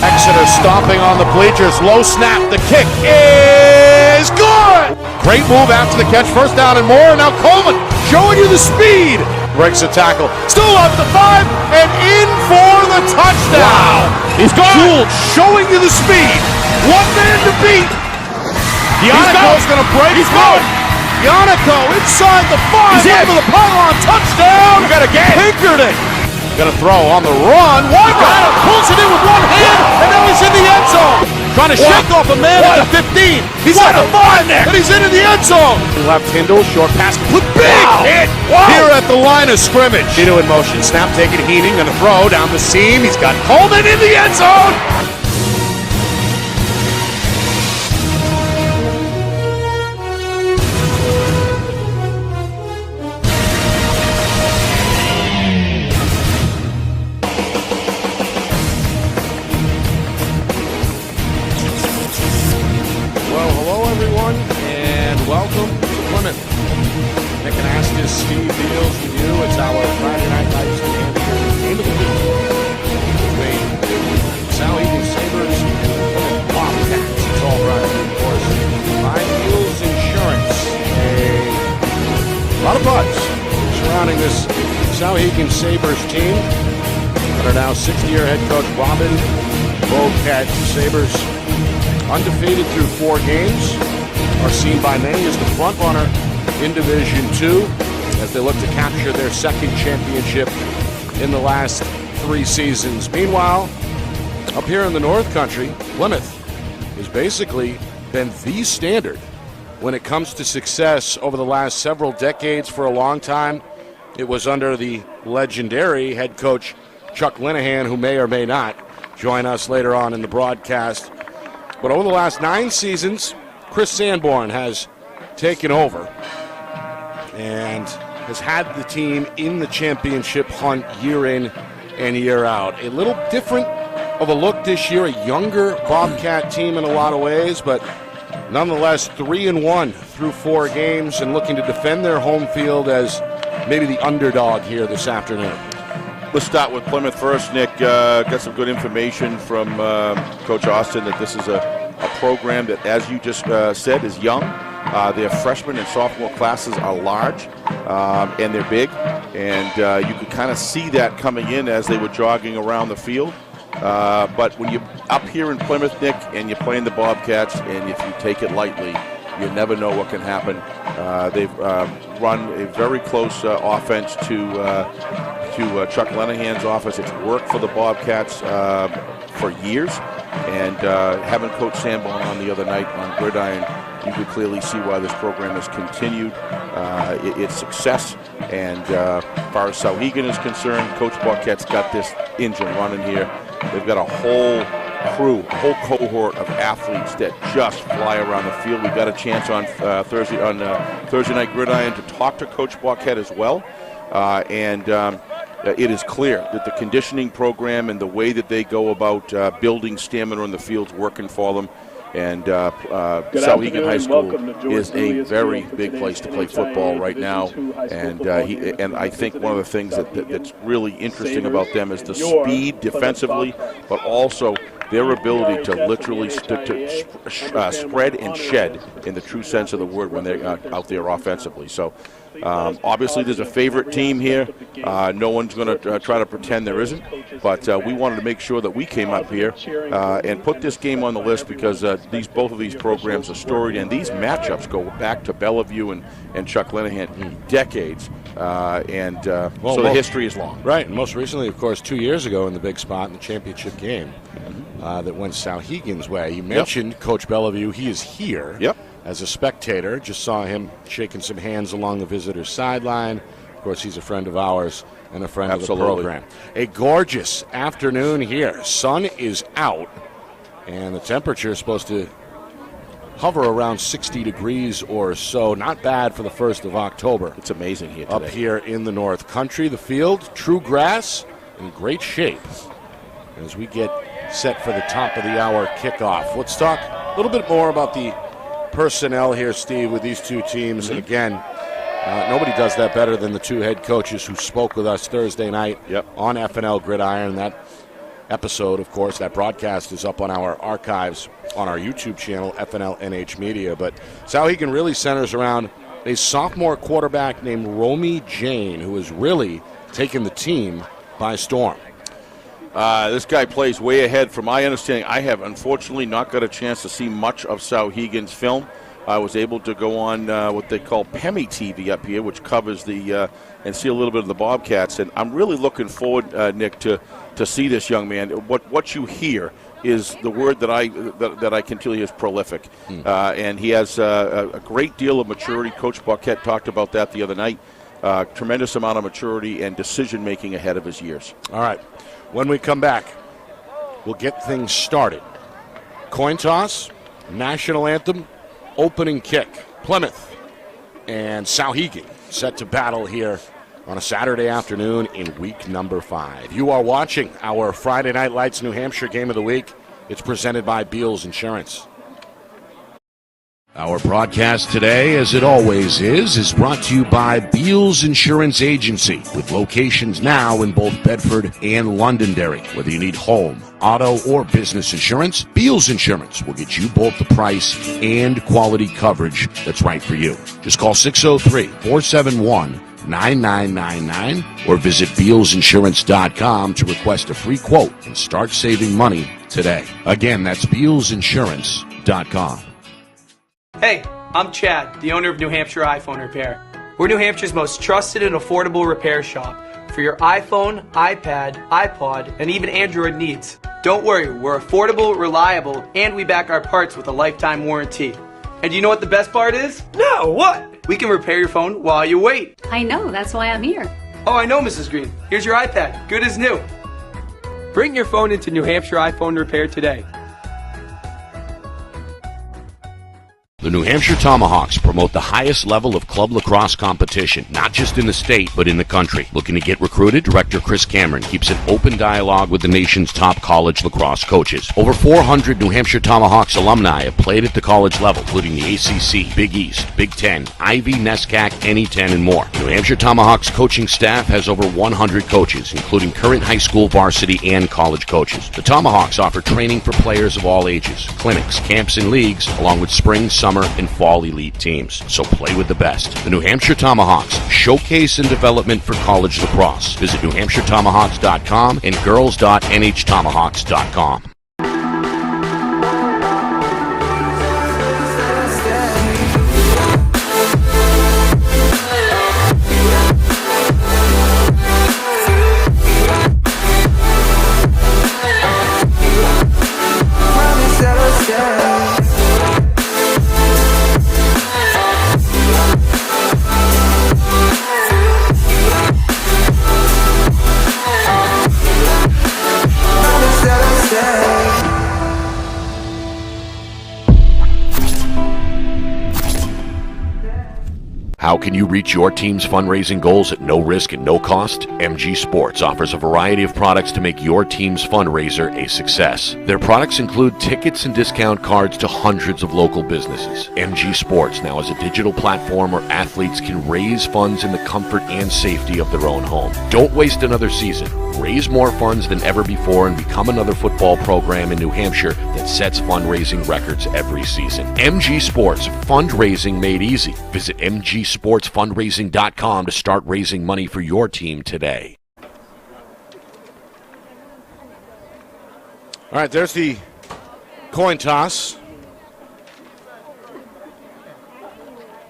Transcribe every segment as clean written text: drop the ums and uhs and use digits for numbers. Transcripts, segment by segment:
Exeter stomping on the bleachers. Low snap. The kick is good. Great move after the catch. First down and more. Now Coleman showing you the speed. Breaks a tackle. Still up to 5 and in for the touchdown. Wow. He's gone. Gould showing you the speed. One man to beat. Yanico's going to break. He's going. Yanico inside the 5. Over the pylon. Touchdown. We got a game. Pinkerton. Going to throw on the run. Weimar pulls it in with one hand, and now he's in the end zone. Trying to shake off a man at the 15. He's at the 5, and he's into the end zone. Left Hindle, short pass, with big hit here at the line of scrimmage. Gino in motion, snap taken, Heating, going to throw down the seam. He's got Coleman in the end zone. Welcome to Plymouth. Nick and Astis, Steve deals with you. It's our Friday Night Lights in Hampshire game of the week between Souhegan Sabres and Plymouth Bobcats. It's all brought to you, of course, by Mules Insurance. A lot of buzz surrounding this Souhegan Sabres team. Under now 60-year head coach Robin Bobcat Sabres, undefeated through 4 games. Are seen by many as the front runner in Division II as they look to capture their second championship in the last 3 seasons. Meanwhile, up here in the North Country, Plymouth has basically been the standard when it comes to success over the last several decades. For a long time, it was under the legendary head coach Chuck Linehan, who may or may not join us later on in the broadcast. But over the last 9 seasons, Chris Sanborn has taken over and has had the team in the championship hunt year in and year out. A little different of a look this year, a younger Bobcat team in a lot of ways, but nonetheless 3-1 through 4 games and looking to defend their home field as maybe the underdog here this afternoon. Let's start with Plymouth first, Nick. Got some good information from Coach Austin that this is a program that, as you just said, is young. Their freshman and sophomore classes are large and they're big, and you could kind of see that coming in as they were jogging around the field. But when you're up here in Plymouth, Nick, and you're playing the Bobcats, and if you take it lightly, you never know what can happen. They've run a very close offense to Chuck Linehan's offense. It's worked for the Bobcats for years, and having Coach Sanborn on the other night on Gridiron, you could clearly see why this program has continued its success. And as far as Souhegan is concerned, Coach Bobcat's got this engine running here. They've got a whole crew, a whole cohort of athletes that just fly around the field. We got a chance on Thursday night Gridiron to talk to Coach Bobcat as well, and it is clear that the conditioning program and the way that they go about building stamina on the field is working for them. And Souhegan High School is a very big place to play football right now. And I think one of the things that's really interesting about them is the speed defensively, but also their ability to literally spread and shed in the true sense of the word when they're out there offensively. So obviously there's a favorite team here. No one's going to try to pretend there isn't, but we wanted to make sure that we came up here and put this game on the list because both of these programs are storied, and these matchups go back to Bellevue and Chuck Linehan decades, so the history is long. Right, and most recently, of course, 2 years ago in the big spot in the championship game that went Souhegan's way. You mentioned Coach Bellevue. He is here. Yep. As a spectator, just saw him shaking some hands along the visitor's sideline. Of course, he's a friend of ours and a friend of the program. A gorgeous afternoon here. Sun is out, and the temperature is supposed to hover around 60 degrees or so. Not bad for the 1st of October. It's amazing here today. Up here in the North Country. The field, true grass, in great shape as we get set for the top of the hour kickoff. Let's talk a little bit more about the personnel here, Steve, with these two teams. And again, nobody does that better than the two head coaches who spoke with us Thursday night on FNL Gridiron. That episode, of course, that broadcast is up on our archives on our YouTube channel, FNLNH Media. But Souhegan really centers around a sophomore quarterback named Romy Jane, who has really taken the team by storm. This guy plays way ahead. From my understanding, I have unfortunately not got a chance to see much of Souhegan's film. I was able to go on what they call PEMI TV up here, which covers the and see a little bit of the Bobcats. And I'm really looking forward, Nick, to see this young man. What you hear is the word that I can tell you is prolific, and he has a great deal of maturity. Coach Barquette talked about that the other night. Tremendous amount of maturity and decision making ahead of his years. All right, when we come back, we'll get things started. Coin toss, national anthem, opening kick. Plymouth and Souhegan set to battle here on a Saturday afternoon in week number 5. You are watching our Friday Night Lights New Hampshire Game of the Week. It's presented by Beals Insurance. Our broadcast today, as it always is brought to you by Beals Insurance Agency, with locations now in both Bedford and Londonderry. Whether you need home, auto, or business insurance, Beals Insurance will get you both the price and quality coverage that's right for you. Just call 603-471-9999 or visit BealsInsurance.com to request a free quote and start saving money today. Again, that's BealsInsurance.com. Hey, I'm Chad, the owner of New Hampshire iPhone Repair. We're New Hampshire's most trusted and affordable repair shop for your iPhone, iPad, iPod, and even Android needs. Don't worry, we're affordable, reliable, and we back our parts with a lifetime warranty. And do you know what the best part is? No, what? We can repair your phone while you wait. I know, that's why I'm here. Oh, I know, Mrs. Green. Here's your iPad, good as new. Bring your phone into New Hampshire iPhone Repair today. The New Hampshire Tomahawks promote the highest level of club lacrosse competition, not just in the state, but in the country. Looking to get recruited? Director Chris Cameron keeps an open dialogue with the nation's top college lacrosse coaches. Over 400 New Hampshire Tomahawks alumni have played at the college level, including the ACC, Big East, Big Ten, Ivy, NESCAC, NE10, and more. New Hampshire Tomahawks coaching staff has over 100 coaches, including current high school, varsity, and college coaches. The Tomahawks offer training for players of all ages, clinics, camps, and leagues, along with spring, summer, and fall elite teams. So play with the best. The New Hampshire Tomahawks, showcase and development for college lacrosse. Visit NewHampshireTomahawks.com and girls.nhtomahawks.com. How can you reach your team's fundraising goals at no risk and no cost? MG Sports offers a variety of products to make your team's fundraiser a success. Their products include tickets and discount cards to hundreds of local businesses. MG Sports now has a digital platform where athletes can raise funds in the comfort and safety of their own home. Don't waste another season. Raise more funds than ever before and become another football program in New Hampshire that sets fundraising records every season. MG Sports, fundraising made easy. Visit mgsportsfundraising.com to start raising money for your team today. All right, there's the coin toss.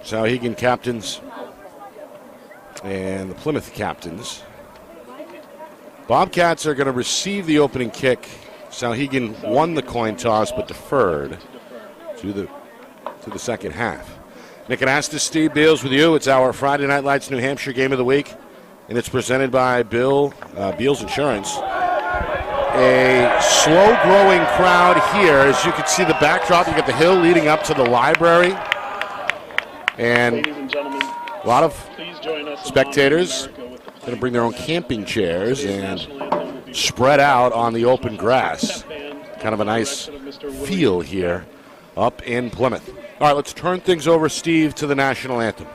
Souhegan captains and the Plymouth captains. Bobcats are going to receive the opening kick. Souhegan won the coin toss but deferred to the second half. Nick Anastas, Steve Beals with you. It's our Friday Night Lights New Hampshire Game of the Week, and it's presented by Beals Insurance. A slow-growing crowd here. As you can see the backdrop, you got the hill leading up to the library. And a lot of spectators going to bring their own camping chairs and spread out on the open grass. Kind of a nice feel here up in Plymouth. All right, let's turn things over, Steve, to the national anthem.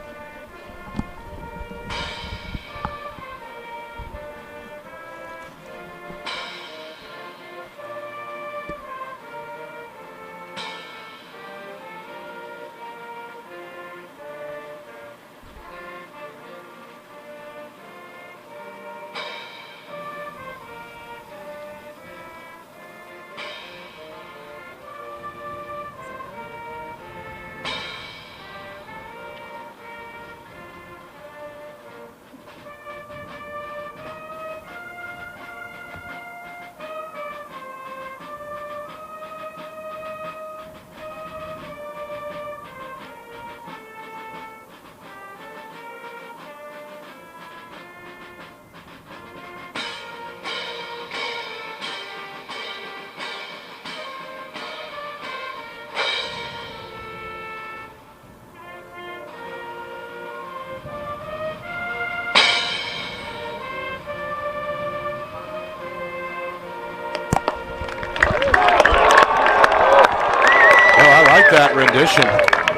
like that rendition.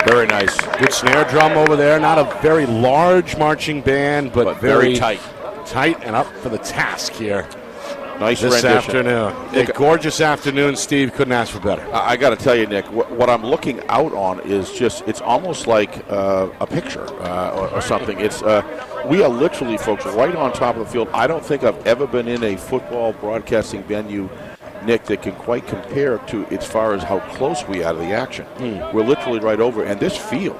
Very nice. Good snare drum over there. Not a very large marching band, but very tight. Tight and up for the task here. Nice this rendition. Afternoon. A gorgeous afternoon, Steve. Couldn't ask for better. I got to tell you, Nick, what I'm looking out on is just, it's almost like a picture or something. It's we are literally, folks, right on top of the field. I don't think I've ever been in a football broadcasting venue, Nick, that can quite compare to as far as how close we are to the action. We're literally right over. And this field,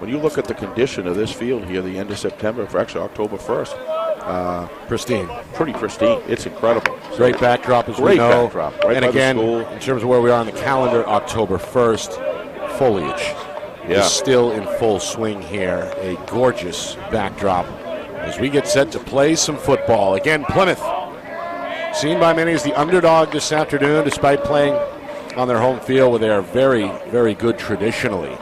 when you look at the condition of this field here, the end of September, for actually October 1st, pristine. Pretty pristine. It's incredible. Great backdrop, as we know. Great backdrop. Right, and by again, the school. in terms of where we are on the calendar, October 1st, foliage is still in full swing here. A gorgeous backdrop as we get set to play some football. Again, Plymouth, seen by many as the underdog this afternoon, despite playing on their home field where they are very, very good traditionally.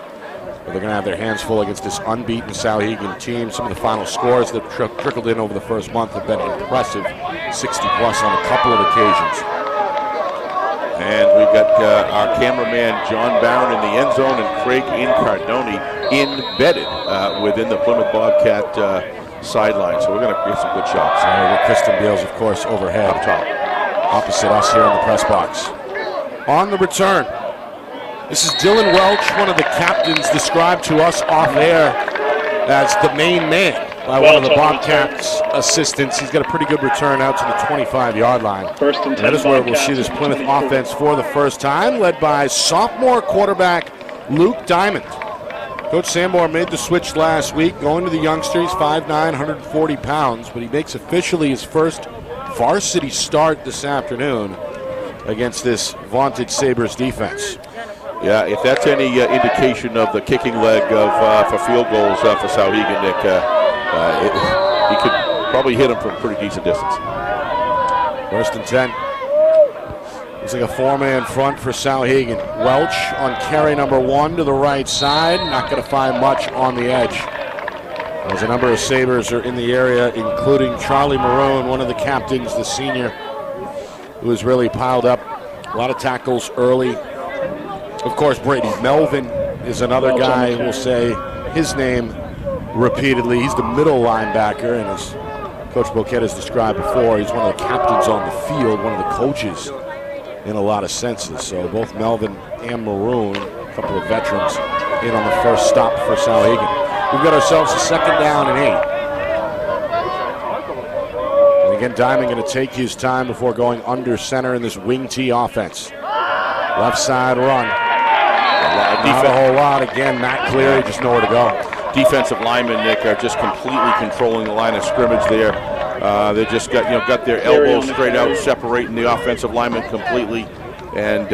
But they're going to have their hands full against this unbeaten Souhegan team. Some of the final scores that trickled in over the first month have been impressive, 60-plus on a couple of occasions. And we've got our cameraman John Barron in the end zone and Craig Incardoni embedded within the Plymouth Bobcat sideline. So we're going to get some good shots. Kristen Beals, of course, overhead. Up top. Opposite us here in the press box. On the return, this is Dylan Welch, one of the captains described to us off air as the main man by one of the Bobcats' assistants. He's got a pretty good return out to the 25-yard line. First and 10. That is where we'll see this Plymouth offense for the first time, led by sophomore quarterback Luke Diamond. Coach Sambor made the switch last week, going to the youngster. He's 5'9", 140 pounds, but he makes officially his first varsity start this afternoon against this vaunted Sabres defense. Yeah, if that's any indication of the kicking leg of for field goals for Souhegan, Nick, he could probably hit him from a pretty decent distance. First and 10. Looks like a four-man front for Souhegan. Welch on carry number 1 to the right side. Not going to find much on the edge. As a number of Sabres are in the area, including Charlie Maroon, one of the captains, the senior, who has really piled up a lot of tackles early. Of course, Brady Melvin is another guy who will say his name repeatedly. He's the middle linebacker, and as Coach Boquette has described before, he's one of the captains on the field, one of the coaches in a lot of senses. So both Melvin and Maroon, a couple of veterans, in on the first stop for Souhegan. We've got ourselves a 2nd down and 8. And again, Diamond going to take his time before going under center in this wing T offense. Left side run. Not a whole lot. Again, Matt Cleary, just nowhere to go. Defensive linemen, Nick, are just completely controlling the line of scrimmage there. They just got their elbows straight out, separating the offensive linemen completely, and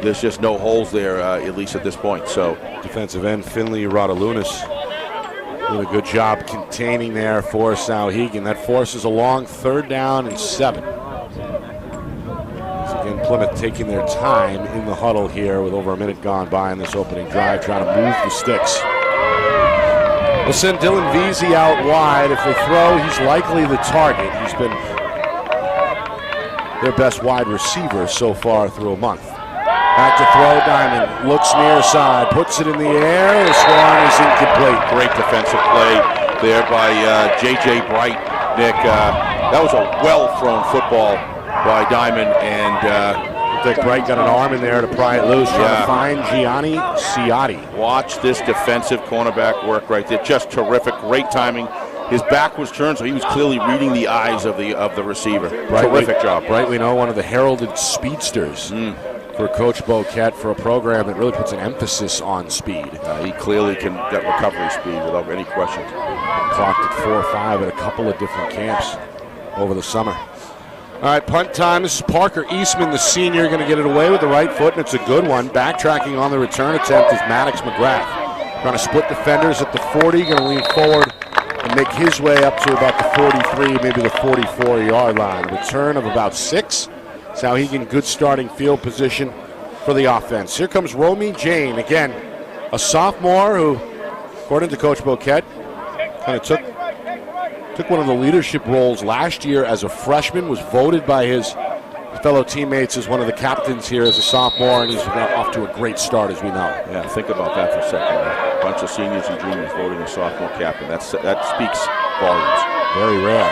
there's just no holes there, at least at this point. So, defensive end Finley Rodalunas doing a good job containing there for Souhegan. That forces a long 3rd down and 7. Again, Plymouth taking their time in the huddle here with over a minute gone by in this opening drive, trying to move the sticks. We'll send Dylan Veazey out wide. If they throw, he's likely the target. He's been their best wide receiver so far through a month. Back to throw, Diamond looks near side, puts it in the air. The swan is incomplete. Great defensive play there by J.J. Bright, Nick. That was a well-thrown football by Diamond, and I think Bright got an arm in there to pry it loose, trying to find Gianni Ciotti. Watch this defensive cornerback work right there. Just terrific, great timing. His back was turned, so he was clearly reading the eyes of the receiver. Terrific job. Bright, we know, one of the heralded speedsters for Coach Boquette, for a program that really puts an emphasis on speed. He clearly can get recovery speed without any question. Clocked at 4.5 at a couple of different camps over the summer. All right, punt time. This is Parker Eastman, the senior, going to get it away with the right foot, and it's a good one. Backtracking on the return attempt is Maddox McGrath. Trying to split defenders at the 40, going to lean forward and make his way up to about the 43, maybe the 44-yard line. Return of about 6. Souhegan, good starting field position for the offense. Here comes Romy Jane, again, a sophomore who, according to Coach Boquette, kind of took one of the leadership roles last year as a freshman, was voted by his fellow teammates is one of the captains here as a sophomore, and he's off to a great start, as we know. Yeah, think about that for a second. A bunch of seniors and juniors voting a sophomore captain. That speaks volumes. Very rare.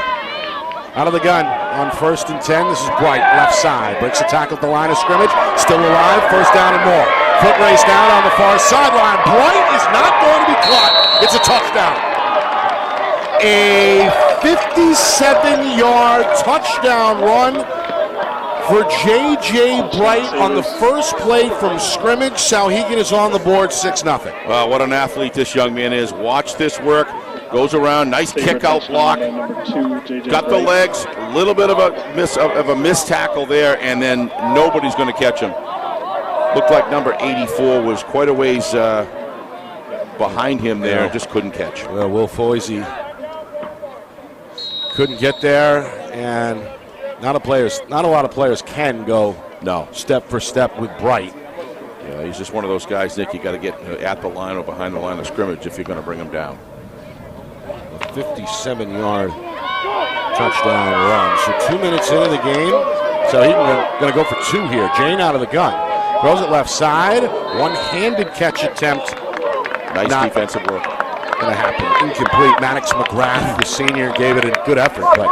Out of the gun on 1st and 10. This is Bright, left side. Breaks a tackle at the line of scrimmage. Still alive. 1st down and more. Foot race down on the far sideline. Bright is not going to be caught. It's a touchdown. A 57-yard touchdown run for J.J. Bright on the first play from scrimmage. Souhegan is on the board 6-0. Well, what an athlete this young man is. Watch this work. Goes around, nice kick-out block. Got the legs, a little bit of a missed tackle there, and then nobody's going to catch him. Looked like number 84 was quite a ways behind him there, just couldn't catch. Well, Will Foisey couldn't get there, and not a lot of players can go step for step with Bright. Yeah, he's just one of those guys, Nick, you got to get at the line or behind the line of scrimmage if you're going to bring him down. 57-yard touchdown run. So 2 minutes into the game. So he's going to go for 2 here. Jane out of the gun. Throws it left side. One-handed catch attempt. Nice defensive work. Going to happen. Incomplete. Maddox McGrath, the senior, gave it a good effort, but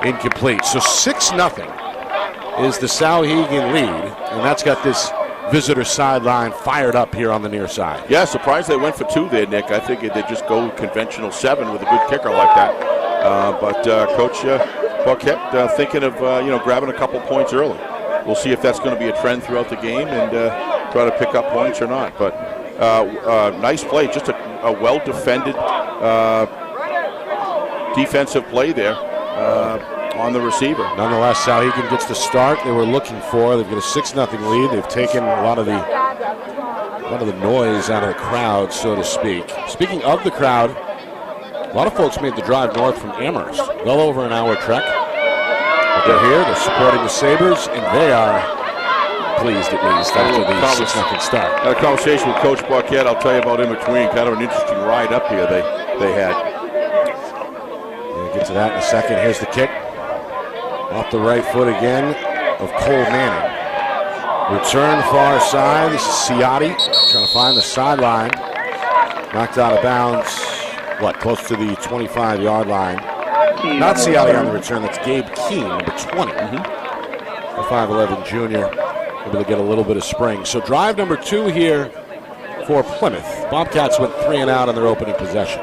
incomplete. So 6-0 is the Souhegan lead, and that's got this visitor sideline fired up here on the near side. Yeah, surprised they went for 2 there, Nick. I think they'd just go conventional 7 with a good kicker like that. But Coach Paquette thinking of grabbing a couple points early. We'll see if that's going to be a trend throughout the game and try to pick up points or not. But nice play, just a well-defended defensive play there on the receiver. Nonetheless, Souhegan gets the start they were looking for. They've got a 6-0 lead. They've taken a lot of the noise out of the crowd, so to speak. Speaking of the crowd, a lot of folks made the drive north from Amherst. Well over an hour trek. But they're here. They're supporting the Sabres, and they are pleased at least after the 6-0 start. Had a conversation with Coach Paquette. I'll tell you about in between. Kind of an interesting ride up here they had. We'll get to that in a second. Here's the kick. Off the right foot again of Cole Manning. Return far side. This is Ciotti trying to find the sideline. Knocked out of bounds, close to the 25-yard line. Not Ciotti on the return. That's Gabe Keene, number 20. The 5'11 junior. Able to get a little bit of spring. So drive number 2 here for Plymouth. Bobcats went 3 and out on their opening possession.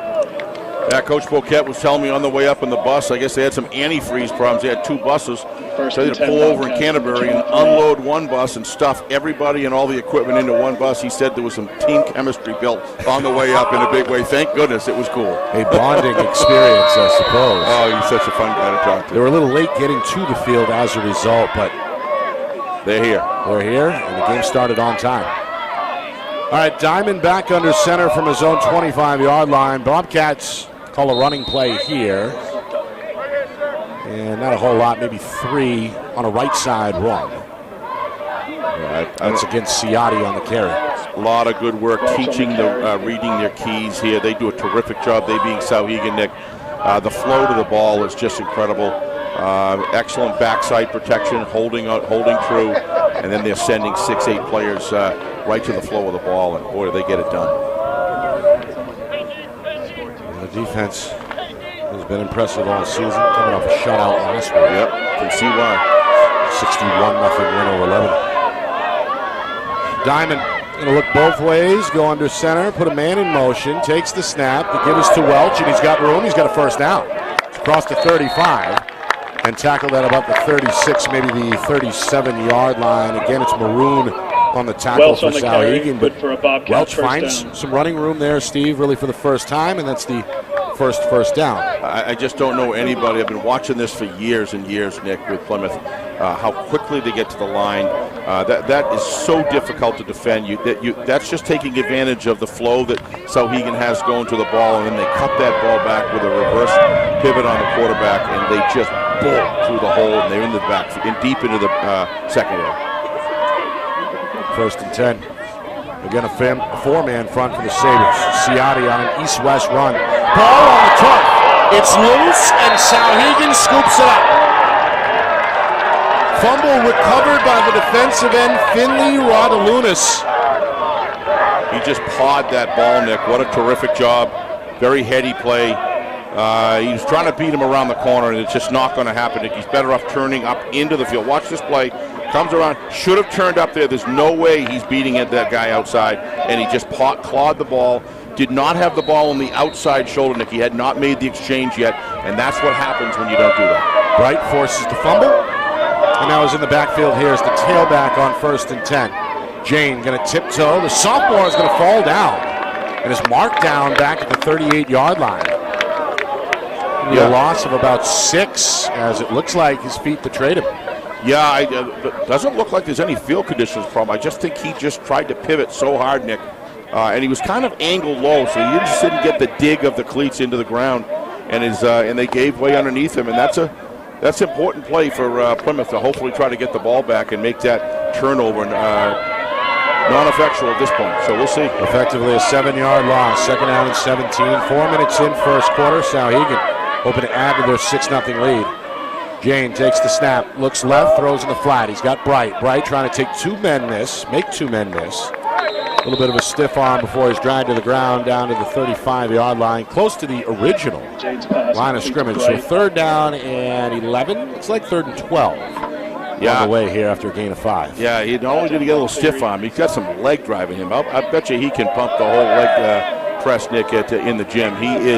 Yeah, Coach Paquette was telling me on the way up in the bus, I guess they had some antifreeze problems. They had 2 buses. So they had to pull over in Canterbury and unload one bus and stuff everybody and all the equipment into one bus. He said there was some team chemistry built on the way up in a big way. Thank goodness it was cool. A bonding experience, I suppose. Oh, he's such a fun guy to talk to. They were a little late getting to the field as a result, but they're here. They're here, and the game started on time. All right, Diamond back under center from his own 25-yard line. Bobcats call a running play here. And not a whole lot, maybe 3 on a right side run. That's against Ciotti on the carry. A lot of good work teaching reading their keys here. They do a terrific job, they being Souhegan, Nick. The flow to the ball is just incredible. Excellent backside protection, holding true, and then they're sending 6-8 players right to the flow of the ball, and boy, do they get it done. The defense has been impressive all season, coming off a shutout last week. Yep, can see why. 61-0 win over 11. Diamond going to look both ways, go under center, put a man in motion, takes the snap, the give is to Welch, and he's got room, he's got a first down. Across the 35, and tackled at about the 36, maybe the 37-yard line. Again, it's Maroon on the tackle for Souhegan, but Welch finds some running room there, Steve, really for the first time, and that's the first down. I just don't know anybody. I've been watching this for years and years, Nick, with Plymouth, how quickly they get to the line. That is so difficult to defend. That's just taking advantage of the flow that Souhegan has going to the ball, and then they cut that ball back with a reverse pivot on the quarterback, and they just bolt through the hole, and they're in the back, deep into the secondary. 1st and 10. Again, a 4-man front for the Sabres. Ciotti on an east-west run. Ball on the turf. It's loose, and Souhegan scoops it up. Fumble recovered by the defensive end, Finley Rodalunas. He just pawed that ball, Nick. What a terrific job. Very heady play. He was trying to beat him around the corner, and it's just not going to happen, Nick. He's better off turning up into the field. Watch this play. Comes around. Should have turned up there. There's no way he's beating that guy outside, and he just clawed the ball. Did not have the ball on the outside shoulder, Nick. He had not made the exchange yet, and that's what happens when you don't do that. Bright forces to fumble, and now is in the backfield here as the tailback on 1st and 10. Jane going to tiptoe. The sophomore is going to fall down and is marked down back at the 38-yard line. A loss of about 6, as it looks like his feet betrayed him. Yeah, it doesn't look like there's any field conditions problem. I just think he just tried to pivot so hard, Nick. And he was kind of angled low, so he just didn't get the dig of the cleats into the ground, and they gave way underneath him. And that's an important play for Plymouth to hopefully try to get the ball back and make that turnover non-effectual at this point. So we'll see. Effectively a 7-yard loss. 2nd down and 17. 4 minutes in first quarter. Souhegan hoping to add to their 6-0 lead. Jane takes the snap, looks left, throws in the flat. He's got Bright. Bright trying to make 2 men miss. A little bit of a stiff arm before he's dragged to the ground down to the 35-yard line, close to the original line of scrimmage. So 3rd down and 11. It's like 3rd and 12 on the way here after a gain of 5. Yeah, not only did he get a little stiff arm, he's got some leg driving him. I bet you he can pump the whole leg press, Nick, in the gym. He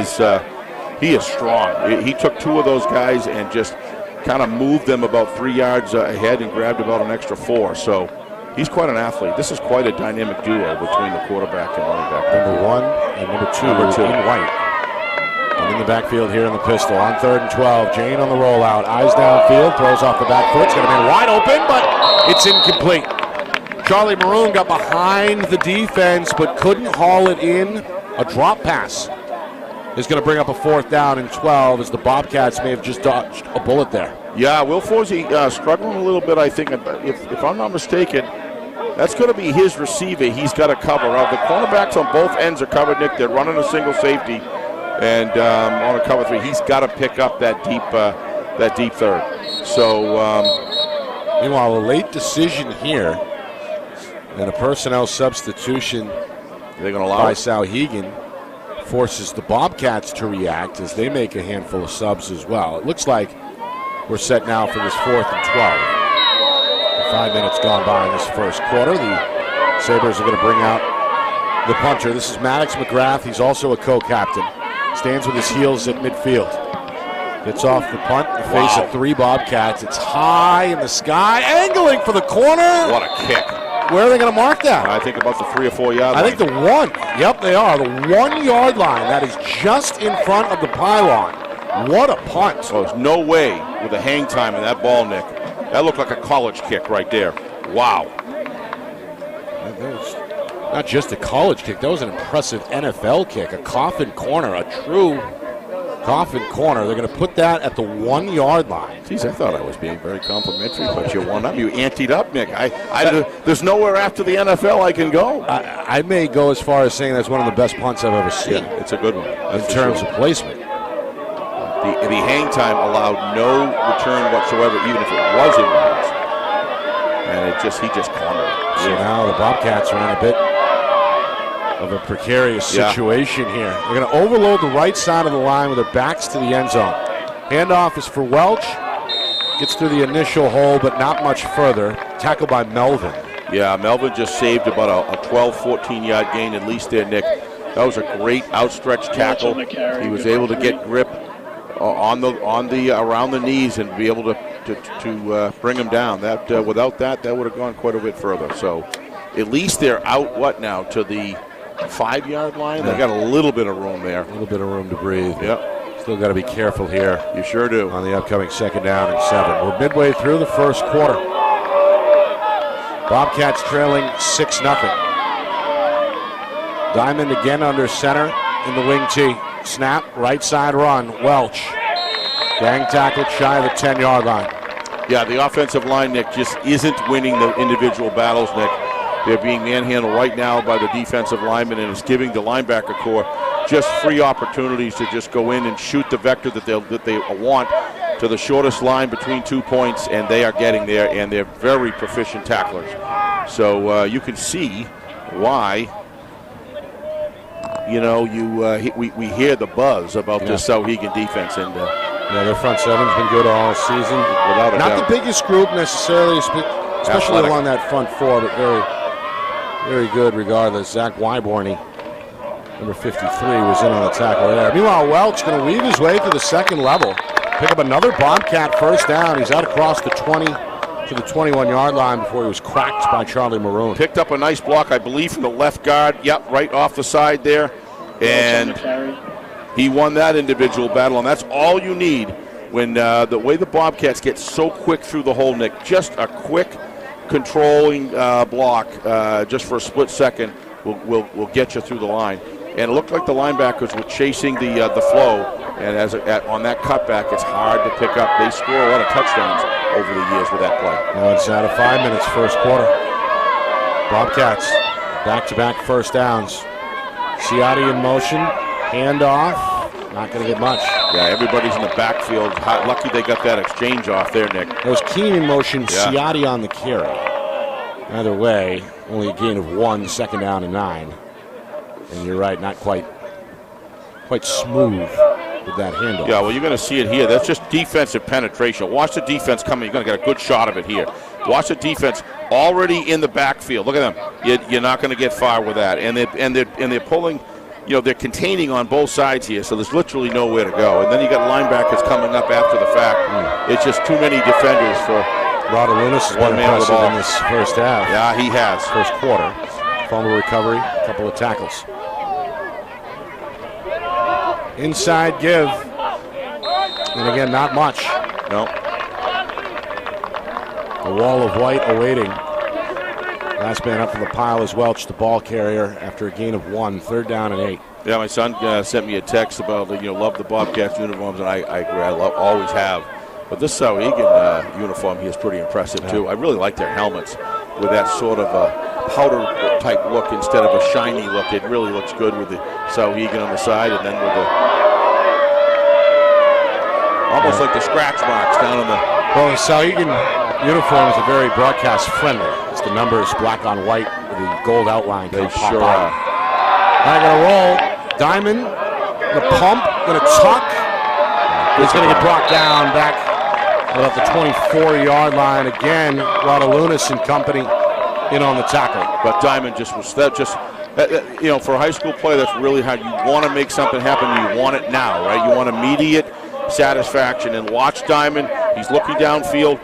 is strong. He took 2 of those guys and just kind of moved them about 3 yards ahead and grabbed about an extra 4. So he's quite an athlete. This is quite a dynamic duo between the quarterback and running back. Number 1 and number 2 in white. And in the backfield here in the pistol on 3rd and 12. Jane on the rollout. Eyes downfield. Throws off the back foot. It's going to be wide open, but it's incomplete. Charlie Maroon got behind the defense, but couldn't haul it in. A drop pass is going to bring up a 4th down and 12 as the Bobcats may have just dodged a bullet there. Yeah, Will Forsey struggling a little bit, I think. If I'm not mistaken, that's going to be his receiver he's got to cover. The cornerbacks on both ends are covered, Nick. They're running a single safety. And on a cover 3, he's got to pick up that deep third. So, meanwhile, a late decision here and a personnel substitution they're going to allow by Souhegan forces the Bobcats to react as they make a handful of subs as well. It looks like we're set now for this 4th and 12. 5 minutes gone by in this first quarter. The Sabres are going to bring out the punter. This is Maddox McGrath. He's also a co-captain. Stands with his heels at midfield. Gets off the punt in the face of 3 Bobcats. It's high in the sky, angling for the corner. What a kick. Where are they going to mark that? I think about the 3 or 4 yard line. I think the 1. Yep, they are. The 1 yard line. That is just in front of the pylon. What a punt. Oh, there's no way with the hang time in that ball, Nick. That looked like a college kick right there. Wow. That was not just a college kick. That was an impressive NFL kick. A coffin corner, a true coffin corner. They're going to put that at the 1 yard line. Geez, I thought I was being very complimentary, but you won up. You anteed up, Nick. There's nowhere after the NFL I can go. I may go as far as saying that's one of the best punts I've ever seen. Yeah, it's a good one. In terms of placement. The hang time allowed no return whatsoever, even if it was in bounds. And he just cornered it. So now the Bobcats are in a bit of a precarious situation here. They're going to overload the right side of the line with their backs to the end zone. Handoff is for Welch. Gets through the initial hole, but not much further. Tackled by Melvin. Yeah, Melvin just saved about a 12, 14-yard gain at least there, Nick. That was a great outstretched tackle. He was able to get grip on the around the knees and be able to bring him down. That without that would have gone quite a bit further. So at least they're out to the 5 yard line. They got a little bit of room there. A little bit of room to breathe. Yep. Still got to be careful here. You sure do. On the upcoming 2nd down and 7. We're midway through the first quarter. Bobcats trailing 6-0. Diamond again under center in the wing tee. Snap, right side run, Welch. Gang tackled shy of the 10 yard line. Yeah, the offensive line, Nick, just isn't winning the individual battles, Nick. They're being manhandled right now by the defensive linemen, and it's giving the linebacker corps just free opportunities to just go in and shoot the vector that they want to the shortest line between 2 points, and they are getting there, and they're very proficient tacklers. So you can see why, you know, we hear the buzz about this Souhegan defense. And yeah, their front seven's been good all season. Without a doubt. Not the biggest group necessarily, especially Athletic. along that front four, but very, very good regardless. Zach Wyborny, number 53, was in on the tackle there. Meanwhile, Welch going to weave his way to the second level. Pick up another Bobcat first down. He's out across the 20 to the 21-yard line before he was cracked by Charlie Maroon. Picked up a nice block, I believe, from the left guard. Yep, right off the side there. And he won that individual battle, and that's all you need when the way the Bobcats get so quick through the hole, Nick. Just a quick controlling block just for a split second will get you through the line. And it looked like the linebackers were chasing the flow, and on that cutback, it's hard to pick up. They score a lot of touchdowns over the years with that play. Now it's out of 5 minutes, first quarter. Bobcats, back-to-back first downs. Ciotti in motion, handoff, not going to get much. Yeah, everybody's in the backfield. Lucky they got that exchange off there, Nick. That was Keene in motion, Ciotti on the carry. Either way, only a gain of 1, second down and 9. And you're right, not quite smooth with that handoff. Yeah, well, you're going to see it here. That's just defensive penetration. Watch the defense coming. You're going to get a good shot of it here. Watch the defense already in the backfield. Look at them. You're not going to get far with that. And they're pulling. You know, they're containing on both sides here, so there's literally nowhere to go. And then you got linebackers coming up after the fact. It's just too many defenders for. Radalunas has been impressive in this first half. Yeah, he has. First quarter. Fumble recovery, a couple of tackles. Inside give. And again, not much. No. A wall of white awaiting. Last man up from the pile is Welch, the ball carrier, after a gain of 1, third down and 8. Yeah, my son sent me a text about love the Bobcats uniforms, and I agree. I always have. But this Souhegan uniform here is pretty impressive too. I really like their helmets with that sort of a powder type look instead of a shiny look. It really looks good with the Souhegan on the side, and then with the almost like the scratch marks down on the. Well, the Souhegan uniforms are very broadcast friendly. It's the numbers black on white with the gold outline. They sure are. All right, gonna roll. Diamond, the pump, gonna tuck. He's gonna get brought down back about the 24-yard line again. Radalunas and company in on the tackle. But Diamond just was that just. For a high school play, that's really hard. You want to make something happen. You want it now, right? You want immediate satisfaction. And watch Diamond. He's looking downfield.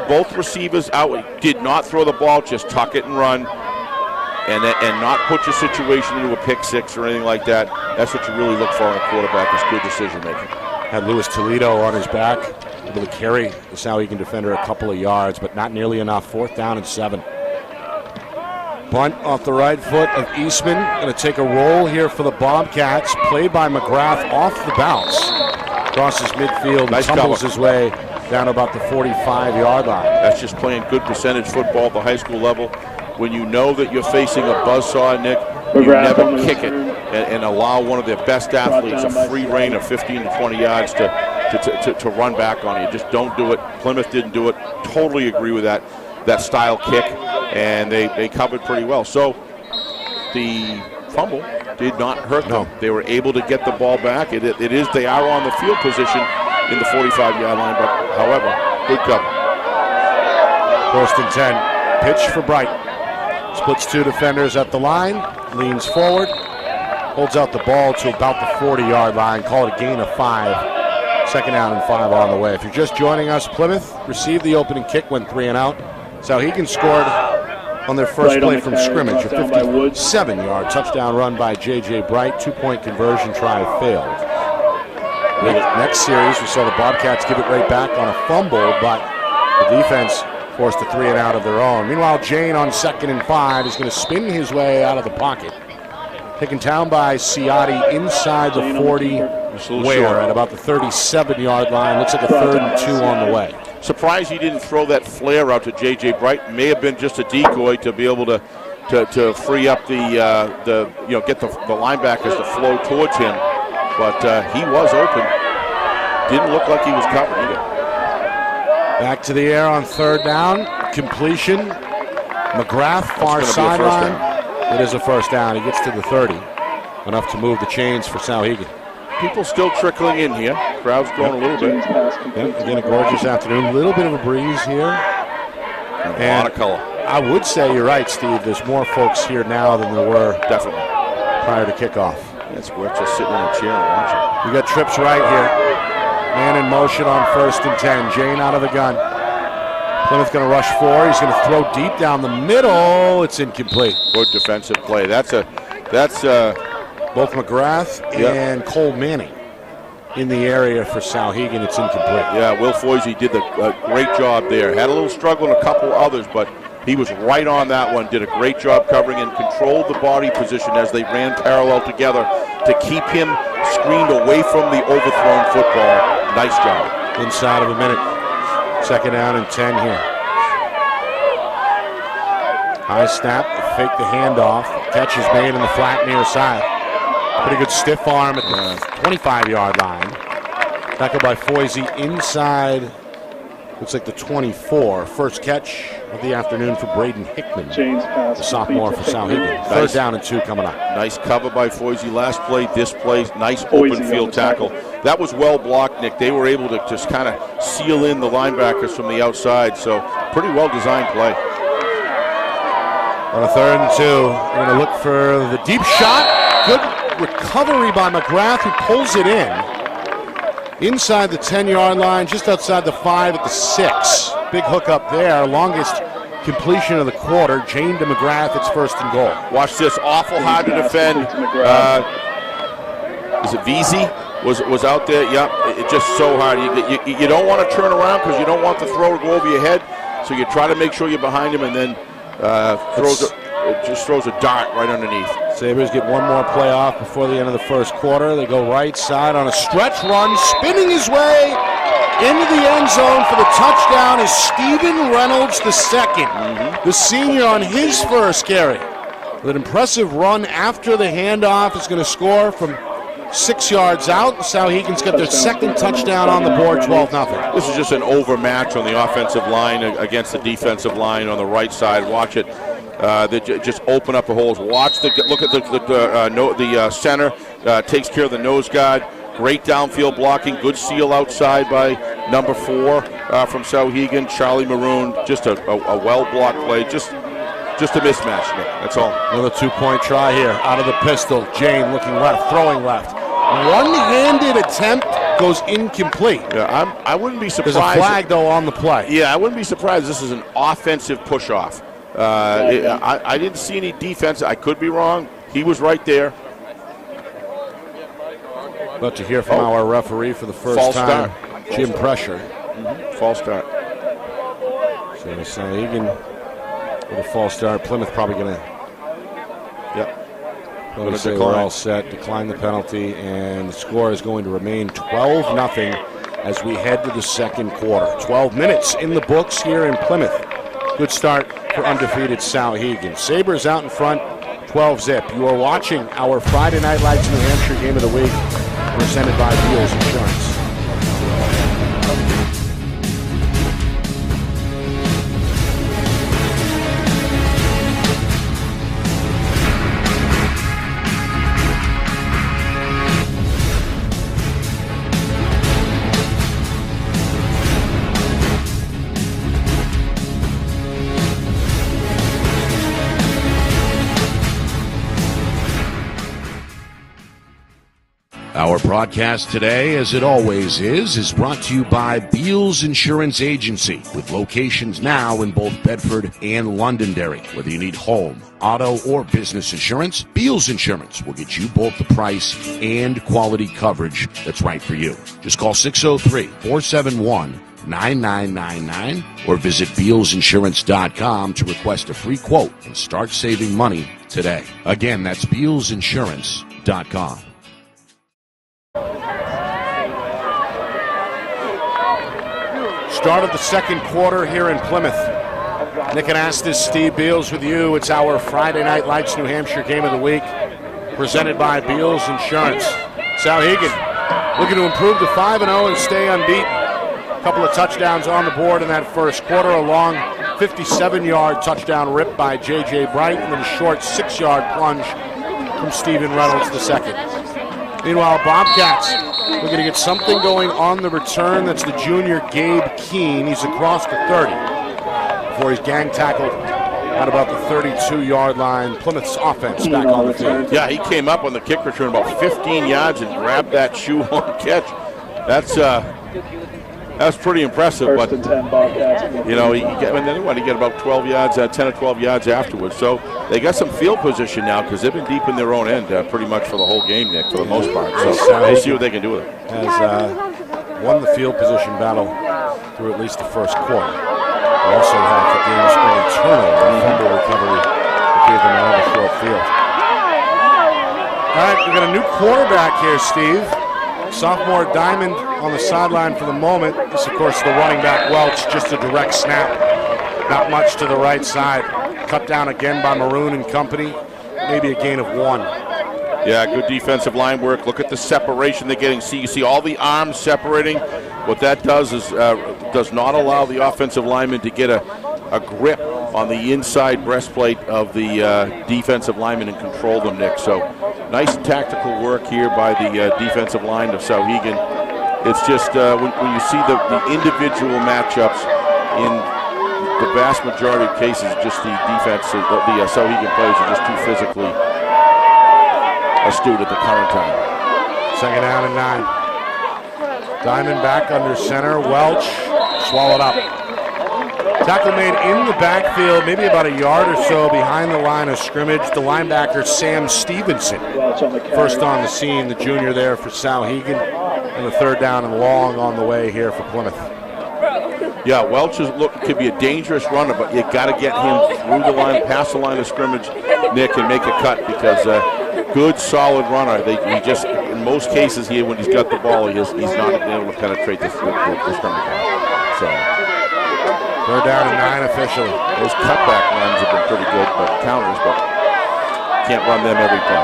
Both receivers out. Did not throw the ball. Just tuck it and run, and not put your situation into a pick six or anything like that. That's what you really look for in a quarterback. Is good decision making. Had Louis Toledo on his back, able to carry the Souhegan defender a couple of yards, but not nearly enough. 4th down and 7. Bunt off the right foot of Eastman. Going to take a roll here for the Bobcats. Played by McGrath off the bounce. Crosses midfield and tumbles his way down about the 45-yard line. That's just playing good percentage football at the high school level. When you know that you're facing a buzzsaw, Nick, you never kick it and allow one of their best athletes a free reign of 15 to 20 yards to run back on you. Just don't do it. Plymouth didn't do it. Totally agree with that style kick, and they covered pretty well. So the fumble did not hurt them. No. They were able to get the ball back. They are on the field position in the 45-yard line, but however, good cover. 1st and 10. Pitch for Bright. Splits 2 defenders at the line. Leans forward. Holds out the ball to about the 40-yard line. Call it a gain of 5. 2nd down and 5 on the way. If you're just joining us, Plymouth received the opening kick, went 3 and out. Souhegan scored on their first play from scrimmage. A 57-yard touchdown run by J.J. Bright. 2-point conversion try failed. Next series, we saw the Bobcats give it right back on a fumble, but the defense forced a 3 and out of their own. Meanwhile, Jane on 2nd and 5 is going to spin his way out of the pocket. Taken down by Ciotti inside the 40, where at about the 37-yard line. Looks like a 3rd and 2 on the way. Surprised he didn't throw that flare out to J.J. Bright. May have been just a decoy to be able to free up get the linebackers to flow towards him. But he was open. didn't look like he was covered either. Back to the air on third down. Completion. McGrath, far sideline. It is a first down. He gets to the 30. Enough to move the chains for Souhegan. People still trickling in here. Crowd's growing a little bit. Yep, again, a gorgeous afternoon. A little bit of a breeze here. And a lot of color. I would say you're right, Steve. There's more folks here now than there were definitely prior to kickoff. It's worth just sitting in a chair and watching. We got trips right here. Man in motion on 1st and 10. Jane out of the gun. Plymouth going to rush 4. He's going to throw deep down the middle. It's incomplete. Good defensive play. That's both McGrath and Cole Manning in the area for Souhegan. It's incomplete. Yeah, Will Foisey did a great job there. Had a little struggle in a couple others, but he was right on that one. Did a great job covering and controlled the body position as they ran parallel together to keep him screened away from the overthrown football. Nice job. Inside of a minute. 2nd down and 10 here. High snap, fake the handoff. Catch is made in the flat near side. Pretty good stiff arm at the 25-yard line. Tackled by Foisey inside, looks like the 24. First catch of the afternoon for Braden Hickman, the sophomore for Souhegan. Third down and 2 coming up. Nice cover by Foisey. Last play, this play, nice open field tackle. That was well blocked, Nick. They were able to just kind of seal in the linebackers from the outside, so pretty well designed play. On a 3rd and 2, we're going to look for the deep shot. Good recovery by McGrath, who pulls it in. Inside the 10-yard line, just outside the 5 at the 6. Big hook up there. Longest completion of the quarter. Jane to McGrath, it's 1st and goal. Watch this. Awful hard to defend. Is it VZ? Was out there. Yep. It's just so hard. You don't want to turn around because you don't want the throw to go over your head. So you try to make sure you're behind him and then throws a dart right underneath. Sabres get one more play off before the end of the first quarter. They go right side on a stretch run, spinning his way into the end zone for the touchdown is Stephen Reynolds II, the senior on his first carry. With an impressive run after the handoff, is going to score from 6 yards out. Souhegan's got their second touchdown on the board, 12-0. This is just an overmatch on the offensive line against the defensive line on the right side. Watch it. They just open up the holes. Look at the center. Takes care of the nose guard. Great downfield blocking. Good seal outside by number 4 from Souhegan. Charlie Maroon. Just a well-blocked play. Just a mismatch, Nick. That's all. Another 2-point try here. Out of the pistol. Jane looking left, throwing left. One-handed attempt goes incomplete. Yeah, I wouldn't be surprised. There's a flag, though, on the play. Yeah, I wouldn't be surprised. This is an offensive push-off. I didn't see any defense. I could be wrong. He was right there. About to hear from our referee for the first false time. Start. Jim Pressure. False start. So Souhegan with a false start. Plymouth probably going to. Yep. Going to say we're all set. Decline the penalty, and the score is going to remain 12-0 as we head to the second quarter. 12 minutes in the books here in Plymouth. Good start for undefeated Souhegan. Sabres out in front, 12-zip. You are watching our Friday Night Lights New Hampshire Game of the Week, presented by Beals Insurance. Our broadcast today, as it always is brought to you by Beals Insurance Agency, with locations now in both Bedford and Londonderry. Whether you need home, auto, or business insurance, Beals Insurance will get you both the price and quality coverage that's right for you. Just call 603-471-9999 or visit BealsInsurance.com to request a free quote and start saving money today. Again, that's BealsInsurance.com. Start of the second quarter here in Plymouth. Nick Anastas, Steve Beals with you. It's our Friday Night Lights New Hampshire Game of the Week, presented by Beals Insurance. Souhegan looking to improve to 5-0 and stay unbeaten. A couple of touchdowns on the board in that first quarter, a long 57-yard touchdown rip by J.J. Bright, and then a short 6-yard plunge from Stephen Reynolds II. Meanwhile, Bobcats looking to get something going on the return. That's the junior Gabe Keene. He's across the 30 before he's gang tackled at about the 32-yard line. Plymouth's offense back on the field. Yeah, he came up on the kick return about 15 yards and grabbed that shoehorn catch. That's pretty impressive. But you know, he get about 12 yards, 10 or 12 yards afterwards. So they got some field position now because they've been deep in their own end pretty much for the whole game, Nick, for the most part. So we'll see what they can do with it. Has won the field position battle through at least the first quarter. Also had the game's early turnover and fumble recovery that gave them another short field. All right, we've got a new quarterback here, Steve. Sophomore Diamond on the sideline for the moment. This, of course, the running back Welch, just a direct snap. Not much to the right side. Cut down again by Maroon and company. Maybe a gain of 1. Yeah, good defensive line work. Look at the separation they're getting. You see all the arms separating. What that does is does not allow the offensive lineman to get a grip on the inside breastplate of the defensive lineman and control them, Nick. So nice tactical work here by the defensive line of Souhegan. It's just when you see the individual matchups in the vast majority of cases, just the defense, the Souhegan players are just too physically astute at the current time. Second down and 9. Diamond back under center. Welch swallowed up. Tackle made in the backfield, maybe about a yard or so behind the line of scrimmage. The linebacker, Sam Stevenson, first on the scene, the junior there for Souhegan. And the third down and long on the way here for Plymouth. Yeah, Welch could be a dangerous runner, but you got to get him through the line, past the line of scrimmage, Nick, and make a cut because good, solid runner. He just, in most cases here, when he's got the ball, he's not able to penetrate the scrimmage line. So. Third down and 9 officially. Those cutback runs have been pretty good, but counters, but can't run them every play.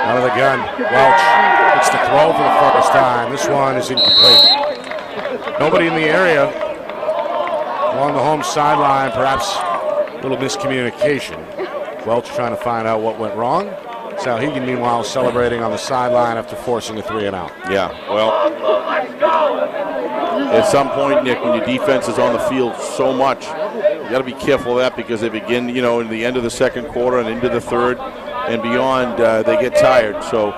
Out of the gun, Welch gets the throw for the first time. This one is incomplete. Nobody in the area along the home sideline, perhaps a little miscommunication. Welch trying to find out what went wrong. Souhegan, meanwhile, celebrating on the sideline after forcing a 3-and-out. Yeah, well, at some point, Nick, when your defense is on the field so much, you got to be careful of that because they begin, in the end of the second quarter and into the third and beyond, they get tired. So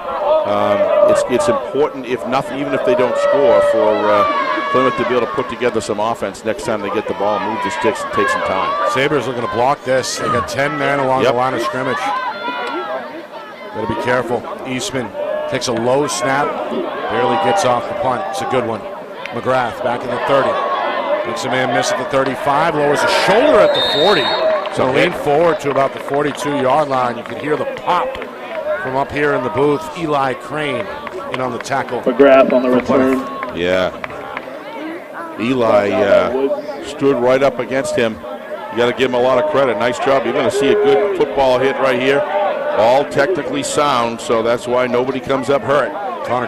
it's important, if nothing, even if they don't score, for Plymouth to be able to put together some offense next time they get the ball, move the sticks, and take some time. Sabres looking to block this. They got 10 men along the line of scrimmage. Got to be careful. Eastman takes a low snap, barely gets off the punt. It's a good one. McGrath back in the 30. Makes a man miss at the 35, lowers a shoulder at the 40. So lean forward to about the 42-yard line. You can hear the pop from up here in the booth. Eli Crane in on the tackle. McGrath on the return. Yeah. Eli stood right up against him. You got to give him a lot of credit. Nice job. You're going to see a good football hit right here. All technically sound, so that's why nobody comes up hurt.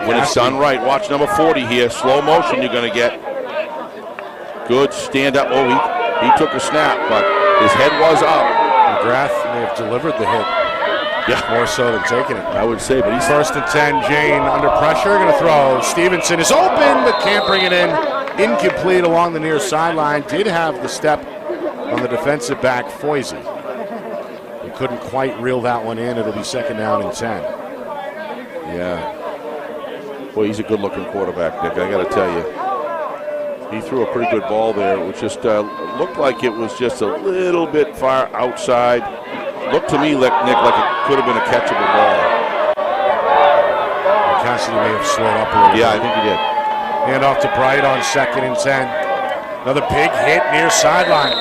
When it's done right, watch number 40 here. Slow motion you're going to get. Good stand up. Oh, he took a snap, but his head was up. McGrath may have delivered the hit. Yeah. More so than taking it. I would say, but he's first and 10. Jane under pressure, going to throw. Stevenson is open, but can't bring it in. Incomplete along the near sideline. Did have the step on the defensive back, Foisey. He couldn't quite reel that one in. It'll be second down and 10. Yeah. Boy, he's a good-looking quarterback, Nick. I got to tell you. He threw a pretty good ball there. It was just looked like it was just a little bit far outside. Looked to me, Nick, like it could have been a catchable ball. Cassidy may have slowed up a little bit. Yeah, I think he did. Hand off to Bright on second and 10. Another big hit near sideline.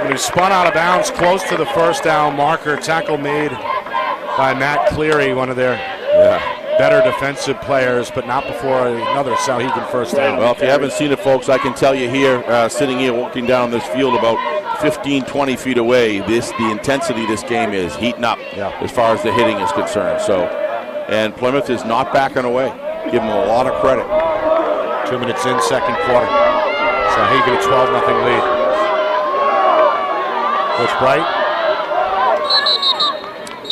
When he spun out of bounds close to the first down marker. Tackle made by Matt Cleary, one of their better defensive players, but not before another Souhegan first down. Well, if you haven't seen it, folks, I can tell you here, sitting here walking down this field about 15, 20 feet away, the intensity of this game is heating up as far as the hitting is concerned. So, and Plymouth is not backing away. Give them a lot of credit. 2 minutes in, second quarter. Souhegan a 12-0 lead. Coach Bright.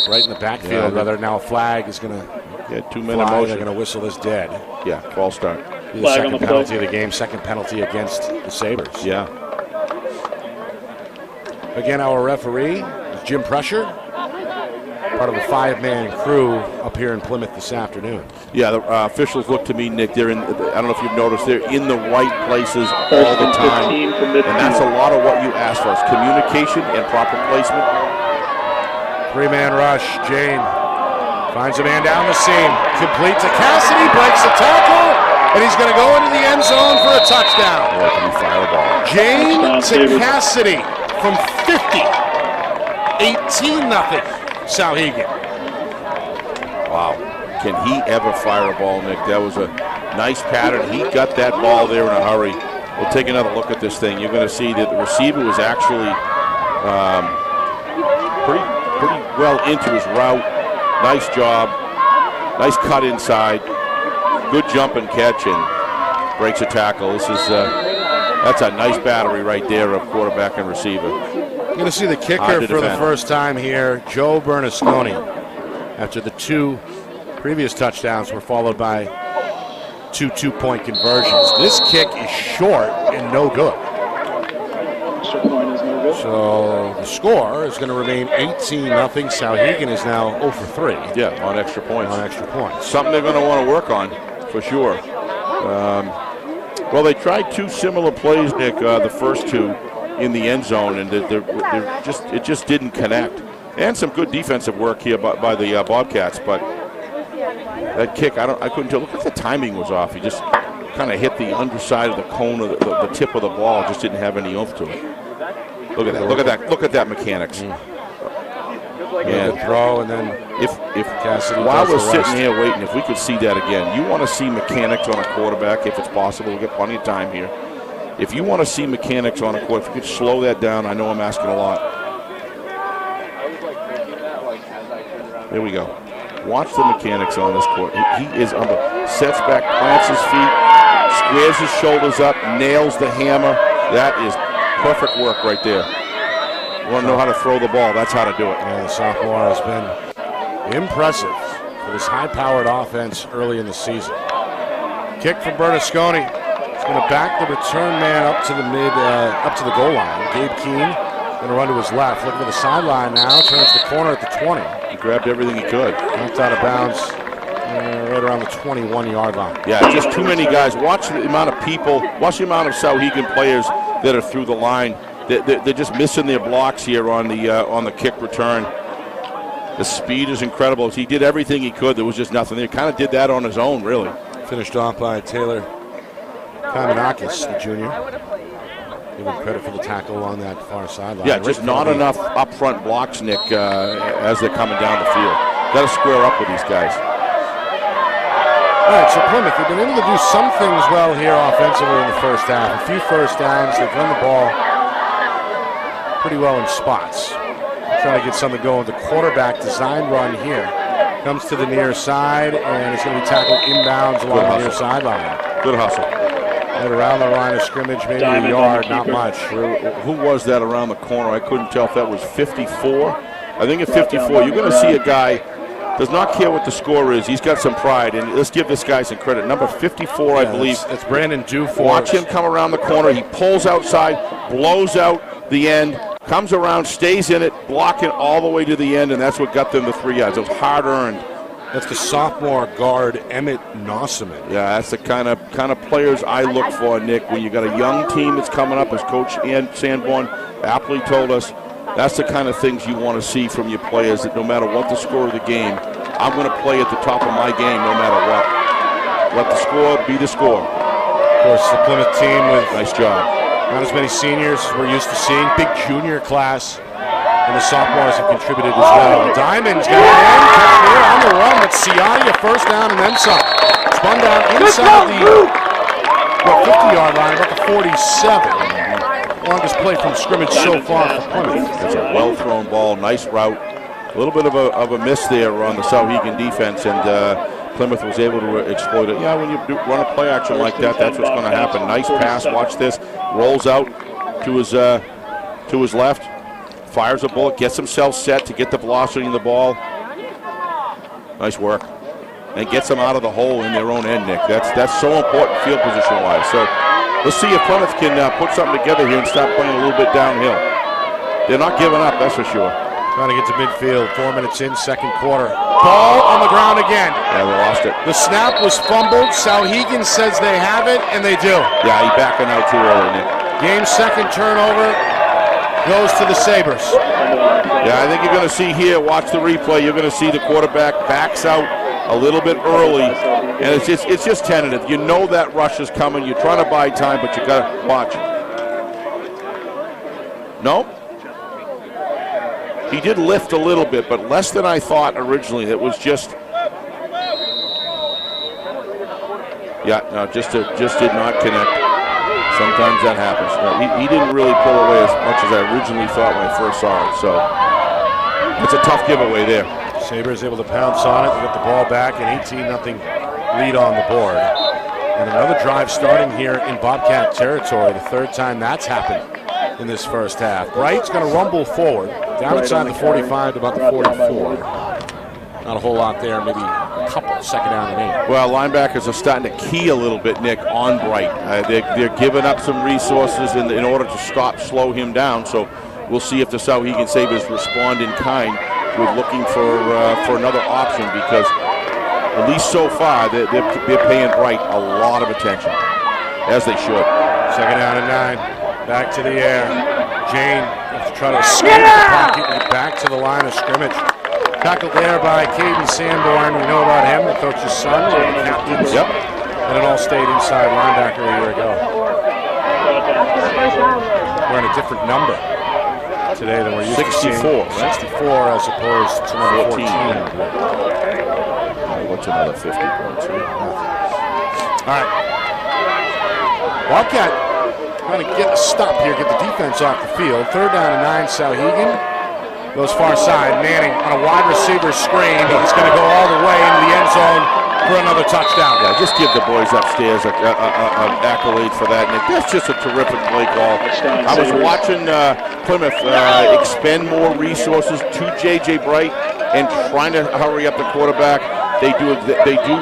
Right in the backfield. Whether now a flag is going to 2-minute fly, motion. they're going to whistle this dead. Yeah, false start. Be the second penalty of the game, second penalty against the Sabres. Yeah. Again, our referee is Jim Pressure, part of a 5-man crew up here in Plymouth this afternoon. Yeah, the officials look to me, Nick, they're in, I don't know if you've noticed, they're in the right places all the time. And that's a lot of what you ask for, is communication and proper placement. 3-man rush, Jane finds a man down the seam, complete to Cassidy, breaks the tackle, and he's going to go into the end zone for a touchdown. Boy, can he fire a ball. Jane to Cassidy from 50, 18-0, Souhegan. Wow. Can he ever fire a ball, Nick? That was a nice pattern. He got that ball there in a hurry. We'll take another look at this thing. You're going to see that the receiver was actually pretty well into his route. Nice job. Nice cut inside. Good jump and catch, and breaks a tackle. This is that's a nice battery right there of quarterback and receiver. You're going to see the kicker for the first time here, Joe Bernasconi. After the 2 previous touchdowns were followed by 2 two-point conversions. This kick is short and no good. So the score is going to remain 18-0. Souhegan is now 0 for 3. Yeah, on extra points. On extra points. Something they're going to want to work on, for sure. Well, they tried 2 similar plays, Nick, the first 2 in the end zone, and it just didn't connect. And some good defensive work here by the Bobcats, but that kick, I couldn't tell. Look at the timing was off. He just kind of hit the underside of the cone of the tip of the ball. Just didn't have any oomph to it. Look at that. Look at that mechanics. And throw, and then if Cassidy while we're sitting here waiting, if we could see that again, you want to see mechanics on a quarterback if it's possible. We'll get plenty of time here. If you want to see mechanics on a quarterback, if you could slow that down. I know I'm asking a lot. There we go. Watch the mechanics on this court. He is sets back, plants his feet, squares his shoulders up, nails the hammer. That is perfect work right there. You want to know how to throw the ball, that's how to do it. Yeah, the sophomore has been impressive for this high-powered offense early in the season. Kick from Bernasconi. He's going to back the return man up to the goal line. Gabe Keane going to run to his left. Looking to the sideline now. Turns the corner at the 20. He grabbed everything he could. Knocked out of bounds right around the 21-yard line. Yeah, just too many guys. Watch the amount of people. Watch the amount of Souhegan players that are through the line. They're just missing their blocks here on the kick return. The speed is incredible. He did everything he could. There was just nothing. He kind of did that on his own, really. Finished off by Taylor Kamenakis, the junior. Give him credit for the tackle on that far sideline. Yeah, just not enough up-front blocks, Nick, as they're coming down the field. Got to square up with these guys. All right, so Plymouth, they've been able to do some things well here offensively in the first half. A few first downs. They've run the ball pretty well in spots. Trying to get something going. The quarterback design run here comes to the near side, and it's going to be tackled inbounds along the near sideline. Good hustle. Right around the line of scrimmage, maybe a yard, not much. Who was that around the corner? I couldn't tell if that was 54. I think at 54, you're going to see a guy does not care what the score is. He's got some pride, and let's give this guy some credit. Number 54, I believe. It's Brandon Dufour. Watch him come around the corner. He pulls outside, blows out the end, comes around, stays in it, blocking all the way to the end, and that's what got them the 3 yards. It was hard-earned. That's the sophomore guard, Emmett Nossaman. Yeah, that's the kind of players I look for, Nick. When you got a young team that's coming up, as Coach Sanborn aptly told us, that's the kind of things you want to see from your players, that no matter what the score of the game, I'm going to play at the top of my game no matter what. Let the score be the score. Of course, the Plymouth team with nice job. Not as many seniors as we're used to seeing. Big junior class. And the sophomores have contributed as well. Diamond's got it in. Catch here on the run. That's Ciani, a first down and then some. Spun down inside the 50-yard line, about the 47. Longest play from scrimmage so far for Plymouth. That's a well-thrown ball. Nice route. A little bit of a miss there on the Souhegan defense, and Plymouth was able to exploit it. Yeah, when you run a play action like that, that's what's going to happen. Nice pass. Watch this. Rolls out to his left. Fires a bullet. Gets himself set to get the velocity in the ball. Nice work. And gets them out of the hole in their own end, Nick. That's so important field position-wise. So let's see if Plymouth can put something together here and start playing a little bit downhill. They're not giving up, that's for sure. Trying to get to midfield. 4 minutes in, second quarter. Ball on the ground again. Yeah, they lost it. The snap was fumbled. Souhegan says they have it, and they do. Yeah, he's backing out too early, Nick. Game's second turnover goes to the Sabres. Yeah, I think you're going to see here, watch the replay, you're going to see the quarterback backs out a little bit early, and it's just tentative. You know that rush is coming. You're trying to buy time, but you got to watch. No? He did lift a little bit, but less than I thought originally. It was just, yeah, no, just did not connect. Sometimes that happens. No, he didn't really pull away as much as I originally thought when I first saw it. So it's a tough giveaway there. Sabres able to pounce on it. They get the ball back, an 18-0 lead on the board. And another drive starting here in Bobcat territory, the third time that's happened in this first half. Bright's going to rumble forward, down inside the 45 to about the 44. Not a whole lot there, maybe a couple, second down and 8. Well, linebackers are starting to key a little bit, Nick, on Bright. They're giving up some resources in order to slow him down. So we'll see if the Souhegan Sabres respond in kind with looking for another option, because at least so far they're paying Bright a lot of attention, as they should. Second down and 9. Back to the air. Jane has to try to escape the pocket and get back to the line of scrimmage. Tackled there by Caden Sanborn. We know about him, the coach's son, one of the captains. Yep. And an all-state inside linebacker a year ago. Wearing a different number today than we're used to seeing. 64, right? 64 as opposed to number 14. What's another 50 points? All right. Wildcat trying to get a stop here, get the defense off the field. Third down and 9, Souhegan. Goes far side. Manning on a wide receiver screen. He's going to go all the way into the end zone for another touchdown. Yeah, just give the boys upstairs an accolade for that, Nick. That's just a terrific play call. I was watching Plymouth expend more resources to J.J. Bright and trying to hurry up the quarterback. They do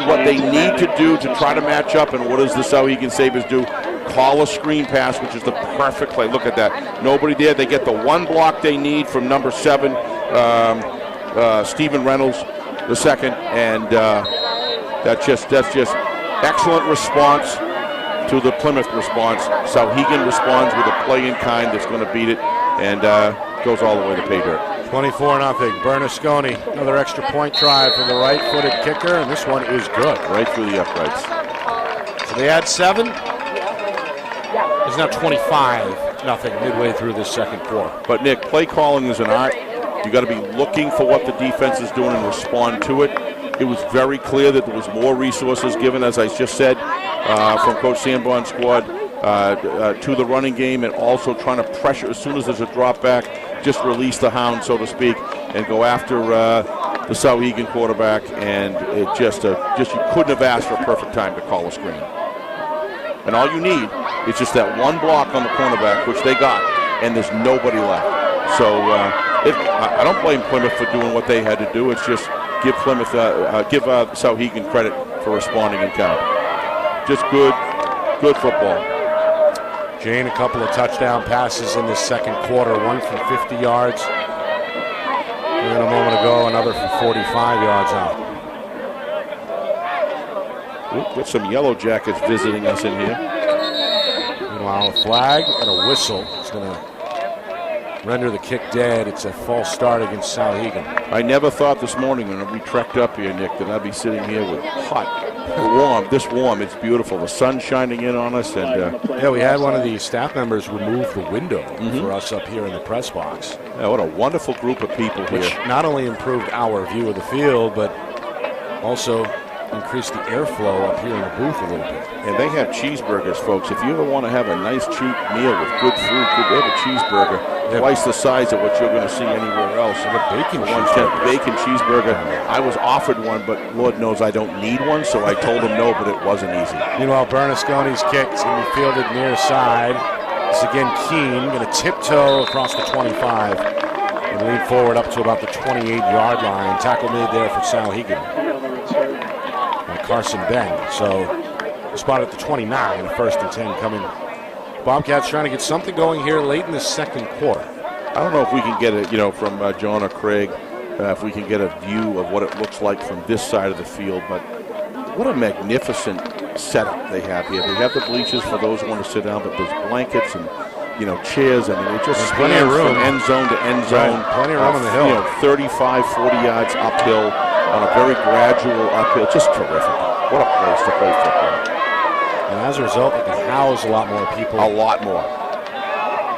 what they need to do to try to match up, and what does the Souhegan Sabres do? Call a screen pass, which is the perfect play. Look at that. Nobody there. They get the one block they need from number 7, Stephen Reynolds, the second, and that's just excellent response to the Plymouth response. Souhegan responds with a play in kind that's going to beat it, and goes all the way to pay dirt. 24-0. Bernasconi, another extra point try for the right-footed kicker, and this one is good. Right through the uprights. So they add 7. It's now 25-0 midway through this second quarter. But Nick, play calling is an art. You got to be looking for what the defense is doing and respond to it. It was very clear that there was more resources given, as I just said, from Coach Sanborn's squad to the running game, and also trying to pressure as soon as there's a drop back, just release the hound, so to speak, and go after the Souhegan quarterback. And it just you couldn't have asked for a perfect time to call a screen. And all you need is just that one block on the cornerback, which they got, and there's nobody left. So I don't blame Plymouth for doing what they had to do. It's just give Souhegan credit for responding in time. Just good football. Jane, a couple of touchdown passes in this second quarter, one from 50 yards. And then a moment ago, another from 45 yards out. With some Yellow Jackets visiting us in here. Meanwhile, a flag and a whistle. It's going to render the kick dead. It's a false start against Souhegan. I never thought this morning when we trekked up here, Nick, that I'd be sitting here with this warm. It's beautiful. The sun's shining in on us. And yeah, we had one of the staff members remove the window for us up here in the press box. Yeah, what a wonderful group of people here. Which not only improved our view of the field, but also increase the airflow up here in the booth a little bit. And they have cheeseburgers, folks. If you ever want to have a nice, cheap meal with good food, they have a cheeseburger twice the size of what you're going to see anywhere else. And a bacon cheeseburger. I was offered one, but Lord knows I don't need one, so I told him no, but it wasn't easy. Meanwhile, Bernasconi's kick is going to be fielded near side. It's again Keene going to tiptoe across the 25 and lean forward up to about the 28-yard line. Tackle made there for Souhegan by Carson Ben. So spot at the 29, a 1st and 10 coming. Bobcats trying to get something going here late in the second quarter. I don't know if we can get it, from John or Craig, if we can get a view of what it looks like from this side of the field, but what a magnificent setup they have here. They have the bleachers for those who want to sit down, but there's blankets and chairs. I mean, it just plenty of room from end zone to end zone. Right. Plenty of room on the hill. 35, 40 yards uphill on a very gradual uphill. Just terrific. What a place to play football. And as a result, it can house a lot more people. A lot more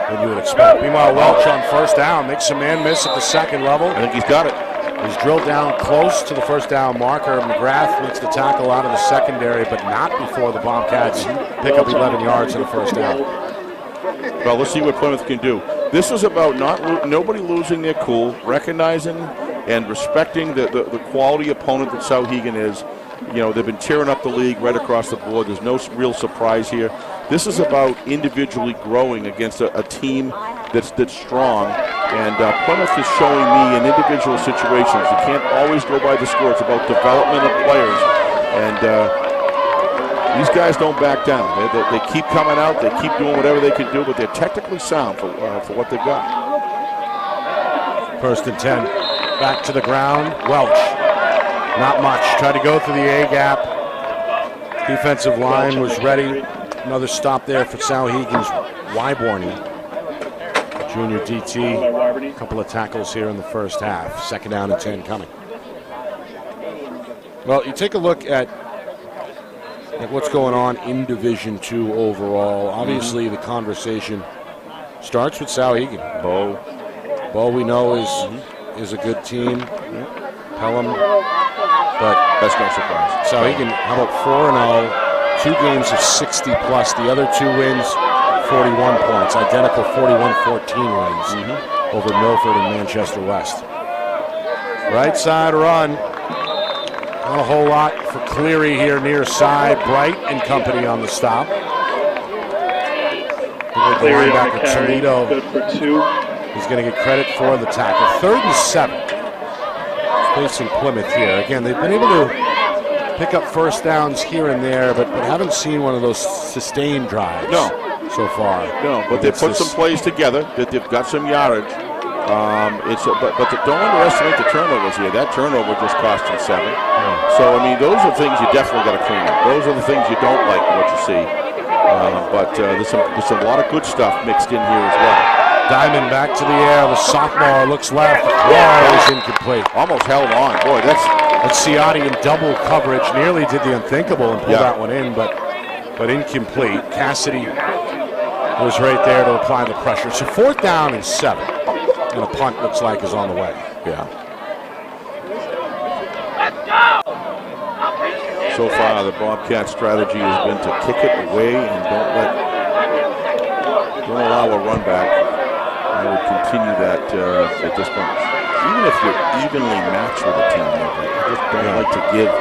than you would expect. Meanwhile, Welch on 1st down makes a man miss at the 2nd level. I think he's got it. He's drilled down close to the 1st down marker. McGrath makes the tackle out of the secondary, but not before the Bobcats pick up 11 yards in the 1st down. Well, let's see what Plymouth can do. This is about nobody losing their cool, recognizing and respecting the quality opponent that Souhegan is. They've been tearing up the league right across the board. There's no real surprise here. This is about individually growing against a team that's strong. And Plymouth is showing me in individual situations, you can't always go by the score. It's about development of players. And these guys don't back down. They keep coming out. They keep doing whatever they can do, but they're technically sound for what they've got. 1st and 10. Back to the ground. Welch. Not much. Tried to go through the A-gap. Defensive line was ready. Another stop there for Souhegan's Wyborny. Junior DT. A couple of tackles here in the 1st half. 2nd down and 10 coming. Well, you take a look at what's going on in Division II overall. Obviously, the conversation starts with Souhegan. Bo we know is a good team. Pelham. But that's no surprise. Souhegan, how about 4-0, 2 games of 60 plus. The other 2 wins, 41 points. Identical 41-14 wins over Milford and Manchester West. Right side run. Not a whole lot for Cleary here near side. Bright and company on the stop. The linebacker Toledo. He's going to get credit for the tackle. 3rd and 7. Facing Plymouth here. Again, they've been able to pick up 1st downs here and there, but haven't seen one of those sustained drives so far. No, but they put some plays together. That they've got some yardage. But don't underestimate the turnovers here. That turnover just cost them 7. So, I mean, those are things you definitely got to clean up. Those are the things you don't like what you see. But there's a lot of good stuff mixed in here as well. Diamond back to the air. The sophomore looks left. Throw is incomplete. Almost held on. Boy, that's Ciotti in double coverage. Nearly did the unthinkable and pulled that one in, but incomplete. Cassidy was right there to apply the pressure. So 4th down and 7. And a punt looks like is on the way. Yeah. So far, the Bobcat strategy has been to kick it away and don't allow a run back. I would continue that at this point. Even if you're evenly matched with a team, I just don't like to give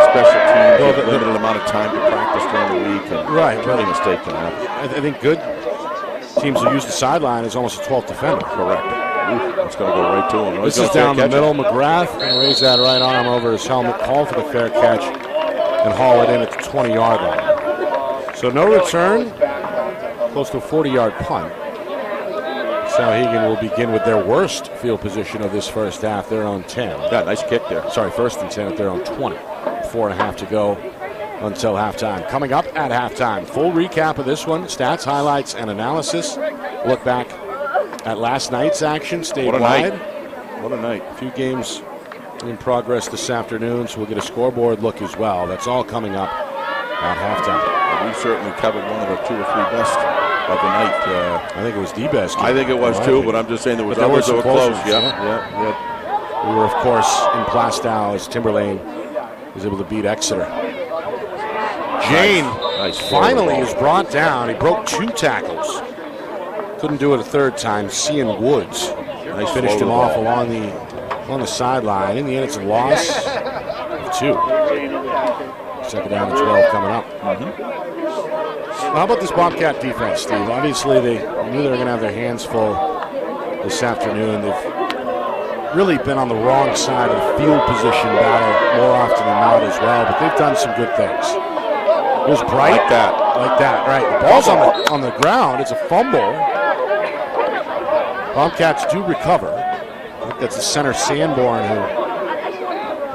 special teams a limited amount of time to practice during the week. And really mistake can happen. I think good teams who use the sideline is almost a 12th defender. Correct. It's going to go right to him. This is down the middle. McGrath can raise that right arm over his helmet, call for the fair catch, and haul it in at the 20-yard line. So no return, close to a 40-yard punt. Souhegan will begin with their worst field position of this 1st half. They're on 10. Yeah, nice kick there. Sorry, 1st and 10 at their own 20. 4.5 to go until halftime. Coming up at halftime, full recap of this one, stats, highlights, and analysis. Look back at last night's action statewide. What a night. A few games in progress this afternoon, so we'll get a scoreboard look as well. That's all coming up at halftime. Well, we certainly covered one of the 2 or 3 best of the night. I think it was the best game. I think it was too, but I'm just saying there was others that were close. Yeah. We were, of course, in Plastow as Timberlane was able to beat Exeter. Jane finally is brought down. He broke 2 tackles. Couldn't do it a third time. Cian Woods finished him off along the sideline. In the end, it's a loss of 2. Second down and 12 coming up. Well, how about this Bobcat defense, Steve? Obviously, they knew they were going to have their hands full this afternoon. They've really been on the wrong side of the field position battle more often than not as well, but they've done some good things. It was bright. Like that, right. The ball's on the ground. It's a fumble. Bobcats do recover. I think that's the center, Sanborn, who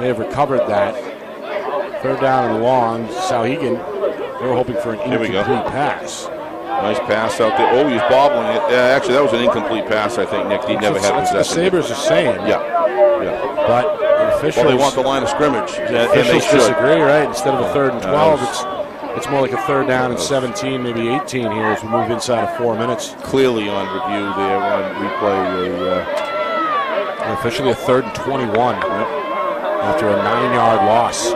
may have recovered that. Third down and long. Souhegan, they were hoping for an incomplete pass. Nice pass out there. Oh, he's bobbling it. Actually, that was an incomplete pass, I think, Nick. He never had possession. The Sabres are saying. Yeah. But the officials... Well, they want the line of scrimmage. The officials disagree, right? Instead of a 3rd and 12, it's more like a 3rd down and 17, maybe 18 here as we move inside of 4 minutes. Clearly on review there on replay. Officially a 3rd and 21 after a 9-yard loss.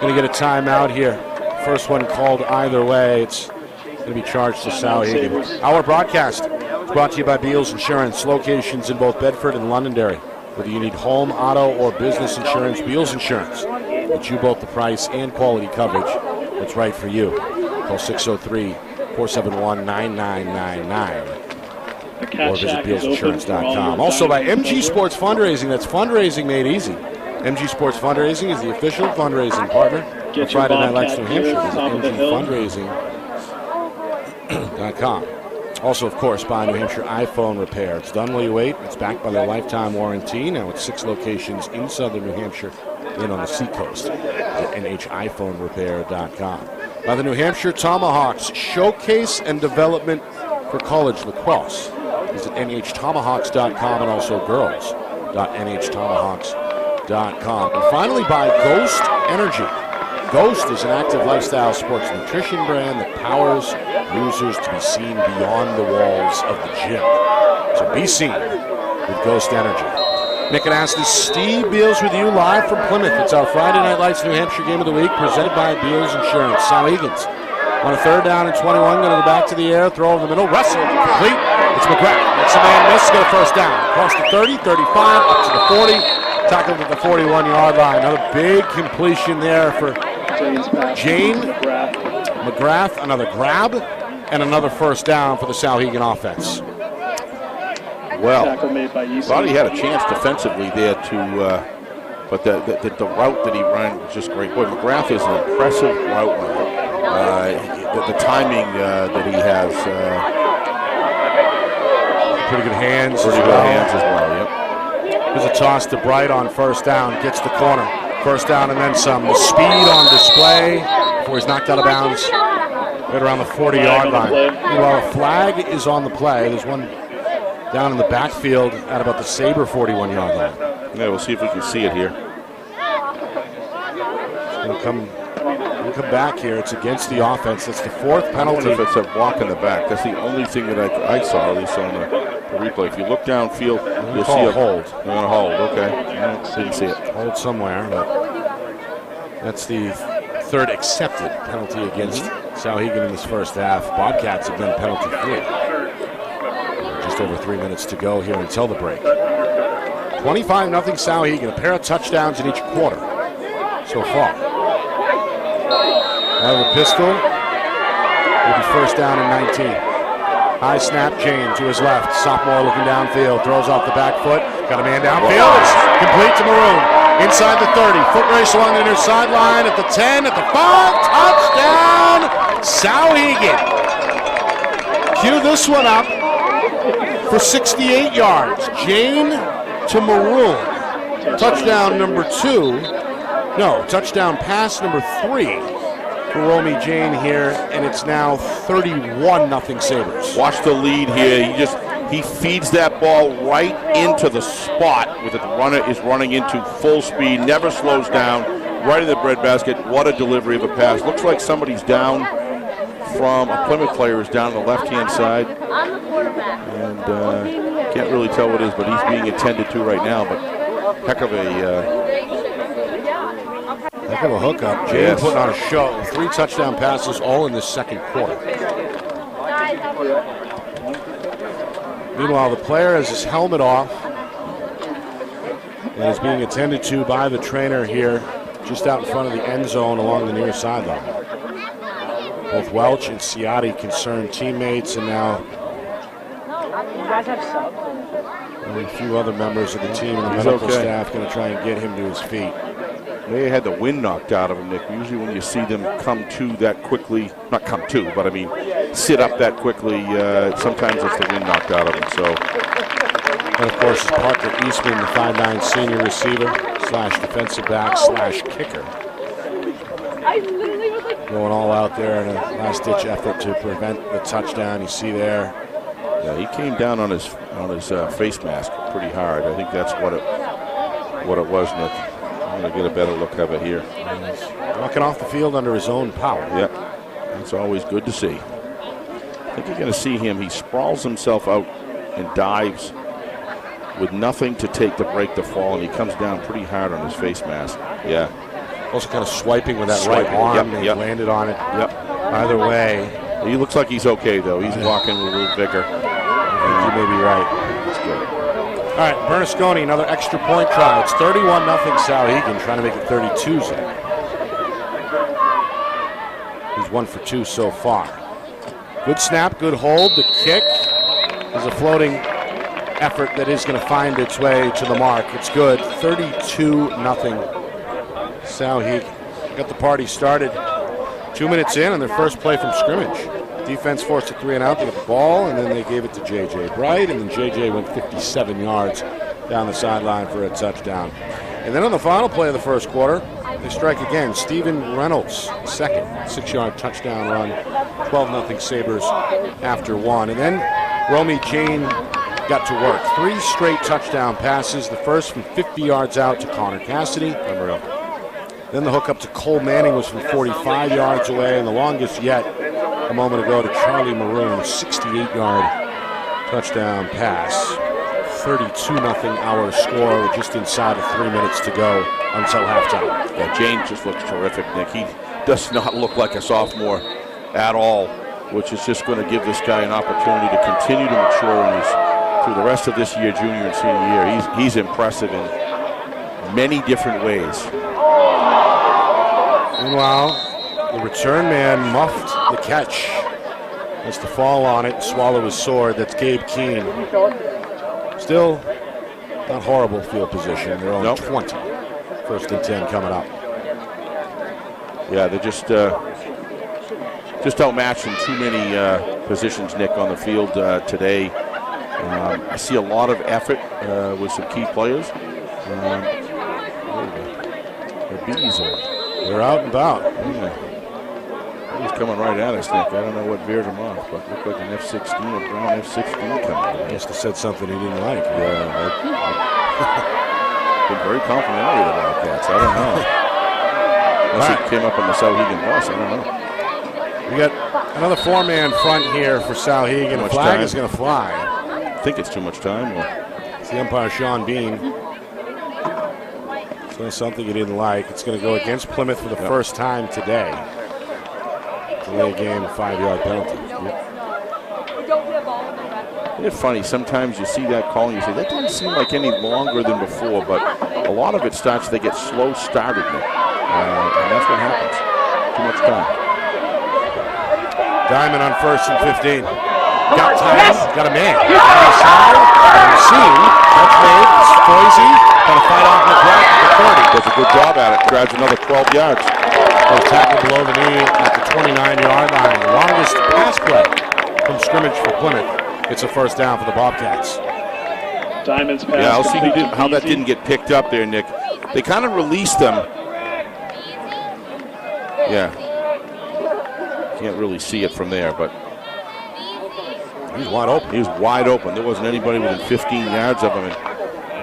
Going to get a timeout here. First one called either way. It's going to be charged to Souhegan. Our broadcast is brought to you by Beals Insurance. Locations in both Bedford and Londonderry. Whether you need home, auto, or business insurance, Beals Insurance. Get you both the price and quality coverage that's right for you. Call 603-471-9999 or visit BealsInsurance.com. Also by MG Sports Fundraising. That's fundraising made easy. MG Sports Fundraising is the official fundraising partner of Friday Night Lights New Hampshire. Visit MGfundraising.com. Also, of course, by New Hampshire iPhone Repair. It's done while you wait. It's backed by their lifetime warranty. Now it's 6 locations in southern New Hampshire and on the seacoast at NHiPhoneRepair.com. By the New Hampshire Tomahawks, showcase and development for college lacrosse. Visit NHTomahawks.com and also girls.NHTomahawks.com. And finally, by Ghost Energy. Ghost is an active lifestyle sports nutrition brand that powers users to be seen beyond the walls of the gym. So be seen with Ghost Energy. Nick and Aston, Steve Beals with you live from Plymouth. It's our Friday Night Lights New Hampshire Game of the Week presented by Beals Insurance. Souhegan's on a 3rd down and 21. Going to go back to the air, throw in the middle, wrestle, complete. It's McGrath. Makes a man miss, got a first down. Across the 30, 35, up to the 40. Tackled at the 41-yard line. Another big completion there for Jane McGrath. Another grab and another first down for the Souhegan offense. Well, thought he had a chance defensively there but the route that he ran was just great. Boy, McGrath is an impressive route runner. The timing that he has. Pretty good hands. Pretty good hands as well, yep. There's a toss to Bright on first down. Gets the corner. First down and then some. The speed on display before he's knocked out of bounds right around the 40-yard line. Meanwhile, a flag is on the play. There's one down in the backfield at about the Sabre 41-yard line. Yeah, we'll see if we can see it here. It's going to come back here. It's against the offense. It's the 4th penalty. If it's a block in the back. That's the only thing that I saw, at least on the replay. If you look downfield, you'll see a hold. They're going to hold. Okay. Didn't see it. Hold somewhere. But that's the 3rd accepted penalty against Souhegan in this first half. Bobcats have been penalty-free. Just over 3 minutes to go here until the break. 25-0 Souhegan. A pair of touchdowns in each quarter so far. Out of the pistol. Will be first down and 19. High snap, Jane to his left. Sophomore looking downfield. Throws off the back foot. Got a man downfield. It's complete to Maroon. Inside the 30. Foot race along the near sideline. At the 10. At the 5. Touchdown! Souhegan. Cue this one up for 68 yards. Jane to Maroon. Touchdown number 2. No, touchdown pass number 3. For Romy Jane here, and it's now 31-0 Sabres. Watch the lead here. He feeds that ball right into the spot where the runner is running into full speed, never slows down, right in the breadbasket. What a delivery of a pass. Looks like somebody's down from, a Plymouth player is down on the left-hand side. And can't really tell what it is, but he's being attended to right now. But heck of a Heck of a hookup. Jane putting on a show. 3 touchdown passes all in the second quarter. Meanwhile, the player has his helmet off and is being attended to by the trainer here just out in front of the end zone along the near sideline. Both Welch and Ciotti concerned teammates, and now a few other members of the team and the medical staff going to try and get him to his feet. They had the wind knocked out of him, Nick. Usually when you see them come to that quickly, not come to, but I mean sit up that quickly, sometimes it's the wind knocked out of them. So, and of course, it's Parker Eastman, the 5'9" senior receiver / defensive back / kicker. Going all out there in a last-ditch effort to prevent the touchdown. You see there. Yeah, he came down on his face mask pretty hard. I think that's what it was, Nick. I'm going to get a better look of it here. Walking off the field under his own power. Yep, that's always good to see. I think you're going to see him. He sprawls himself out and dives with nothing to take to break the fall, and he comes down pretty hard on his face mask. Yeah. Also kind of swiping with that right arm, and he landed on it. Yep. Either way. He looks like he's okay, though. He's walking with a little vigor. I think you may be right. That's good. All right, Bernasconi, another extra point try. It's 31-0 Souhegan, trying to make it 32. He's 1 for 2 so far. Good snap, good hold. The kick is a floating effort that is going to find its way to the mark. It's good. 32-0 Souhegan. Got the party started 2 minutes in on their first play from scrimmage. Defense forced a 3 and out. They got the ball, and then they gave it to J.J. Bright, and then J.J. went 57 yards down the sideline for a touchdown. And then on the final play of the first quarter, they strike again. Steven Reynolds, second 6-yard touchdown run. 12-0 Sabres after 1. And then Romy Jane got to work. 3 straight touchdown passes. The first from 50 yards out to Connor Cassidy. Then the hook up to Cole Manning was from 45 yards away, and the longest yet a moment ago to Charlie Maroon, 68-yard touchdown pass. 32-0 our score with just inside of 3 minutes to go until halftime. Yeah, James just looks terrific, Nick. He does not look like a sophomore at all, which is just going to give this guy an opportunity to continue to mature through the rest of this year, junior and senior year. He's impressive in many different ways. Meanwhile, the return man muffed the catch. Has to fall on it and swallow his sword. That's Gabe Keane. Still not horrible field position. They're on 20. First and 10 coming up. Yeah, they're just outmatched in too many positions, Nick, on the field today. I see a lot of effort with some key players. The bees are. They're out and about. Yeah. He's coming right at us, Nick. I don't know what veered him off, but looked like an F-16, a brown F-16 coming. He must have said something he didn't like. Yeah. Been very complimentary of the Wildcats. I don't know. Unless it came up on the Souhegan bus. I don't know. We got another 4-man front here for Souhegan. The flag is going to fly. I think it's too much time. It's the umpire, Sean Bean. So something he didn't like. It's going to go against Plymouth for the first time today. Delay game, 5-yard penalty. Isn't it funny? Sometimes you see that call and you say, that doesn't seem like any longer than before, but a lot of it starts, they get slow started, Nick. And that's what happens. Too much time. Diamond on 1st and 15. Got time, got a man. Inside, and seen. That's made. It's Foisey. Going to fight off McGrath at the 30. Does a good job at it. Grabs another 12 yards. Goes tackle below the knee at the 29-yard line. Longest pass play from scrimmage for Plymouth. It's a first down for the Bobcats. Diamond's pass. Yeah, I'll see how that didn't get picked up there, Nick. They kind of released them. Yeah. Can't really see it from there, but he's wide open. He was wide open. There wasn't anybody within 15 yards of him.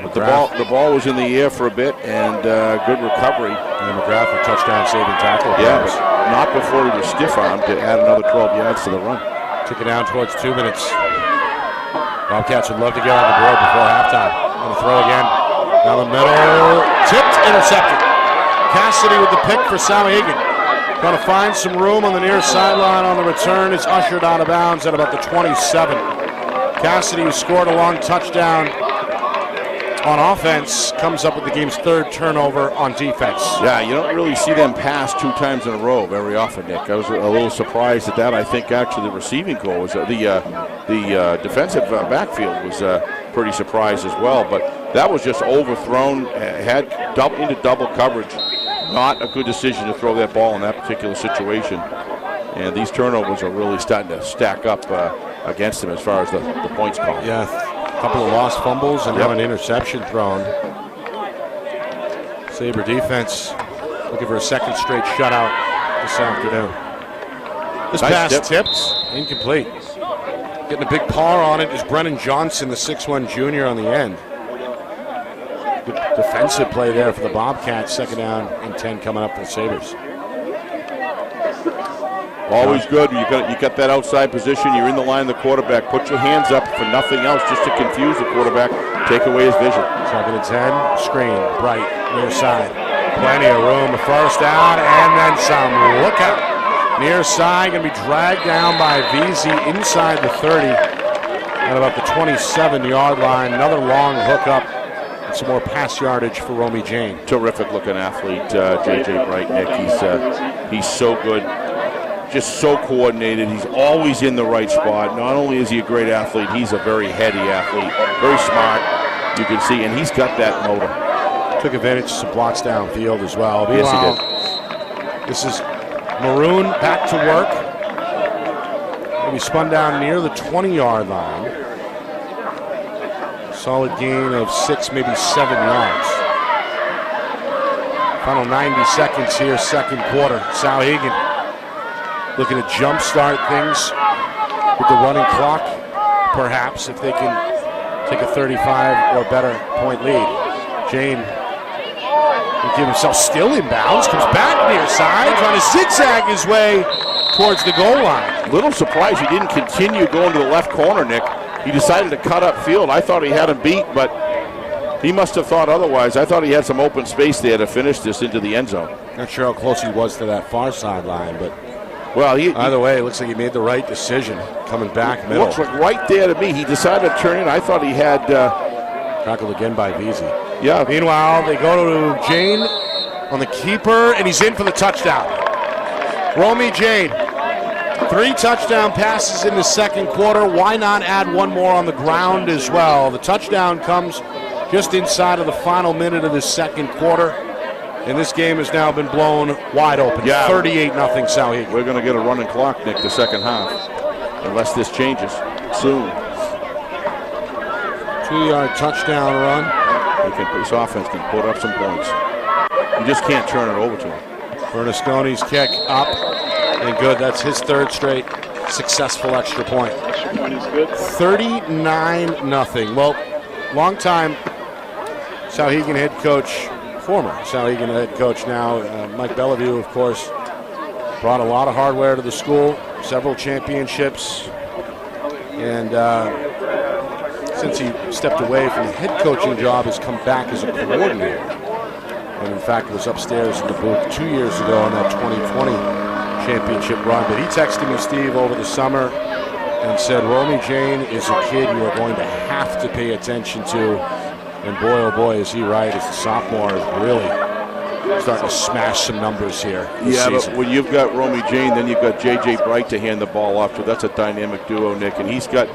But the ball was in the air for a bit, and good recovery. And McGrath a touchdown saving tackle. Yeah, but not before he was stiff-armed to add another 12 yards to the run. Took it down towards 2 minutes. Bobcats would love to get on the board before halftime. Going to throw again. Down the middle. Tipped, intercepted. Cassidy with the pick for Souhegan. Going to find some room on the near sideline on the return. It's ushered out of bounds at about the 27. Cassidy, who scored a long touchdown on offense, comes up with the game's third turnover on defense. Yeah, you don't really see them pass 2 times in a row very often, Nick. I was a little surprised at that. I think actually the receiving goal was the defensive backfield was pretty surprised as well. But that was just overthrown, had into double coverage. Not a good decision to throw that ball in that particular situation. And these turnovers are really starting to stack up against them as far as the points column. Yeah, a couple of lost fumbles and now an interception thrown. Sabre defense looking for a second straight shutout this afternoon. This Nice pass tipped, incomplete. Getting a big paw on it is Brennan Johnson, the 6'1 junior on the end. Good defensive play there for the Bobcats. 2nd down and 10 coming up for the Sabres. Always good. You got that outside position. You're in the line of the quarterback. Put your hands up for nothing else, just to confuse the quarterback, take away his vision. 2nd and 10. Screen, Bright, near side. Plenty of room. The first down and then some. Look out. Near side, going to be dragged down by VZ inside the 30 at about the 27-yard line. Another long hookup. Some more pass yardage for Romy Jane. Terrific looking athlete, J.J. Bright, Nick. He's so good, just so coordinated. He's always in the right spot. Not only is he a great athlete, he's a very heady athlete, very smart, you can see, and he's got that motor. Took advantage of some blocks downfield as well. Yes, he did. This is Maroon back to work. He'll be spun down near the 20-yard line. Solid gain of 6, maybe 7 yards. Final 90 seconds here, second quarter. Souhegan looking to jumpstart things with the running clock, perhaps, if they can take a 35 or better point lead. Jane will give himself still inbounds, comes back near side, trying to zigzag his way towards the goal line. Little surprised he didn't continue going to the left corner, Nick. He decided to cut upfield. I thought he had him beat, but he must have thought otherwise. I thought he had some open space there to finish this into the end zone. Not sure how close he was to that far sideline, but well, either way, it looks like he made the right decision coming back middle. Looks like right there to me. He decided to turn in. I thought he had... tackled again by VZ. Yeah. Meanwhile, they go to Jane on the keeper, and he's in for the touchdown. Romy Jane. 3 touchdown passes in the second quarter. Why not add one more on the ground as well? The touchdown comes just inside of the final minute of the second quarter. And this game has now been blown wide open. Yeah. 38-0 Souhegan. We're going to get a running clock, Nick, the second half. Unless this changes soon. 2-yard touchdown run. This offense can put up some points. You just can't turn it over to him. Bernasconi's kick up. And good. That's his 3rd straight successful extra point. Extra point is good. 39-0. Well, long-time Souhegan head coach, former Souhegan head coach now, Mike Bellevue, of course, brought a lot of hardware to the school, several championships, and since he stepped away from the head coaching job, has come back as a coordinator. And in fact, was upstairs in the booth 2 years ago on that 2020 championship run. But he texted me, Steve, over the summer and said, Romy Jane is a kid you are going to have to pay attention to. And boy, oh boy, is he right, as the sophomore is really starting to smash some numbers here this season. But when you've got Romy Jane, then you've got J.J. Bright to hand the ball off to. That's a dynamic duo, Nick. And he's got,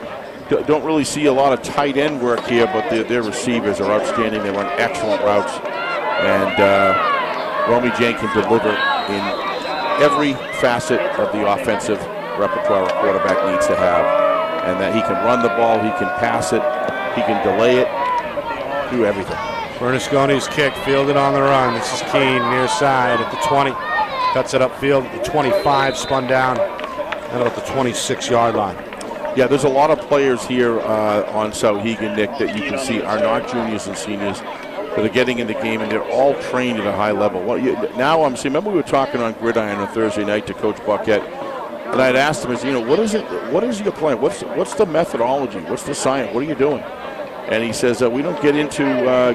don't really see a lot of tight end work here, but their receivers are outstanding. They run excellent routes. And Romy Jane can deliver in every facet of the offensive repertoire a quarterback needs to have. And that he can run the ball, he can pass it, he can delay it, do everything. Bernasconi's kick fielded on the run. This is Keene near side at the 20. Cuts it upfield at the 25, spun down and about the 26-yard line. Yeah, there's a lot of players here on Souhegan, Nick, that you can see are not juniors and seniors that are getting in the game, and they're all trained at a high level. Now I'm seeing, remember we were talking on Gridiron on Thursday night to Coach Buckett, and I'd asked him, what is your plan? What's the methodology? What's the science? What are you doing? And he says we don't get into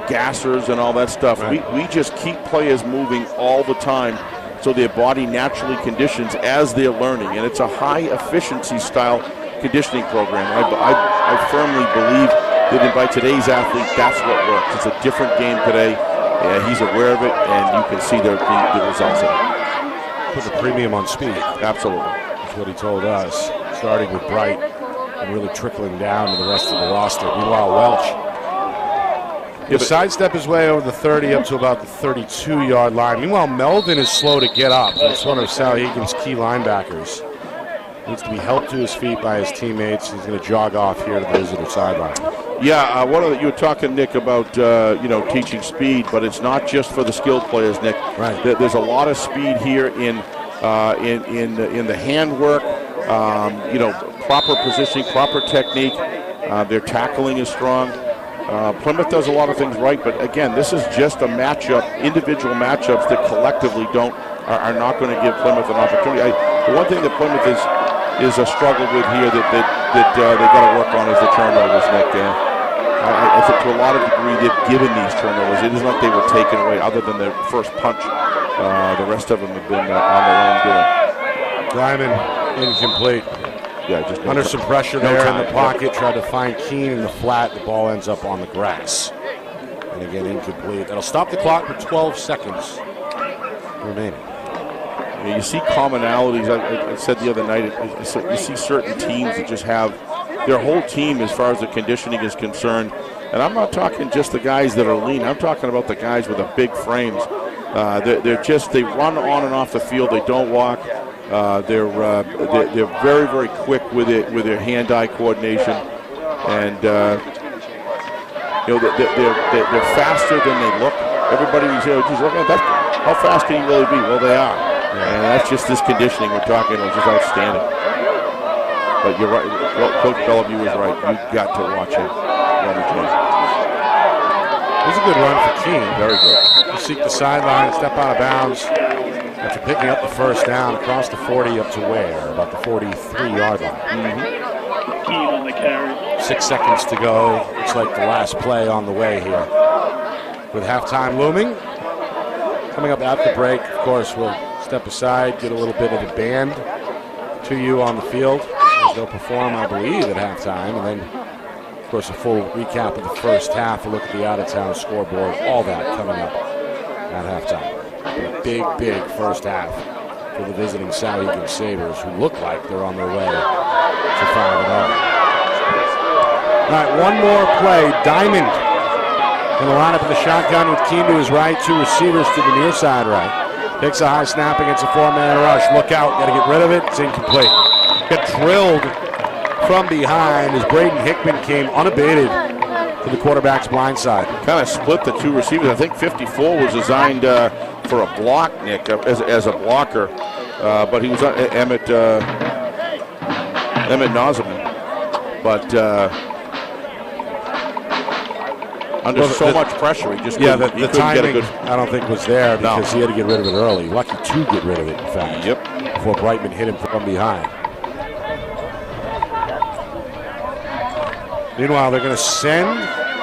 gassers and all that stuff. Right. We just keep players moving all the time so their body naturally conditions as they're learning. And it's a high-efficiency style conditioning program. I firmly believe that by today's athlete, that's what works. It's a different game today. He's aware of it, and you can see the results of it. Put the premium on speed. Absolutely. That's what he told us, starting with Bright and really trickling down to the rest of the roster. Meanwhile, Welch he'll sidestep his way over the 30 up to about the 32-yard line. Meanwhile, Melvin is slow to get up. That's one of Souhegan's key linebackers. Needs to be helped to his feet by his teammates. He's going to jog off here to the visitor sideline. Yeah, you were talking, Nick, about teaching speed, but it's not just for the skilled players, Nick. Right. There's a lot of speed here in the handwork. Proper positioning, proper technique. Their tackling is strong. Plymouth does a lot of things right, but again, this is just a matchup, individual matchups that collectively are not going to give Plymouth an opportunity. The one thing that Plymouth is a struggle with here that they got to work on is the turnovers, Nick. I think to a lot of degree they've given these turnovers. It isn't like they were taken away other than the first punch. The rest of them have been on their own doing. Diamond incomplete. Yeah, just under some pressure no there time. in the pocket. Tried to find Keene in the flat. The ball ends up on the grass. And again, incomplete. That'll stop the clock with 12 seconds remaining. Yeah, you see commonalities. I said the other night, you see certain teams that just have their whole team as far as the conditioning is concerned. And I'm not talking just the guys that are lean. I'm talking about the guys with the big frames. They run on and off the field. They don't walk. They're very, very quick with their hand-eye coordination, and they're faster than they look. Everybody says, "Geez, look at that! How fast can you really be?" Well, they are, and that's just this conditioning we're talking, which is outstanding. But you're right, Coach Bellevue is right. You've got to watch him run the game. It was a good run for Keene. Very good. To seek the sideline, step out of bounds. After picking up the first down across the 40 up to where? About the 43-yard line. Keene on the carry. 6 seconds to go. Looks like the last play on the way here. With halftime looming. Coming up at the break, of course, we'll step aside, get a little bit of the band to you on the field as they'll perform, I believe, at halftime. And then, of course, a full recap of the first half, a look at the out-of-town scoreboard, all that coming up at halftime. A big first half for the visiting Souhegan Sabres, who look like they're on their way to 5-0. All right, one more play. Diamond going to line up in the shotgun with Keene to his right, two receivers to the near side right. Takes a high snap against a four-man rush. Look out, got to get rid of it. It's incomplete. Got drilled from behind as Braden Hickman came unabated to the quarterback's blind side. Kind of split the two receivers. I think 54 was designed for a block, Nick, as a blocker, but he was Emmett Nozeman. But under so much pressure, he just couldn't, the timing, get a good. I don't think was there because he had to get rid of it early. Lucky to get rid of it, in fact. Yep. Before Brightman hit him from behind. Meanwhile, they're going to send.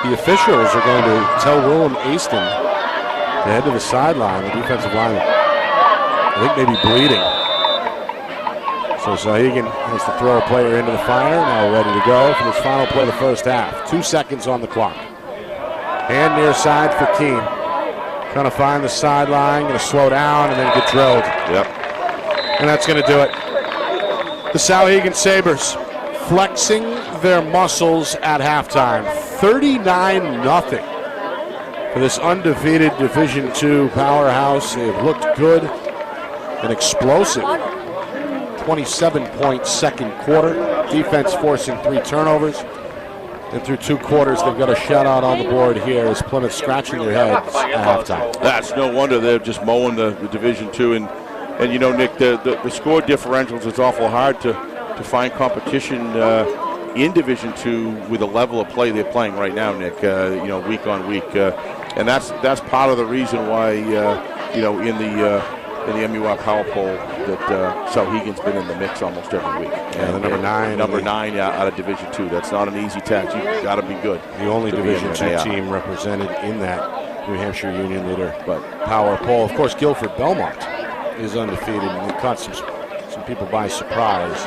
The officials are going to tell Willem Aston to head to the sideline. The defensive lineman, I think, maybe bleeding. So Souhegan has to throw a player into the fire. Now ready to go for this final play of the first half. 2 seconds on the clock. Hand near side for Keene. Trying to find the sideline. Going to slow down and then get drilled. Yep. And that's going to do it. The Souhegan Sabres flexing their muscles at halftime. 39-0 for this undefeated Division II powerhouse. They've looked good and explosive. 27-point second quarter. Defense forcing 3 turnovers. And through 2 quarters, they've got a shutout on the board here as Plymouth scratching their heads at halftime. That's no wonder they're just mowing the Division II. And you know, Nick, the score differentials, it's awful hard to find competition in Division II with the level of play they're playing right now, Nick, week on week. And that's part of the reason why, in in the MUR Power Poll that Souhegan's been in the mix almost every week. Yeah, the number 9. Number 9 out of Division II. That's not an easy task. You've got to be good. The only to be in Division there. II team represented in that New Hampshire Union Leader Power Poll. Of course, Guilford Belmont is undefeated, and it caught some people by surprise.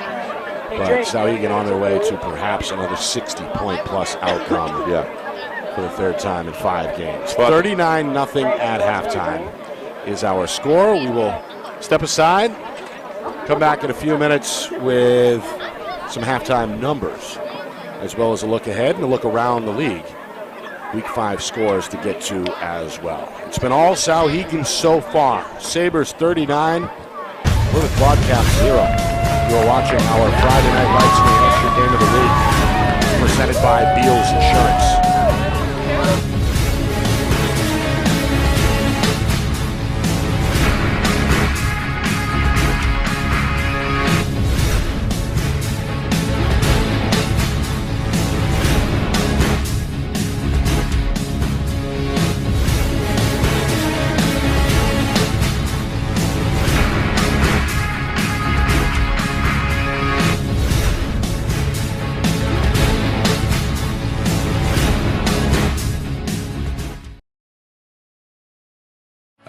But Souhegan on their way to perhaps another 60-point-plus outcome. For the third time in 5 games. 39-0 at halftime is our score. We will step aside, come back in a few minutes with some halftime numbers, as well as a look ahead and a look around the league. Week 5 scores to get to as well. It's been all Souhegan so far. Sabres 39, Plymouth broadcast 0. You are watching our Friday Night Lights New Hampshire game of the league, presented by Beals Insurance.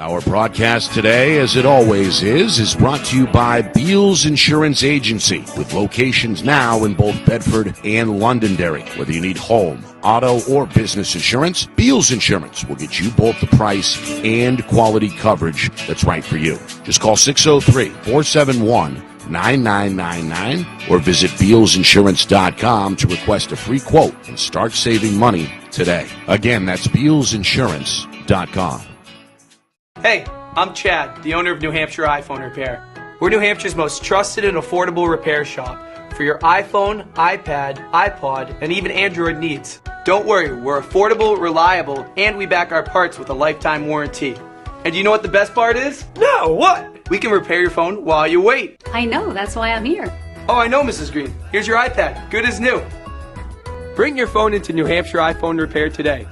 Our broadcast today, as it always is brought to you by Beals Insurance Agency, with locations now in both Bedford and Londonderry. Whether you need home, auto, or business insurance, Beals Insurance will get you both the price and quality coverage that's right for you. Just call 603-471-9999 or visit BealsInsurance.com to request a free quote and start saving money today. Again, that's BealsInsurance.com. Hey, I'm Chad, the owner of New Hampshire iPhone Repair. We're New Hampshire's most trusted and affordable repair shop for your iPhone, iPad, iPod, and even Android needs. Don't worry, we're affordable, reliable, and we back our parts with a lifetime warranty. And you know what the best part is? No, what? We can repair your phone while you wait. I know, that's why I'm here. Oh, I know, Mrs. Green. Here's your iPad, good as new. Bring your phone into New Hampshire iPhone Repair today.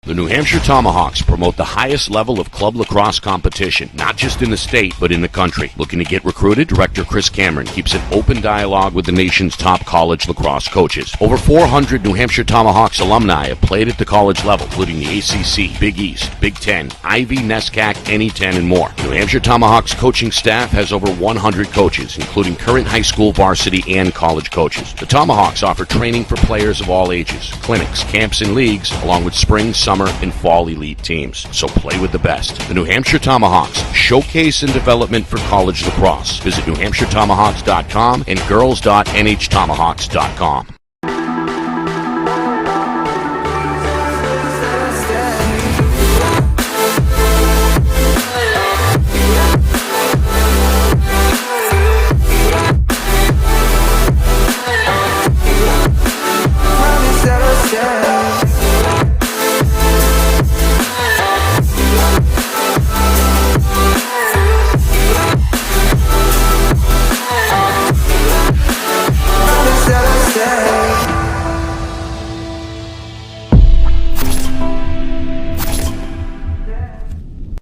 The New Hampshire Tomahawks promote the highest level of club lacrosse competition, not just in the state, but in the country. Looking to get recruited? Director Chris Cameron keeps an open dialogue with the nation's top college lacrosse coaches. Over 400 New Hampshire Tomahawks alumni have played at the college level, including the ACC, Big East, Big Ten, Ivy, NESCAC, NE10, and more. New Hampshire Tomahawks coaching staff has over 100 coaches, including current high school, varsity, and college coaches. The Tomahawks offer training for players of all ages, clinics, camps, and leagues, along with spring, summer, and fall elite teams. So play with the best. The New Hampshire Tomahawks, showcase and development for college lacrosse. Visit NewHampshireTomahawks.com and girls.nhtomahawks.com.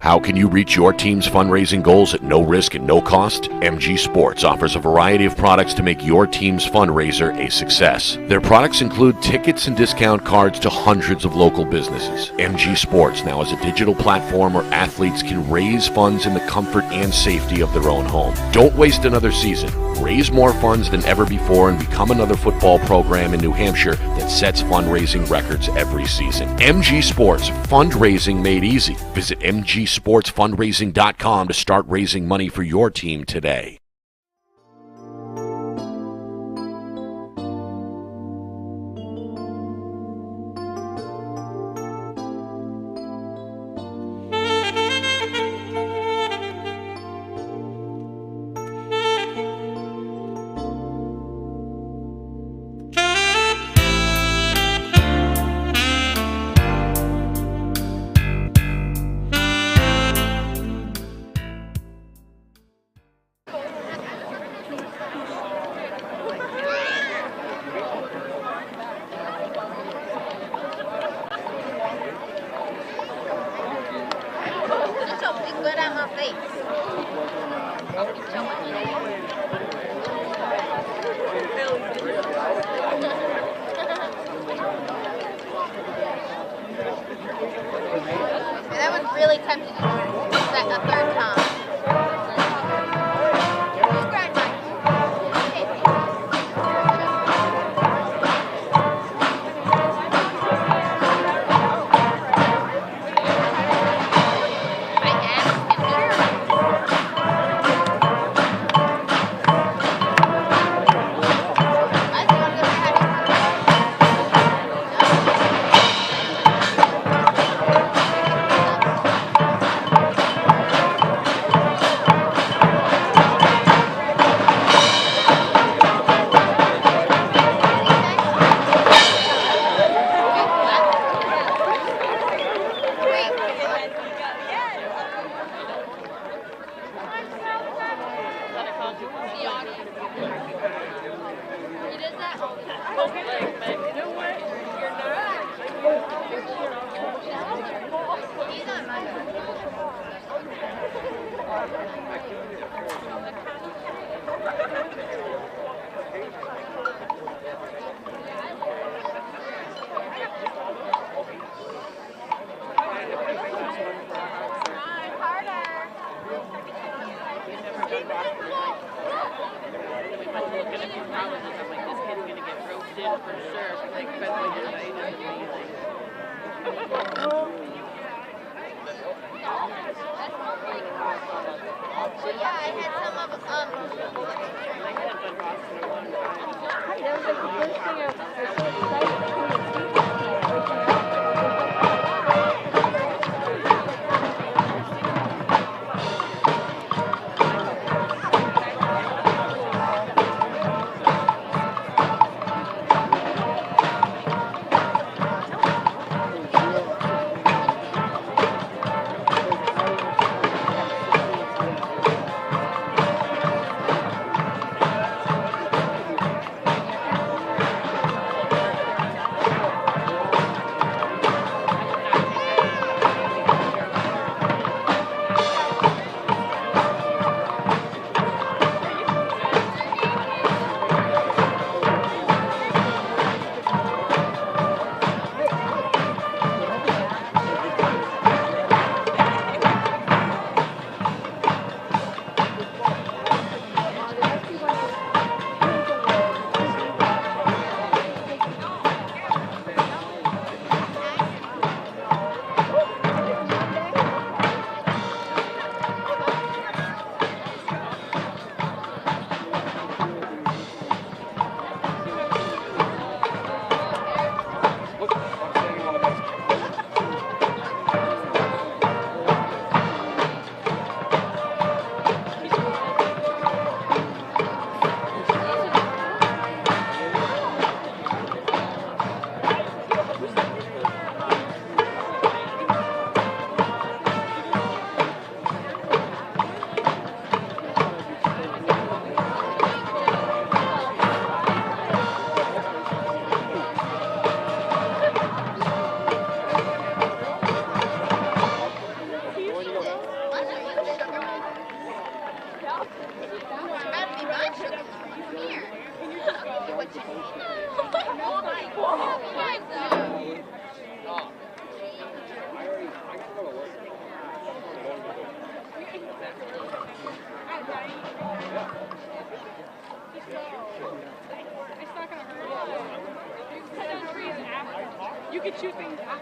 How can you reach your team's fundraising goals at no risk and no cost? MG Sports offers a variety of products to make your team's fundraiser a success. Their products include tickets and discount cards to hundreds of local businesses. MG Sports now has a digital platform where athletes can raise funds in the comfort and safety of their own home. Don't waste another season. Raise more funds than ever before and become another football program in New Hampshire that sets fundraising records every season. MG Sports, fundraising made easy. Visit mgsportsfundraising.com to start raising money for your team today. good on my face. That was really tempting to do a third time. You could shoot things out.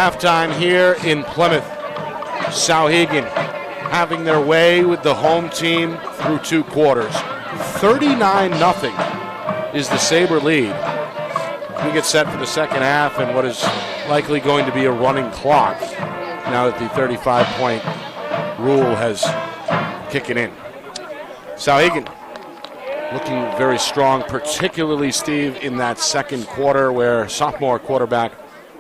Halftime here in Plymouth. Souhegan having their way with the home team through 2 quarters. 39-0 is the Sabre lead. We get set for the second half and what is likely going to be a running clock now that the 35-point rule has kicking in. Souhegan looking very strong, particularly, Steve, in that second quarter where sophomore quarterback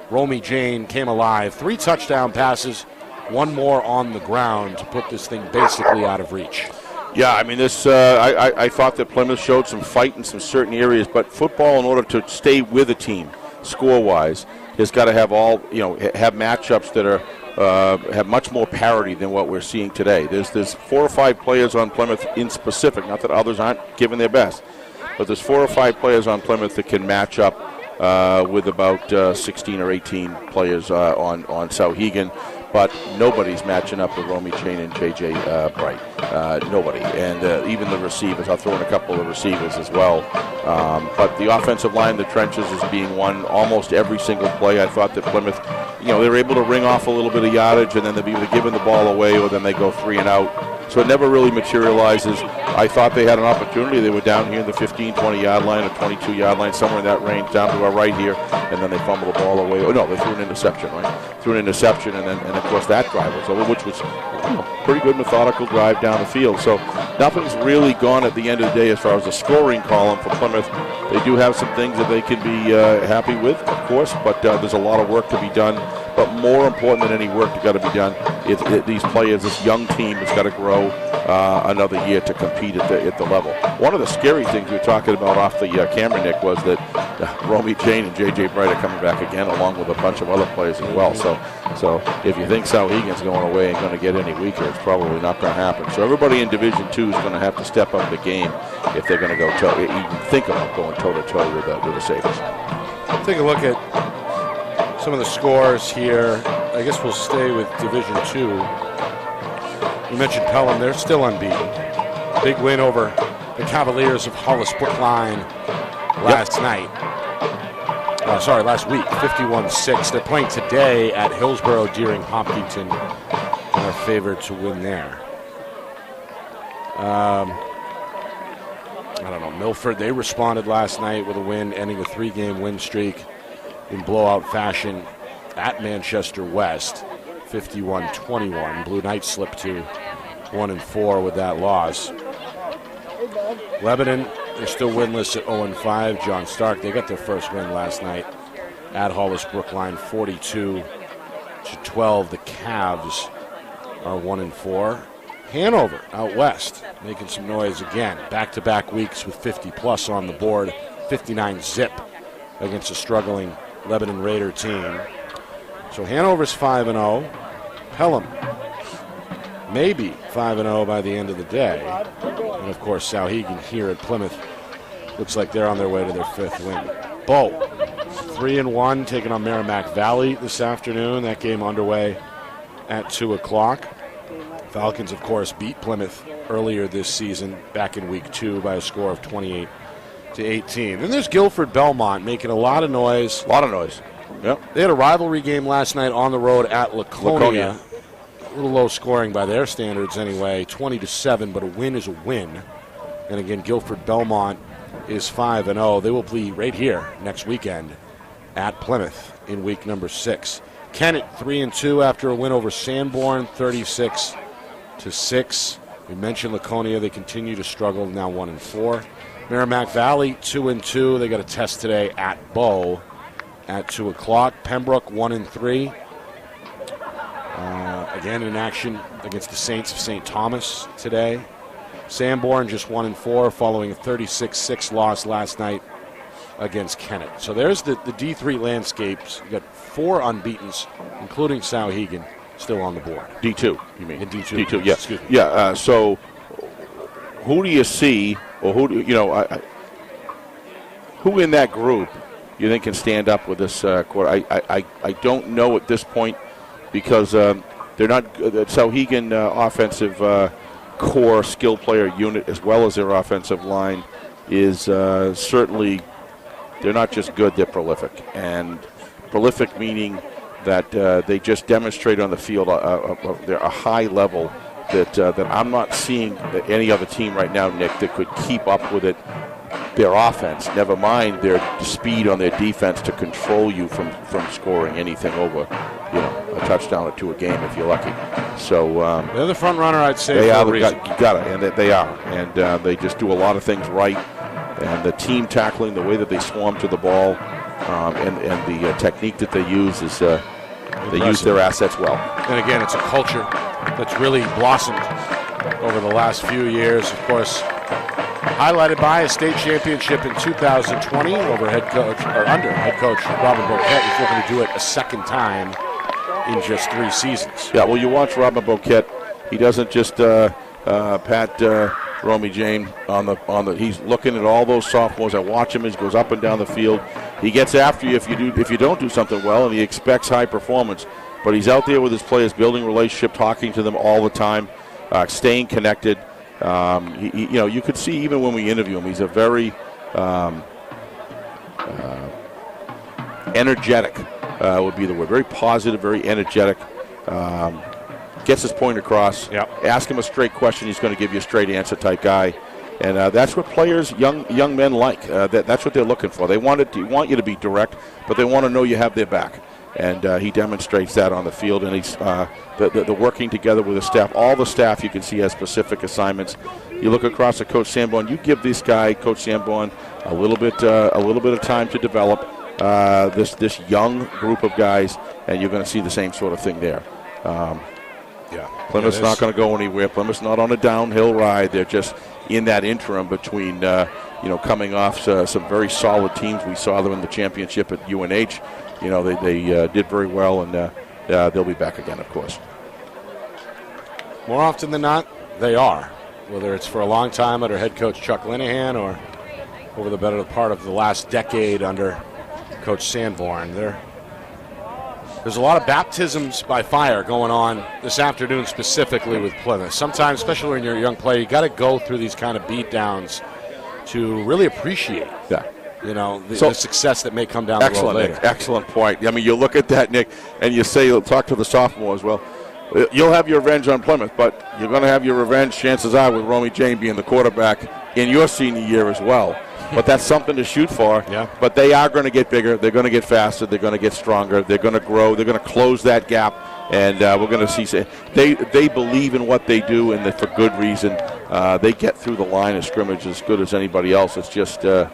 Romy Jane came alive. 3 touchdown passes, 1 more on the ground to put this thing basically out of reach. Yeah, I mean, this. I thought that Plymouth showed some fight in some certain areas, but football, in order to stay with a team, score-wise, has got to have have matchups that are have much more parity than what we're seeing today. There's 4 or 5 players on Plymouth in specific. Not that others aren't giving their best, but there's 4 or 5 players on Plymouth that can match up with about 16 or 18 players on Souhegan. But nobody's matching up with Romy Chain and J.J. Bright. Nobody. And even the receivers. I'll throw in a couple of the receivers as well. But the offensive line, the trenches, is being won almost every single play. I thought that Plymouth, they were able to ring off a little bit of yardage, and then they'd be either giving the ball away or then they go 3 and out. So it never really materializes. I thought they had an opportunity. They were down here in the 15, 20-yard line or 22-yard line, somewhere in that range, down to our right here, and then they fumbled the ball away. Oh, no, they threw an interception, right? Threw an interception, and of course, that drive was over, which was pretty good methodical drive down the field. So nothing's really gone at the end of the day as far as the scoring column for Plymouth. They do have some things that they can be happy with, of course, but there's a lot of work to be done. But more important than any work that's got to be done, these players, this young team has got to grow another year to compete at the level. One of the scary things we were talking about off the camera, Nick, was that Romy Jane and J.J. Bright are coming back again, along with a bunch of other players as well. So if you think Souhegan's going away and going to get any weaker, it's probably not going to happen. So everybody in Division 2 is going to have to step up the game if they're going to go even think about going toe-to-toe with the Sabres. Take a look at some of the scores here. I guess we'll stay with Division 2. You mentioned Pelham. They're still unbeaten. Big win over the Cavaliers of Hollis Brookline last week, 51-6. They're playing today at Hillsborough, Deering, Hopkinton, and are favored to win there. I don't know, Milford, they responded last night with a win, ending a 3-game win streak in blowout fashion at Manchester West, 51-21. Blue Knights slipped to 1-4 with that loss. Lebanon, they're still winless at 0-5. John Stark, they got their first win last night at Hollis Brookline, 42-12. The Cavs are 1-4. Hanover out west, making some noise again. Back-to-back weeks with 50-plus on the board, 59-zip against a struggling Lebanon Raider team. So Hanover's 5-0. Pelham maybe 5-0 by the end of the day. And of course, Souhegan here at Plymouth looks like they're on their way to their 5th win. Bow 3-1, taking on Merrimack Valley this afternoon. That game underway at 2 o'clock. Falcons, of course, beat Plymouth earlier this season, back in week 2, by a score of 28-18. Then there's Guilford Belmont making a lot of noise. Yep. They had a rivalry game last night on the road at Laconia. A little low scoring by their standards anyway, 20-7, but a win is a win. And again, Guilford Belmont is 5-0. They will play right here next weekend at Plymouth in week number 6. Kennett 3-2 after a win over Sanborn, 36-6. We mentioned Laconia. They continue to struggle, now 1-4. Merrimack Valley 2-2. They got a test today at Bow at 2 o'clock. Pembroke 1-3. Again in action against the Saints of St. Thomas today. Sanborn just 1-4 following a 36-6 loss last night against Kennett. So there's the D3 landscapes. You got 4 unbeatens, including Souhegan, still on the board. D2, you mean? In D2. D2, yeah. Excuse me. Yeah, so who do you see, or who in that group you think can stand up with this quarter? I don't know at this point, because they're not the Souhegan offensive core skill player unit, as well as their offensive line, is certainly, they're not just good, they're prolific. And prolific meaning that they just demonstrate on the field a high level that I'm not seeing any other team right now, Nick, that could keep up with it. Their offense, never mind their speed on their defense to control you from scoring anything over, a touchdown or two a game if you're lucky. So they're the front runner, I'd say. They for are. a reason. You got it, and they are, and they just do a lot of things right. And the team tackling, the way that they swarm to the ball, and the technique that they use is they use their assets well. And again, it's a culture that's really blossomed over the last few years. Of course, highlighted by a state championship in 2020 under head coach Robin Boquette. He's looking to do it a second time in just 3 seasons. Yeah, well, you watch Robin Boquette. He doesn't just pat Romy Jane on the. He's looking at all those sophomores. I watch him as he goes up and down the field. He gets after you if you don't do something well, and he expects high performance. But he's out there with his players, building relationship, talking to them all the time, staying connected. You could see even when we interview him, he's a very energetic, would be the word. Very positive, very energetic. Gets his point across. Yep. Ask him a straight question, he's going to give you a straight answer type guy. And that's what players, young men like. That's what they're looking for. They want you to be direct, but they want to know you have their back. And he demonstrates that on the field. And he's the working together with the staff. All the staff you can see has specific assignments. You look across at Coach Sanborn. You give this guy, Coach Sanborn, a little bit of time to develop this young group of guys, and you're going to see the same sort of thing there. Plymouth's not going to go anywhere. Plymouth's not on a downhill ride. They're just in that interim between, coming off some very solid teams. We saw them in the championship at UNH. They did very well, and they'll be back again, of course. More often than not, they are. Whether it's for a long time under head coach Chuck Linehan or over the better part of the last decade under Coach Sanborn. There's a lot of baptisms by fire going on this afternoon specifically with Plymouth. Sometimes, especially when you're a young player, you got to go through these kind of beatdowns to really appreciate the success that may come down the road later. Nick, excellent point. I mean, you look at that, Nick, and you say, talk to the sophomores. Well, you'll have your revenge on Plymouth, but you're going to have your revenge, chances are, with Romy Jane being the quarterback in your senior year as well. But that's something to shoot for. Yeah. But they are going to get bigger. They're going to get faster. They're going to get stronger. They're going to grow. They're going to close that gap. And we're going to see they believe in what they do, and for good reason. They get through the line of scrimmage as good as anybody else. It's just they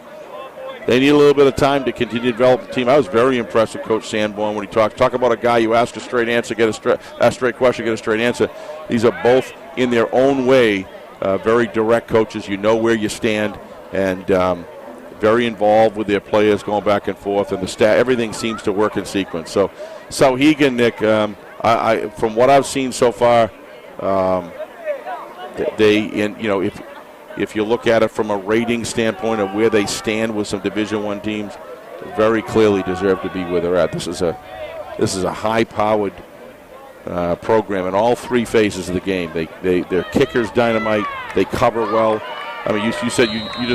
need a little bit of time to continue to develop the team. I was very impressed with Coach Sanborn when he talk about a guy you ask a straight answer, ask a straight question, get a straight answer. These are both, in their own way, very direct coaches. You know where you stand. And very involved with their players going back and forth, and the staff. Everything seems to work in sequence. So, Souhegan, Nick, I from what I've seen so far, if you look at it from a rating standpoint of where they stand with some Division I teams, very clearly deserve to be where they're at. This is a high-powered program in all 3 phases of the game. Their kickers dynamite. They cover well. I mean, you just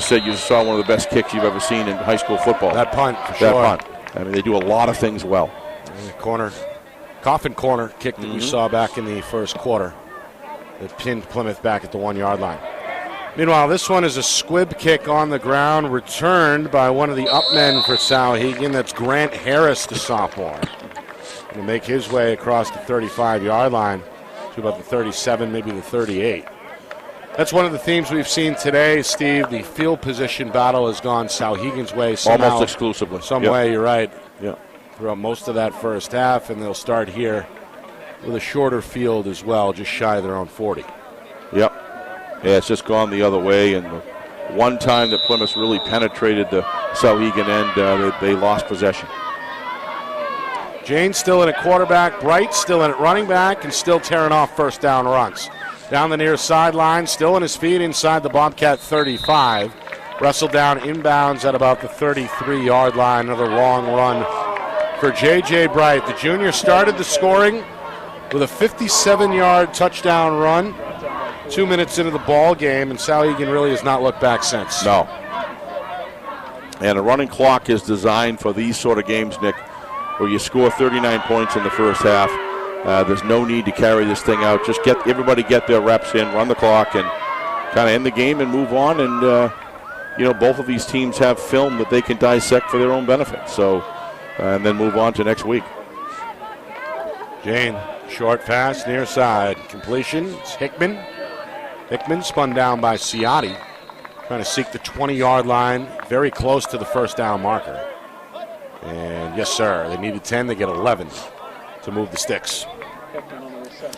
said you saw one of the best kicks you've ever seen in high school football. That punt, for sure. That punt. I mean, they do a lot of things well. Coffin corner kick that we saw back in the first quarter that pinned Plymouth back at the 1-yard line. Meanwhile, this one is a squib kick on the ground, returned by one of the upmen for Souhegan. That's Grant Harris, the sophomore. He'll make his way across the 35-yard line to about the 37, maybe the 38. That's one of the themes we've seen today, Steve. The field position battle has gone Souhegan's way somehow. Almost exclusively. Some way, you're right. Yeah. Throughout most of that first half, and they'll start here with a shorter field as well, just shy of their own 40. Yep. Yeah, it's just gone the other way, and the one time that Plymouth really penetrated the Souhegan end, they lost possession. Jane still in at quarterback, Bright still in at running back, and still tearing off first down runs. Down the near sideline, still on his feet inside the Bobcat 35. Wrestled down inbounds at about the 33-yard line. Another long run for J.J. Bright. The junior started the scoring with a 57-yard touchdown run 2 minutes into the ball game, and Souhegan really has not looked back since. No. And a running clock is designed for these sort of games, Nick, where you score 39 points in the first half. There's no need to carry this thing out. Just everybody get their reps in, run the clock, and kind of end the game and move on. And both of these teams have film that they can dissect for their own benefit. So, and then move on to next week. Jane, short pass, near side. Completion, it's Hickman. Hickman spun down by Ciotti. Trying to seek the 20-yard line, very close to the first down marker. And yes, sir, they needed 10, they get 11 to move the sticks.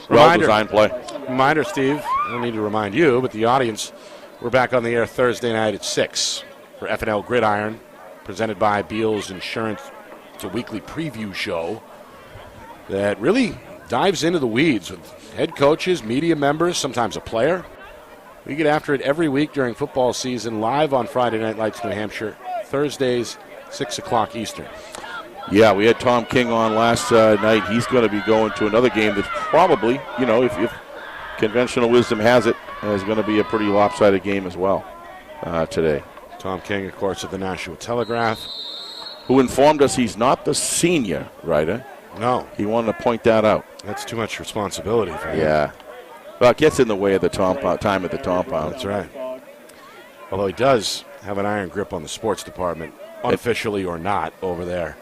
Well-designed play. Reminder, Steve, I don't need to remind you, but the audience, we're back on the air Thursday night at 6 for FNL Gridiron, presented by Beals Insurance. It's a weekly preview show that really dives into the weeds with head coaches, media members, sometimes a player. We get after it every week during football season, live on Friday Night Lights, New Hampshire, Thursdays, 6 o'clock Eastern. Yeah, we had Tom King on last night. He's going to be going to another game that's probably, if conventional wisdom has it, is going to be a pretty lopsided game as well today. Tom King, of course, of the Nashua Telegraph. Who informed us he's not the senior writer. No. He wanted to point that out. That's too much responsibility for him. Yeah. Well, it gets in the way of the time at the compound. That's right. Although he does have an iron grip on the sports department, unofficially or not, over there.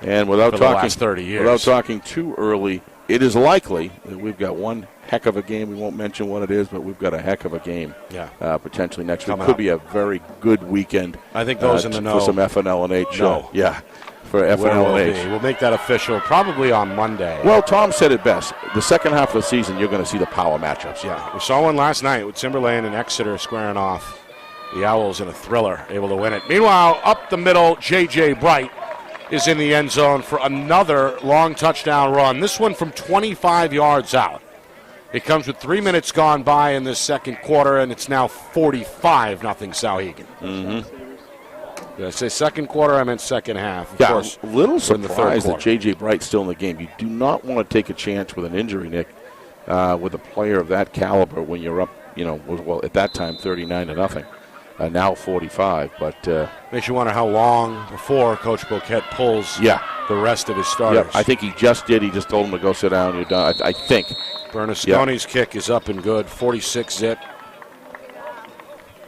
And without for talking the last 30 years. Without talking too early, it is likely that we've got one heck of a game. We won't mention what it is, but we've got a heck of a game. Yeah. Potentially next week. Coming Could up. be a very good weekend. I think those in the know for some FNLNH. know. Yeah. For Where FNLNH. we'll make that official probably on Monday. Well, Tom said it best. The second half of the season, you're going to see the power matchups. Yeah, we saw one last night with Timberlane and Exeter squaring off. The Owls in a thriller, able to win it. Meanwhile, up the middle, J.J. Bright is in the end zone for another long touchdown run. This one from 25 yards out. It comes with 3 minutes gone by in this second quarter, and it's now 45-0 Souhegan. Mm-hmm. Did I say second quarter? I meant second half. Of Yeah, course, a little we're in the third surprised that quarter. J.J. Bright's still in the game. You do not want to take a chance with an injury, Nick, with a player of that caliber when you're up, at that time 39-0. Now 45, but makes you wonder how long before Coach Boquette pulls the rest of his starters. I think he just did. He just told him to go sit down. You're done. I think. Bernasconi's kick is up and good, 46-0.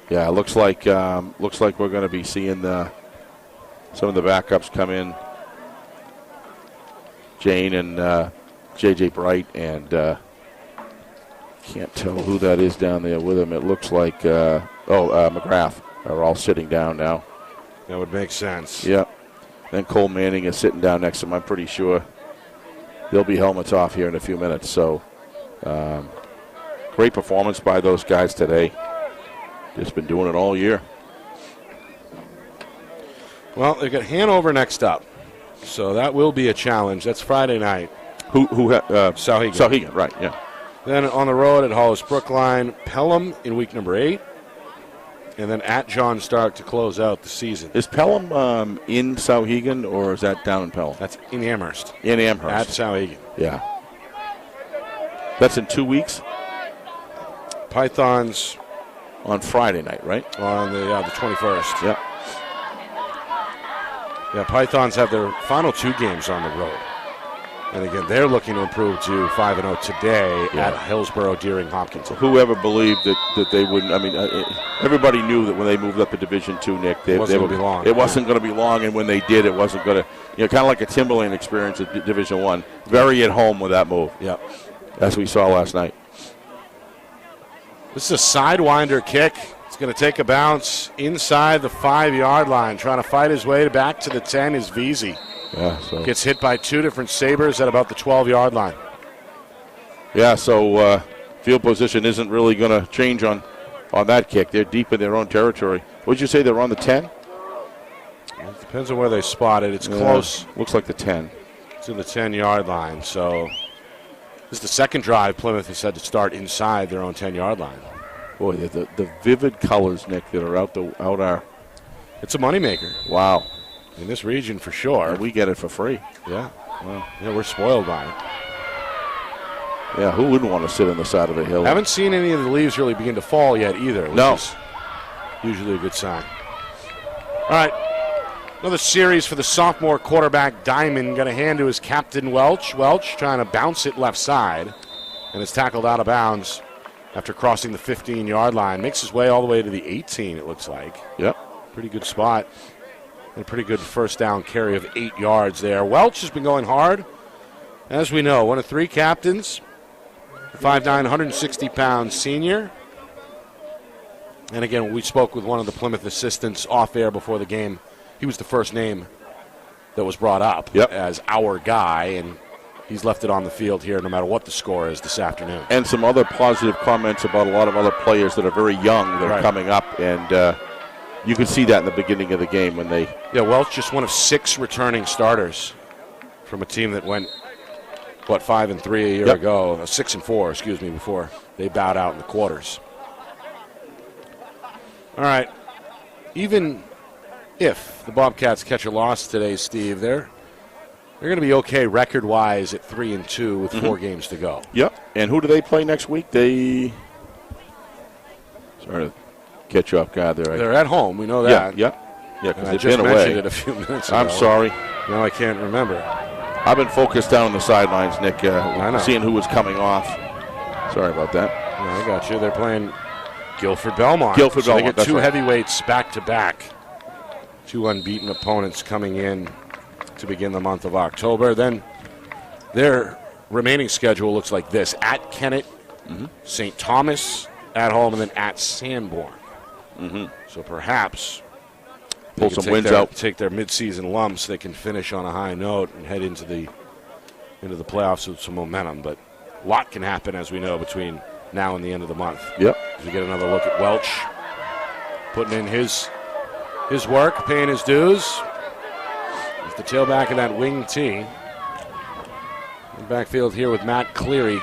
Yeah, it looks like we're going to be seeing some of the backups come in. Jane and J.J. Bright, and can't tell who that is down there with him. It looks like McGrath are all sitting down now. That would make sense. Yeah. Then Cole Manning is sitting down next to him. I'm pretty sure they'll be helmets off here in a few minutes. So great performance by those guys today. Just been doing it all year. Well, they've got Hanover next up, so that will be a challenge. That's Friday night. Souhegan. Souhegan, right, yeah. Then on the road at Hollis Brookline, Pelham in week number 8, and then at John Stark to close out the season. Is Pelham in Souhegan, or is that down in Pelham? That's in Amherst. In Amherst. At Souhegan. Yeah. That's in 2 weeks? Pythons on Friday night, right? On the 21st. Yeah. Yeah, Pythons have their final 2 games on the road. And again, they're looking to improve to 5-0 today at Hillsborough, Deering, Hopkinton. Whoever believed that they wouldn't, everybody knew that when they moved up to Division II, Nick, it wasn't going to be long, and when they did, it wasn't going to, kind of like a Timberlane experience at Division I. Very at home with that move. Yeah. As we saw last night. This is a sidewinder kick. It's going to take a bounce inside the 5-yard line. Trying to fight his way back to the 10 is Veazey. Yeah, so gets hit by 2 different Sabres at about the 12-yard line. Yeah, so field position isn't really going to change on that kick. They're deep in their own territory. Would you say they're on the 10? It depends on where they spot it. It's close. Looks like the 10. It's in the 10-yard line. So this is the second drive Plymouth has had to start inside their own 10-yard line. Boy, the vivid colors, Nick, that are out our. It's a moneymaker. Wow. In this region, for sure. And we get it for free. Yeah. Well, yeah, we're spoiled by it. Yeah, who wouldn't want to sit on the side of a hill? Haven't seen any of the leaves really begin to fall yet either. No. Which is usually a good sign. All right. Another series for the sophomore quarterback Diamond. Got a hand to his captain Welch. Welch trying to bounce it left side and is tackled out of bounds after crossing the 15-yard line. Makes his way all the way to the 18, it looks like. Yep. Pretty good spot. And a pretty good first down carry of 8 yards there. Welch has been going hard. As we know, one of 3 captains. 5'9", 160-pound senior. And again, we spoke with one of the Plymouth assistants off air before the game. He was the first name that was brought up as our guy, and he's left it on the field here no matter what the score is this afternoon. And some other positive comments about a lot of other players that are very young that are coming up, and you can see that in the beginning of the game when they... Yeah, Welch just one of 6 returning starters from a team that went, 5-3 a year ago, 6-4, excuse me, before they bowed out in the quarters. All right, even if the Bobcats catch a loss today, Steve, they're going to be okay record-wise at 3-2 with 4 games to go. Yep. And who do they play next week? Sorry to catch you off guard there. They're at home. We know that. Yeah, because they've just been away. mentioned it a few minutes ago. I'm sorry. No, I can't remember. I've been focused down on the sidelines, Nick, I know. seeing who was coming off. Sorry about that. Yeah, I got you. They're playing Guilford Belmont. Belmont, they get that's 2 right. heavyweights back-to-back. 2 unbeaten opponents coming in to begin the month of October. Then their remaining schedule looks like this. At Kennett, St. Thomas at home, and then at Sanborn. So perhaps pull some wins out. Take their midseason lumps. They can finish on a high note and head into the playoffs with some momentum. But a lot can happen, as we know, between now and the end of the month. Yep. As we get another look at Welch putting in his work, paying his dues. He's the tailback of that wing tee. In the backfield here with Matt Cleary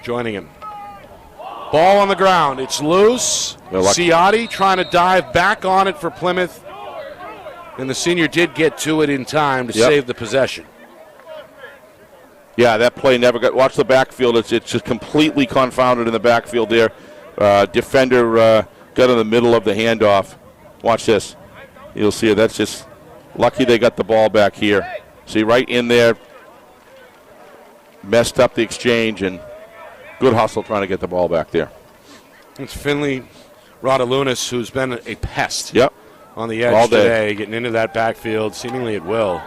joining him. Ball on the ground. It's loose. Ciotti trying to dive back on it for Plymouth. And the senior did get to it in time to save the possession. Yeah, that play never got. Watch the backfield. It's just completely confounded in the backfield there. Defender got in the middle of the handoff. Watch this. You'll see it. That's just lucky they got the ball back here. See, right in there. Messed up the exchange, and good hustle trying to get the ball back there. It's Finley Rodalunas, who's been a pest on the edge all day today, getting into that backfield, seemingly at will.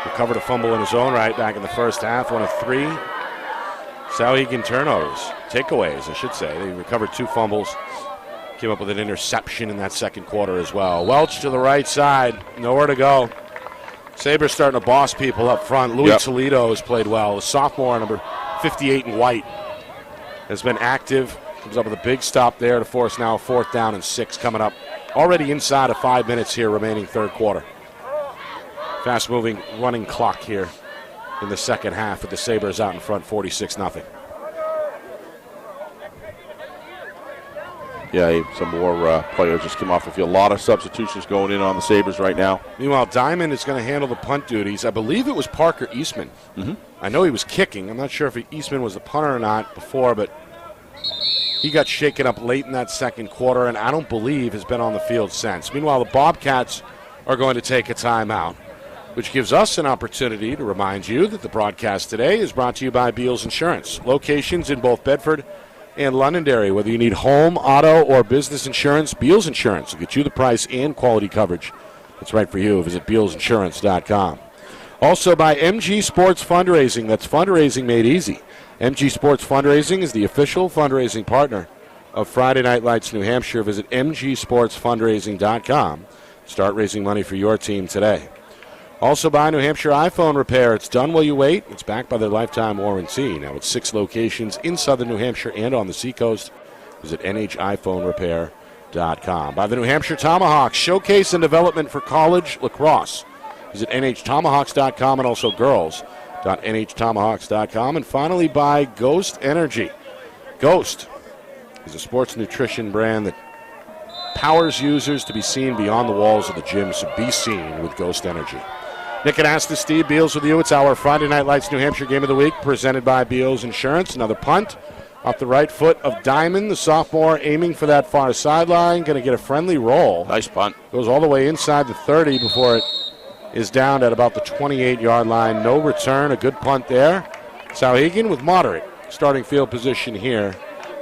Recovered a fumble in his own right back in the first half, 1 of 3. Souhegan turnovers, takeaways, I should say. They recovered 2 fumbles, came up with an interception in that second quarter as well. Welch to the right side, nowhere to go. Sabres starting to boss people up front. Louis Toledo has played well. The sophomore, number 58 in white, has been active. Comes up with a big stop there to force now a 4th down and 6 coming up. Already inside of 5 minutes here remaining third quarter. Fast-moving running clock here in the second half with the Sabres out in front 46-0. Yeah, some more players just came off the field. A lot of substitutions going in on the Sabres right now. Meanwhile, Diamond is going to handle the punt duties. I believe it was Parker Eastman. I know he was kicking. I'm not sure if Eastman was the punter or not before, but he got shaken up late in that second quarter, and I don't believe has been on the field since. Meanwhile, the Bobcats are going to take a timeout, which gives us an opportunity to remind you that the broadcast today is brought to you by Beals Insurance. Locations in both Bedford and Londonderry. Whether you need home, auto, or business insurance, Beals Insurance will get you the price and quality coverage that's right for you. Visit BealsInsurance.com. Also by MG Sports Fundraising. That's fundraising made easy. MG Sports Fundraising is the official fundraising partner of Friday Night Lights New Hampshire. Visit MGSportsFundraising.com. Start raising money for your team today. Also by New Hampshire iPhone Repair. It's done while you wait. It's backed by their lifetime warranty. Now it's 6 locations in southern New Hampshire and on the seacoast. Visit NHiPhoneRepair.com. By the New Hampshire Tomahawks, showcase and development for college lacrosse. Visit NHTomahawks.com and also girls.NHTomahawks.com. And finally by Ghost Energy. Ghost is a sports nutrition brand that powers users to be seen beyond the walls of the gym, so be seen with Ghost Energy. Nick and Asta, Steve Beals with you. It's our Friday Night Lights New Hampshire Game of the Week presented by Beals Insurance. Another punt Off the right foot of Diamond, the sophomore aiming for that far sideline, going to get a friendly roll. Nice punt. Goes all the way inside the 30 before it is down at about the 28-yard line. No return, a good punt there. Souhegan with moderate starting field position here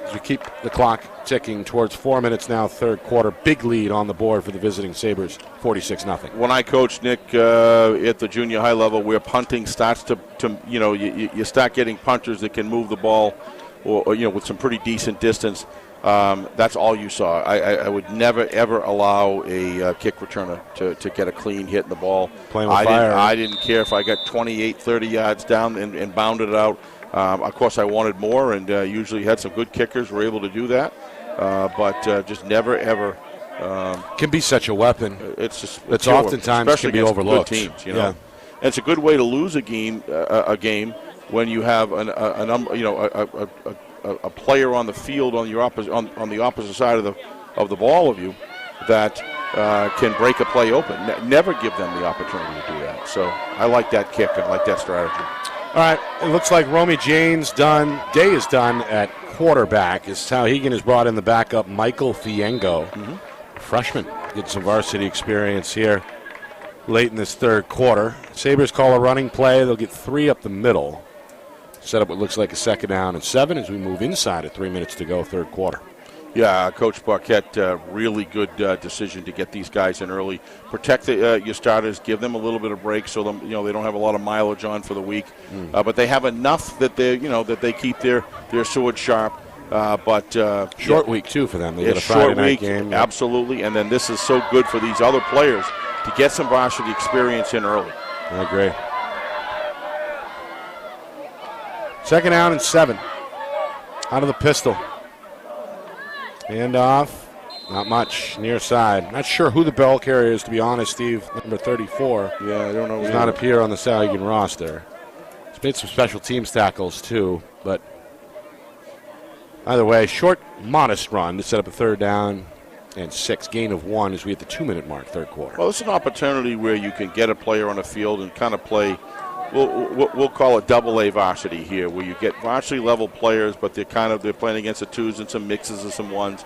as we keep the clock ticking towards 4 minutes now, third quarter. Big lead on the board for the visiting Sabres, 46-0. When I coached, Nick, at the junior high level, where punting starts to you start getting punters that can move the ball or with some pretty decent distance. That's all you saw. I would never, ever allow a kick returner to get a clean hit in the ball. Playing with fire. I didn't care if I got 28, 30 yards down and bounded it out. Of course, I wanted more, and usually had some good kickers were able to do that. But just never, ever. Can be such a weapon. It's oftentimes can be overlooked. Good teams, And it's a good way to lose a game when you have a player on the field on the opposite side of the ball of you that can break a play open. Never give them the opportunity to do that. So I like that kick. I like that strategy. All right, it looks like Romy Jane's done. Day is done at quarterback as Souhegan has brought in the backup Michael Fiengo. Freshman, get some varsity experience here late in this third quarter. Sabres call a running play. They'll get 3 up the middle. Set up what looks like a 2nd down and 7 as we move inside at 3 minutes to go, third quarter. Yeah, Coach Barquette, really good decision to get these guys in early. Protect your starters, give them a little bit of break so they don't have a lot of mileage on for the week. But they have enough that they keep their sword sharp. Short week too for them. They get a short Friday night week, game. Absolutely. And then this is so good for these other players to get some varsity experience in early. I agree. 2nd down and 7. Out of the pistol. Hand off. Not much. Near side. Not sure who the ball carrier is, to be honest, Steve. Number 34. Yeah, I don't know. Does not appear on the Souhegan roster. He's made some special teams tackles, too. But either way, short, modest run to set up a 3rd down and 6. Gain of 1 as we hit the 2-minute mark, third quarter. Well, it's an opportunity where you can get a player on the field and kind of play. We'll call it double-A varsity here, where you get varsity-level players, but they're playing against the 2s and some mixes and some 1s.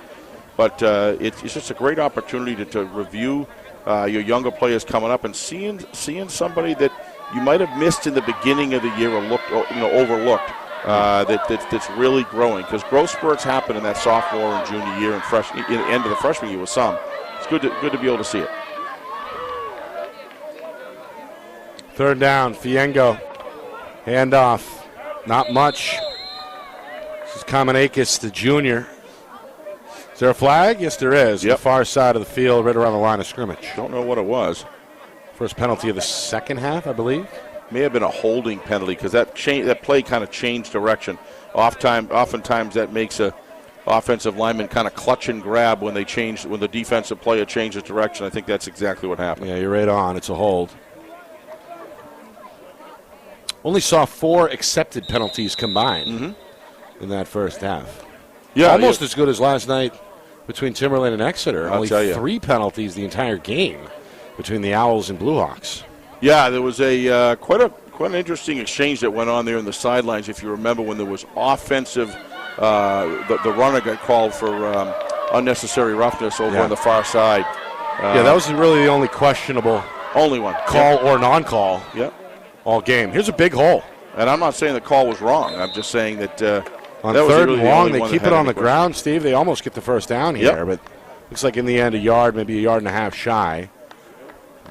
But it's just a great opportunity to review your younger players coming up and seeing somebody that you might have missed in the beginning of the year or overlooked. That's really growing, because growth spurts happen in that sophomore and junior year and end of the freshman year with some. It's good to be able to see it. 3rd down, Fiengo. Handoff. Not much. This is Kamenakis, the junior. Is there a flag? Yes, there is. Yep. The far side of the field, right around the line of scrimmage. Don't know what it was. First penalty of the second half, I believe. May have been a holding penalty, because that play kind of changed direction. Oftentimes that makes a offensive lineman kind of clutch and grab when the defensive player changes direction. I think that's exactly what happened. Yeah, you're right on. It's a hold. Only saw 4 accepted penalties combined in that first half. Yeah, almost as good as last night between Timberland and Exeter. I'll Only tell you. 3 penalties the entire game between the Owls and Bluehawks. Yeah, there was a quite an interesting exchange that went on there in the sidelines. If you remember, when there was offensive, the runner got called for unnecessary roughness over on the far side. That was really the only questionable only one call or non-call. Yep. All game. Here's a big hole. And I'm not saying the call was wrong. I'm just saying that on that 3rd really and the long, only they one keep that it had on the any ground, Steve. They almost get the first down here, but looks like in the end a yard, maybe a yard and a half shy.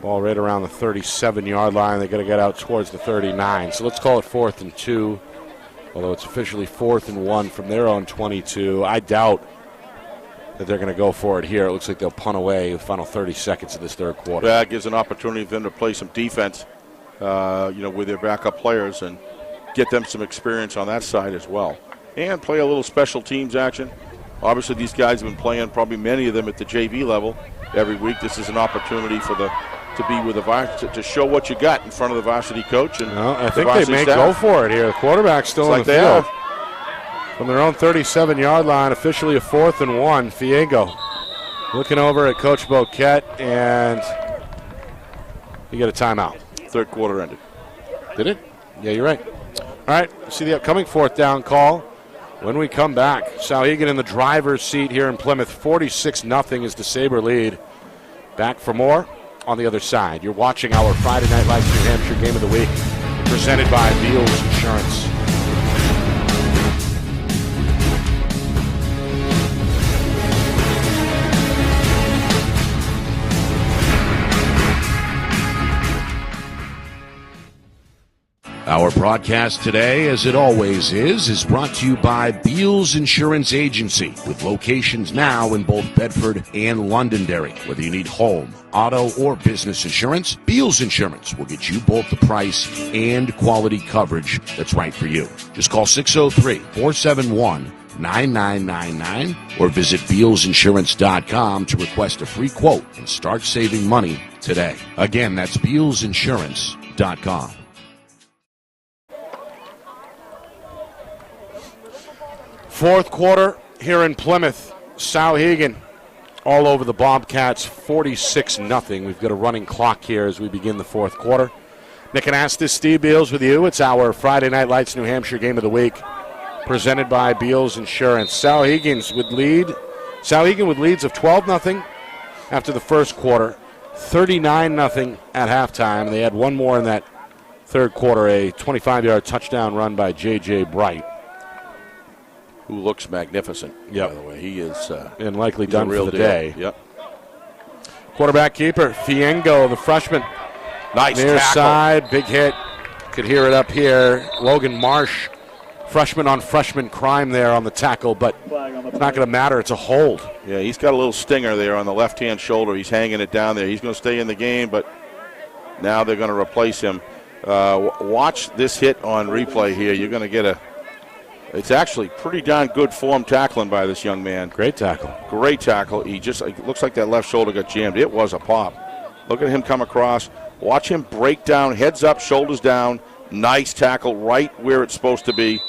Ball right around the 37-yard line. They got to get out towards the 39. So let's call it 4th and 2, although it's officially 4th and 1 from their own 22. I doubt that they're going to go for it here. It looks like they'll punt away the final 30 seconds of this third quarter. Yeah, it gives an opportunity for them to play some defense, with their backup players and get them some experience on that side as well. And play a little special teams action. Obviously, these guys have been playing, probably many of them at the JV level every week. This is an opportunity to be with the varsity, to show what you got in front of the varsity coach. And I think they may go for it here. The quarterback's still in the field. From their own 37-yard line, officially a 4th and 1. Fiengo looking over at Coach Boquette, and you get a timeout. Third quarter ended. Did it? Yeah, you're right. All right, see the upcoming 4th down call When we come back, Souhegan in the driver's seat here in Plymouth. 46-0 is the Sabre lead. Back for more on the other side. You're watching our Friday Night Lights New Hampshire Game of the Week, presented by Beals Insurance. Our broadcast today, as it always is brought to you by Beals Insurance Agency, with locations now in both Bedford and Londonderry. Whether you need home, auto, or business insurance, Beals Insurance will get you both the price and quality coverage that's right for you. Just call 603-471-9999 or visit BealsInsurance.com to request a free quote and start saving money today. Again, that's BealsInsurance.com. Fourth quarter here in Plymouth. Souhegan all over the Bobcats, 46-0. We've got a running clock here as we begin the fourth quarter. Nick Anastas, Steve Beals with you. It's our Friday Night Lights New Hampshire Game of the Week, presented by Beals Insurance. Souhegan with leads of 12-0 after the first quarter, 39-0 at halftime. They had one more in that third quarter, a 25-yard touchdown run by J.J. Bright, who looks magnificent, by the way. He is and likely done for the day. Yep. Quarterback keeper, Fiengo, the freshman. Nice near tackle. Side, big hit. Could hear it up here. Logan Marsh, freshman on freshman crime there on the tackle, but it's not going to matter. It's a hold. Yeah, he's got a little stinger there on the left-hand shoulder. He's hanging it down there. He's going to stay in the game, but now they're going to replace him. Watch this hit on replay here. You're going to get it's actually pretty darn good form tackling by this young man. Great tackle. Great tackle. It looks like that left shoulder got jammed. It was a pop. Look at him come across. Watch him break down, heads up, shoulders down. Nice tackle right where it's supposed to be.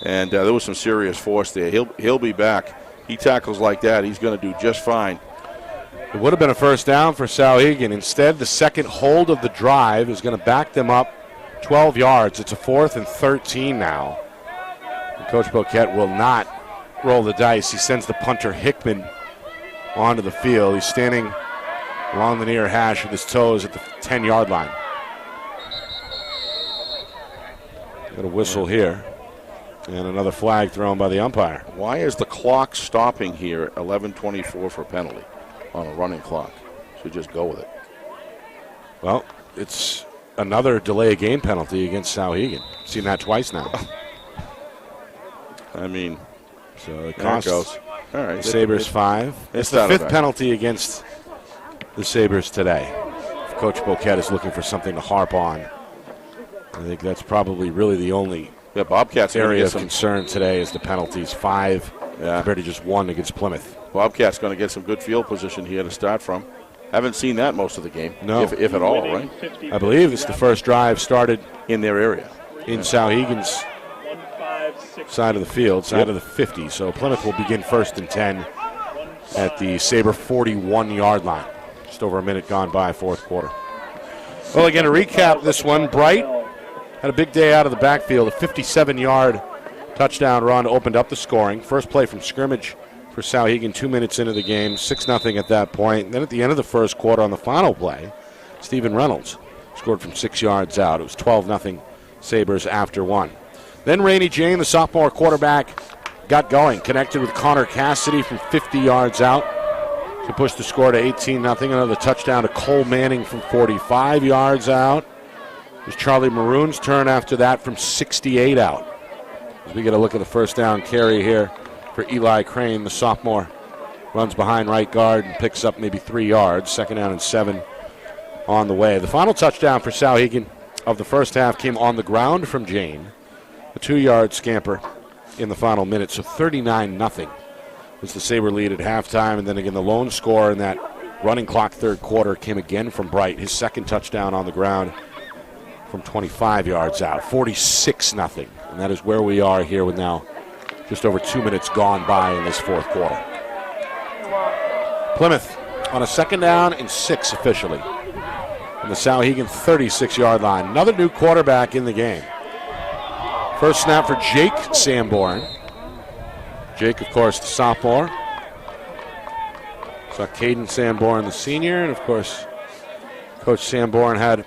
And there was some serious force there. He'll be back. He tackles like that, he's going to do just fine. It would have been a first down for Souhegan. Instead, the second hold of the drive is going to back them up 12 yards. It's a 4th and 13 now. Coach Boquette will not roll the dice. He sends the punter Hickman onto the field. He's standing along the near hash with his toes at the 10-yard line. Got a whistle here. And another flag thrown by the umpire. Why is the clock stopping here at 11:24 for a penalty on a running clock? Should just go with it. Well, it's another delay of game penalty against Souhegan. Seen that twice now. I mean, so it costs goes. All right, the Sabres 5. It's the 5th penalty against the Sabres today. If Coach Boquette is looking for something to harp on, I think that's probably really the only Bobcats area of concern today is the penalties. 5 compared to just 1 against Plymouth. Bobcats going to get some good field position here to start from. Haven't seen that most of the game, no, if at all, right? I believe it's the first drive started in their area, in Souhegan's side of the field, side of the 50. So Plymouth will begin 1st and 10 at the Sabre 41-yard line. Just over a minute gone by, fourth quarter. Well, again, to recap this one, Bright had a big day out of the backfield. A 57-yard touchdown run opened up the scoring. First play from scrimmage for Souhegan 2 minutes into the game, 6-0 at that point. Then at the end of the first quarter on the final play, Stephen Reynolds scored from 6 yards out. It was 12-0 Sabres after 1. Then Rainey Jane, the sophomore quarterback, got going, connected with Connor Cassidy from 50 yards out to push the score to 18-0. Another touchdown to Cole Manning from 45 yards out. It was Charlie Maroon's turn after that from 68 out. As we get a look at the first down carry here for Eli Crane, the sophomore. Runs behind right guard and picks up maybe 3 yards. 2nd down and 7 on the way. The final touchdown for Souhegan of the first half came on the ground from Jane. A 2-yard scamper in the final minute, so 39-0 was the Sabre lead at halftime. And then again, the lone score in that running clock third quarter came again from Bright, his second touchdown on the ground from 25 yards out, 46-0. And that is where we are here with now just over 2 minutes gone by in this fourth quarter. Plymouth on a 2nd down and 6 officially on the Souhegan 36-yard line. Another new quarterback in the game. First snap for Jake Sanborn. Jake, of course, the sophomore. Saw Caden Sanborn, the senior, and of course, Coach Sanborn had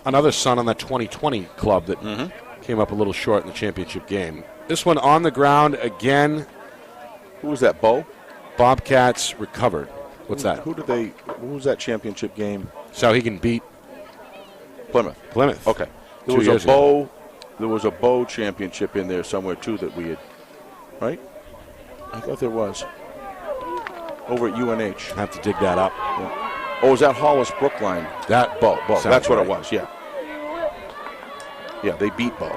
another son on that 2020 club that came up a little short in the championship game. This one on the ground again. Who was that, Bo? Bobcats recovered. What's that? Who was that championship game? Souhegan beat Plymouth. Okay. There was a Bo championship in there somewhere too that we had, right? I thought there was. Over at UNH. I have to dig that up. Yeah. Oh, was that Hollis Brookline? That Bo. That's what right. it was, yeah. Yeah, they beat Bo.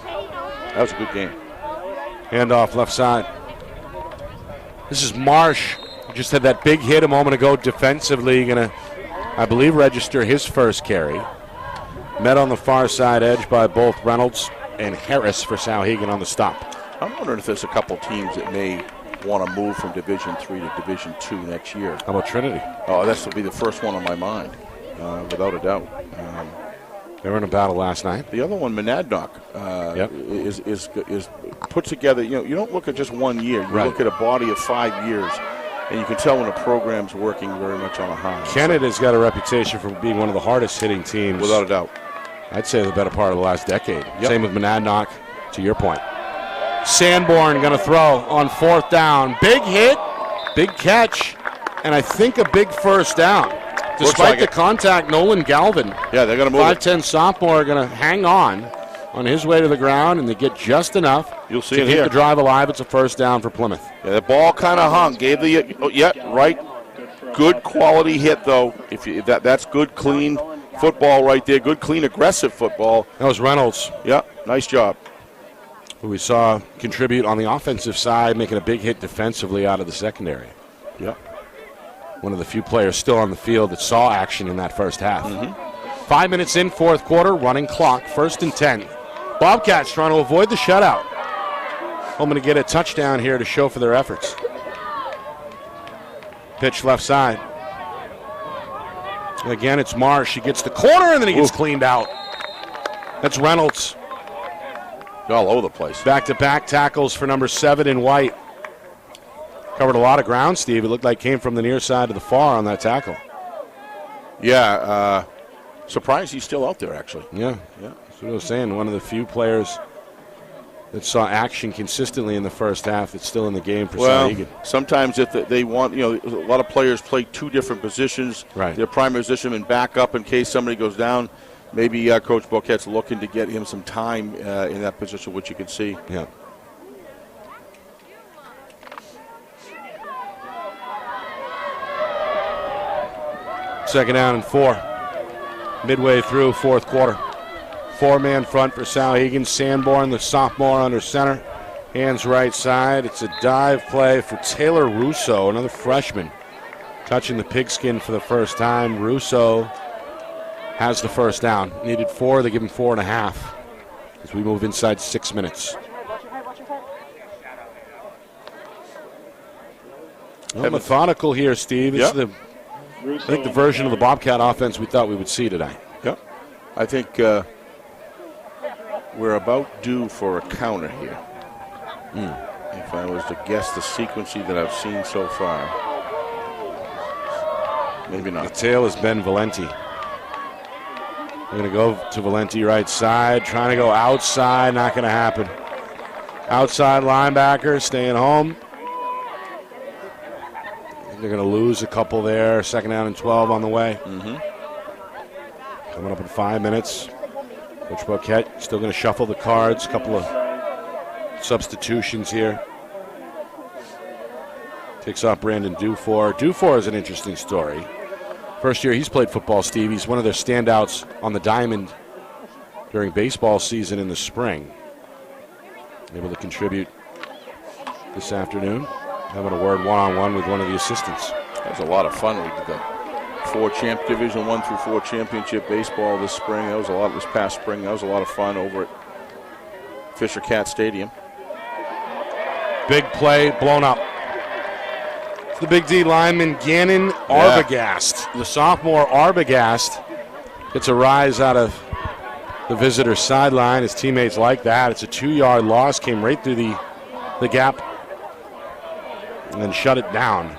That was a good game. Handoff left side. This is Marsh. Just had that big hit a moment ago defensively. Going to, I believe, register his first carry. Met on the far side edge by both Reynolds and Harris for Souhegan on the stop. I'm wondering if there's a couple teams that may want to move from Division III to Division II next year. How about Trinity? Oh, this will be the first one on my mind, without a doubt. They were in a battle last night. The other one, Monadnock, is put together. You don't look at just 1 year. You look at a body of 5 years, and you can tell when a program's working very much on a high. Canada's got a reputation for being one of the hardest hitting teams. Without a doubt. I'd say the better part of the last decade. Yep. Same with Monadnock, to your point. Sanborn going to throw on 4th down. Big hit, big catch, and I think a big first down. Despite the contact, Nolan Galvin. Yeah, they're going to move 5'10" sophomore are going to hang on his way to the ground, and they get just enough to keep the drive alive. It's a first down for Plymouth. Yeah, the ball kind of hung. Gave right. Good quality hit, though. That's good, clean football right there. Good, clean, aggressive football. That was Reynolds. Yeah, nice job. Who we saw contribute on the offensive side, making a big hit defensively out of the secondary. Yeah. One of the few players still on the field that saw action in that first half. 5 minutes in, 4th quarter, running clock, 1st and 10. Bobcats trying to avoid the shutout. Hoping to get a touchdown here to show for their efforts. Pitch left side. And again, it's Marsh. He gets the corner, and then he gets cleaned out. That's Reynolds. All over the place. Back-to-back tackles for number 7 in white. Covered a lot of ground, Steve. It looked like came from the near side to the far on that tackle. Yeah, surprised he's still out there, actually. Yeah. That's what I was saying. One of the few players that saw action consistently in the first half that's still in the game for Souhegan. Sometimes if they want, a lot of players play 2 different positions. Right. Their primary position and back up in case somebody goes down. Maybe Coach Boquette's looking to get him some time in that position, which you can see. Yeah. Second down and 4. Midway through 4th quarter. 4-man front for Souhegan. Sanborn, the sophomore, under center. Hands right side. It's a dive play for Taylor Russo, another freshman, touching the pigskin for the first time. Russo has the first down. Needed 4. They give him 4.5 as we move inside 6 minutes. Well, methodical here, Steve. It's I think the version of the Bobcat offense we thought we would see tonight. Yep. I think we're about due for a counter here. If I was to guess the sequencing that I've seen so far. Maybe not. The tail has been Valenti. We're going to go to Valenti right side, trying to go outside, not going to happen. Outside linebacker staying home. They're going to lose a couple there. 2nd down and 12 on the way. Coming up in 5 minutes. Coach Boquette still going to shuffle the cards. A couple of substitutions here. Takes off Brandon Dufour. Dufour is an interesting story. First year he's played football, Steve. He's one of their standouts on the diamond during baseball season in the spring. Able to contribute this afternoon. Having a word one-on-one with one of the assistants. That was a lot of fun. We did the Division 1 through 4 championship baseball this spring. That was a lot this past spring. That was a lot of fun over at Fisher Cat Stadium. Big play, blown up. It's the big D lineman, Gannon Arbogast. The sophomore Arbogast gets a rise out of the visitor's sideline. His teammates like that. It's a 2-yard loss. Came right through the gap and then shut it down.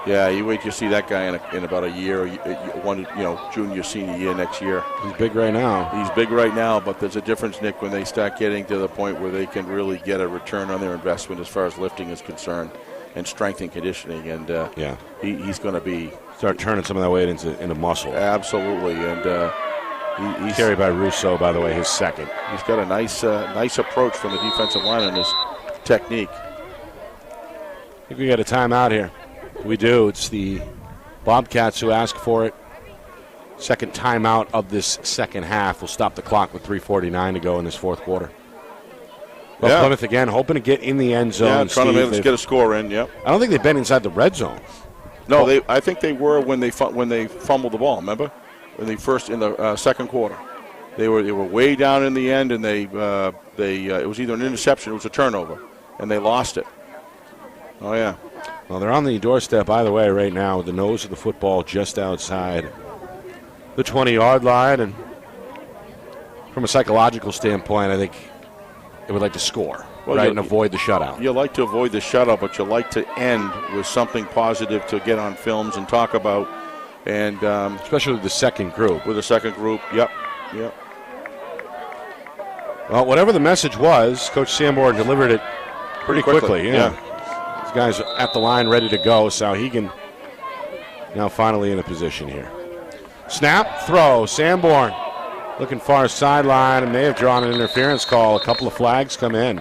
Yeah, you wait to see that guy in about a year, junior, senior year next year. He's big right now. He's big right now, but there's a difference, Nick, when they start getting to the point where they can really get a return on their investment as far as lifting is concerned and strength and conditioning. And he's going to be start turning some of that weight into muscle. Absolutely, and he's carried by Russo, by the way, his second. He's got a nice approach from the defensive line and his technique. I think we got a timeout here. We do. It's the Bobcats who ask for it. Second timeout of this second half. We'll stop the clock with 3:49 to go in this fourth quarter. Well, Plymouth again, hoping to get in the end zone. Yeah, trying to get a score in. Yep. I don't think they've been inside the red zone. No, I think they were when they fumbled the ball. Remember, in the second quarter, they were way down in the end, and it was either an interception, it was a turnover, and they lost it. Oh yeah. Well, they're on the doorstep either way right now with the nose of the football just outside the 20-yard line. And from a psychological standpoint, I think they would like to score, and avoid the shutout. You like to avoid the shutout, but you like to end with something positive to get on films and talk about. And especially with the second group. Yep. Well, whatever the message was, Coach Sanborn delivered it pretty quickly. Yeah. These guys are at the line ready to go. Souhegan now finally in a position here. Snap, throw. Sanborn looking far sideline and may have drawn an interference call. A couple of flags come in.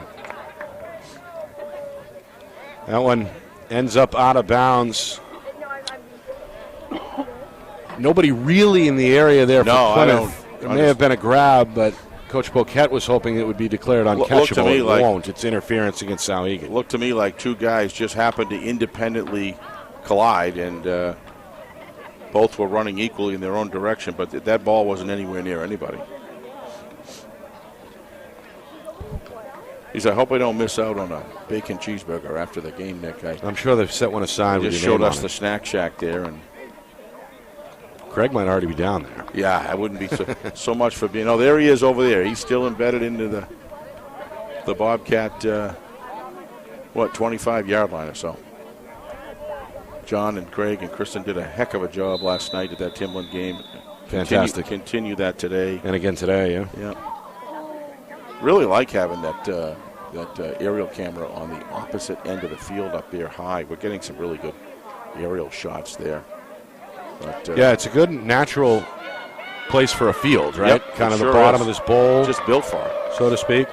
That one ends up out of bounds. Nobody really in the area there for Plymouth. There may have been a grab, but Coach Boquette was hoping it would be declared uncatchable. It won't. It's interference against Souhegan. Looked to me like two guys just happened to independently collide, and both were running equally in their own direction, but that ball wasn't anywhere near anybody. I hope I don't miss out on a bacon cheeseburger after the game, Nick. I'm sure they've set one aside. They just showed us the snack shack there, and Craig might already be down there. Yeah, I wouldn't be so much for being. Oh, there he is over there. He's still embedded into the Bobcat, 25-yard line or so. John and Craig and Kristen did a heck of a job last night at that Timlin game. Fantastic. Continue that today. And again today, Yeah. Really like having that aerial camera on the opposite end of the field up there high. We're getting some really good aerial shots there. But, it's a good natural place for a field, right? Yep, kind of the bottom of this bowl. Just built for it, so to speak.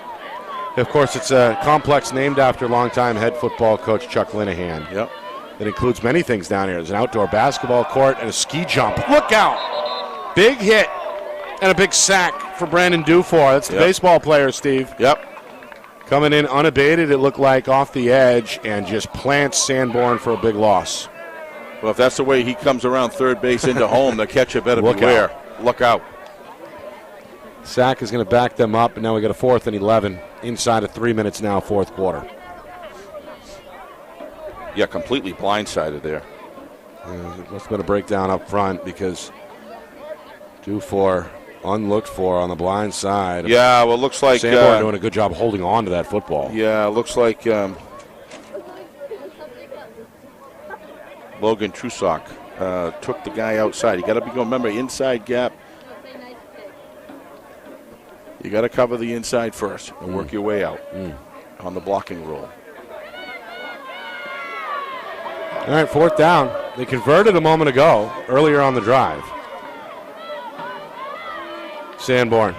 Of course, it's a complex named after longtime head football coach Chuck Linehan. Yep. It includes many things down here. There's an outdoor basketball court and a ski jump. Look out! Big hit and a big sack for Brandon Dufour. That's the baseball player, Steve. Yep. Coming in unabated, it looked like, off the edge, and just plants Sanborn for a big loss. Well, if that's the way he comes around third base into home, the catcher better beware. Look out. Sack is going to back them up, and now we got a 4th and 11 inside of 3 minutes now, fourth quarter. Yeah, completely blindsided there. It must have been a breakdown up front because Dufour unlooked for on the blind side. Yeah, well, it looks like Sanborn doing a good job holding on to that football. Yeah, it looks like Logan Trusock took the guy outside. You got to remember, inside gap. You got to cover the inside first and work your way out on the blocking rule. All right, 4th down. They converted a moment ago, earlier on the drive. Sanborn.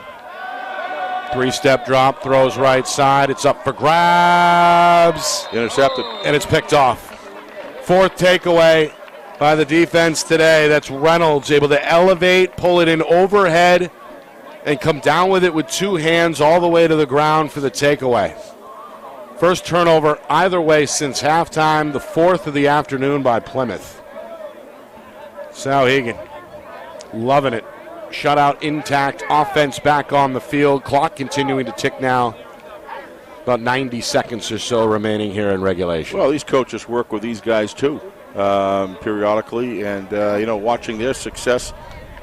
3-step drop, throws right side. It's up for grabs. Intercepted. And it's picked off. 4th takeaway by the defense today. That's Reynolds able to elevate, pull it in overhead, and come down with it with 2 hands all the way to the ground for the takeaway. First turnover either way since halftime, the 4th of the afternoon by Plymouth. Souhegan loving it. Shutout intact, offense back on the field. Clock continuing to tick now. About 90 seconds or so remaining here in regulation. Well, these coaches work with these guys too, periodically, and watching their success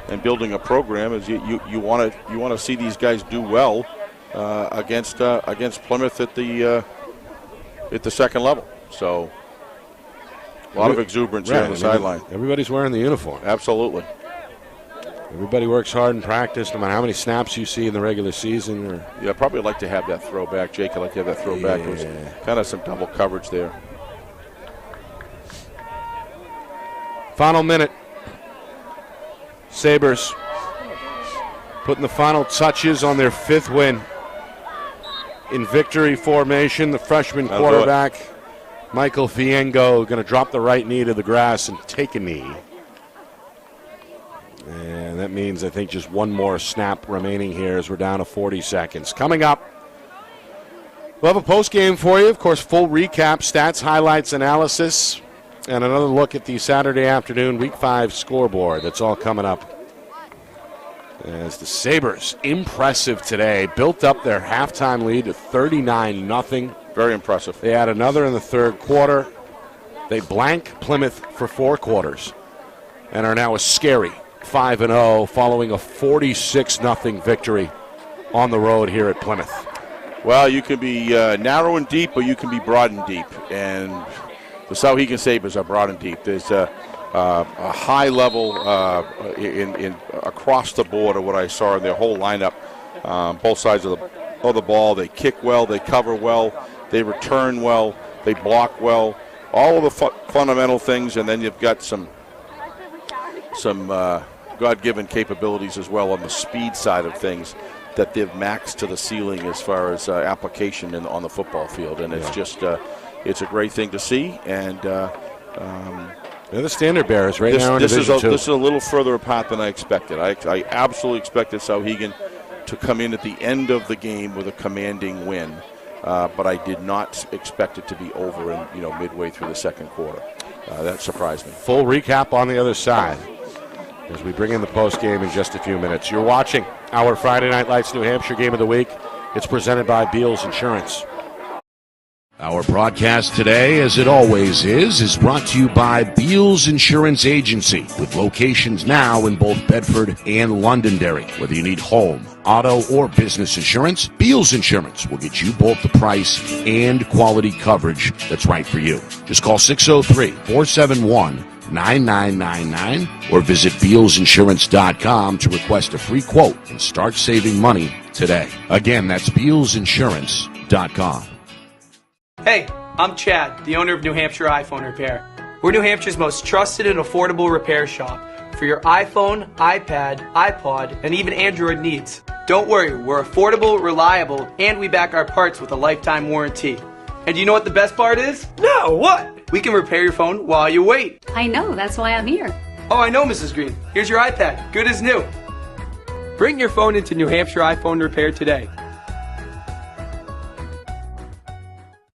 and building a program is you want to see these guys do well against Plymouth at the second level. So A lot of exuberance here on the sideline. Everybody's wearing the uniform. Absolutely. Everybody works hard in practice, no matter how many snaps you see in the regular season. Yeah, I'd probably like to have that throwback. Jake, I'd like to have that throwback. Yeah. There was kind of some double coverage there. Final minute. Sabres putting the final touches on their 5th win in victory formation. The freshman quarterback, Michael Fiengo, going to drop the right knee to the grass and take a knee. And that means, I think, just one more snap remaining here as we're down to 40 seconds. Coming up, we'll have a post game for you. Of course, full recap, stats, highlights, analysis, and another look at the Saturday afternoon Week 5 scoreboard. That's all coming up. As the Sabres, impressive today, built up their halftime lead to 39-0. Very impressive. They had another in the third quarter. They blank Plymouth for 4 quarters and are now a scary 5-0 following a 46-0 victory on the road here at Plymouth. Well, you can be narrow and deep, or you can be broad and deep. And the Souhegan Sabres are broad and deep. There's a high level in across the board of what I saw in their whole lineup. Both sides of the ball. They kick well. They cover well. They return well. They block well. All of the fundamental things, and then you've got some God-given capabilities as well on the speed side of things that they've maxed to the ceiling as far as application on the football field, and it's just it's a great thing to see. And they're the standard bearers right now in Division 2. This is a little further apart than I expected. I absolutely expected Souhegan to come in at the end of the game with a commanding win, but I did not expect it to be over in midway through the second quarter. That surprised me. Full recap on the other side as we bring in the post game in just a few minutes. You're watching our Friday Night Lights New Hampshire Game of the Week. It's presented by Beals Insurance. Our broadcast today, as it always is brought to you by Beals Insurance Agency, with locations now in both Bedford and Londonderry. Whether you need home, auto, or business insurance, Beals Insurance will get you both the price and quality coverage that's right for you. Just call 603-471-9999 or visit BealsInsurance.com to request a free quote and start saving money today. Again, that's BealsInsurance.com. Hey, I'm Chad, the owner of New Hampshire iPhone Repair. We're New Hampshire's most trusted and affordable repair shop for your iPhone, iPad, iPod, and even Android needs. Don't worry, we're affordable, reliable, and we back our parts with a lifetime warranty. And you know what the best part is? No, what? We can repair your phone while you wait. I know, that's why I'm here. Oh, I know, Mrs. Green. Here's your iPad, good as new. Bring your phone into New Hampshire iPhone Repair today.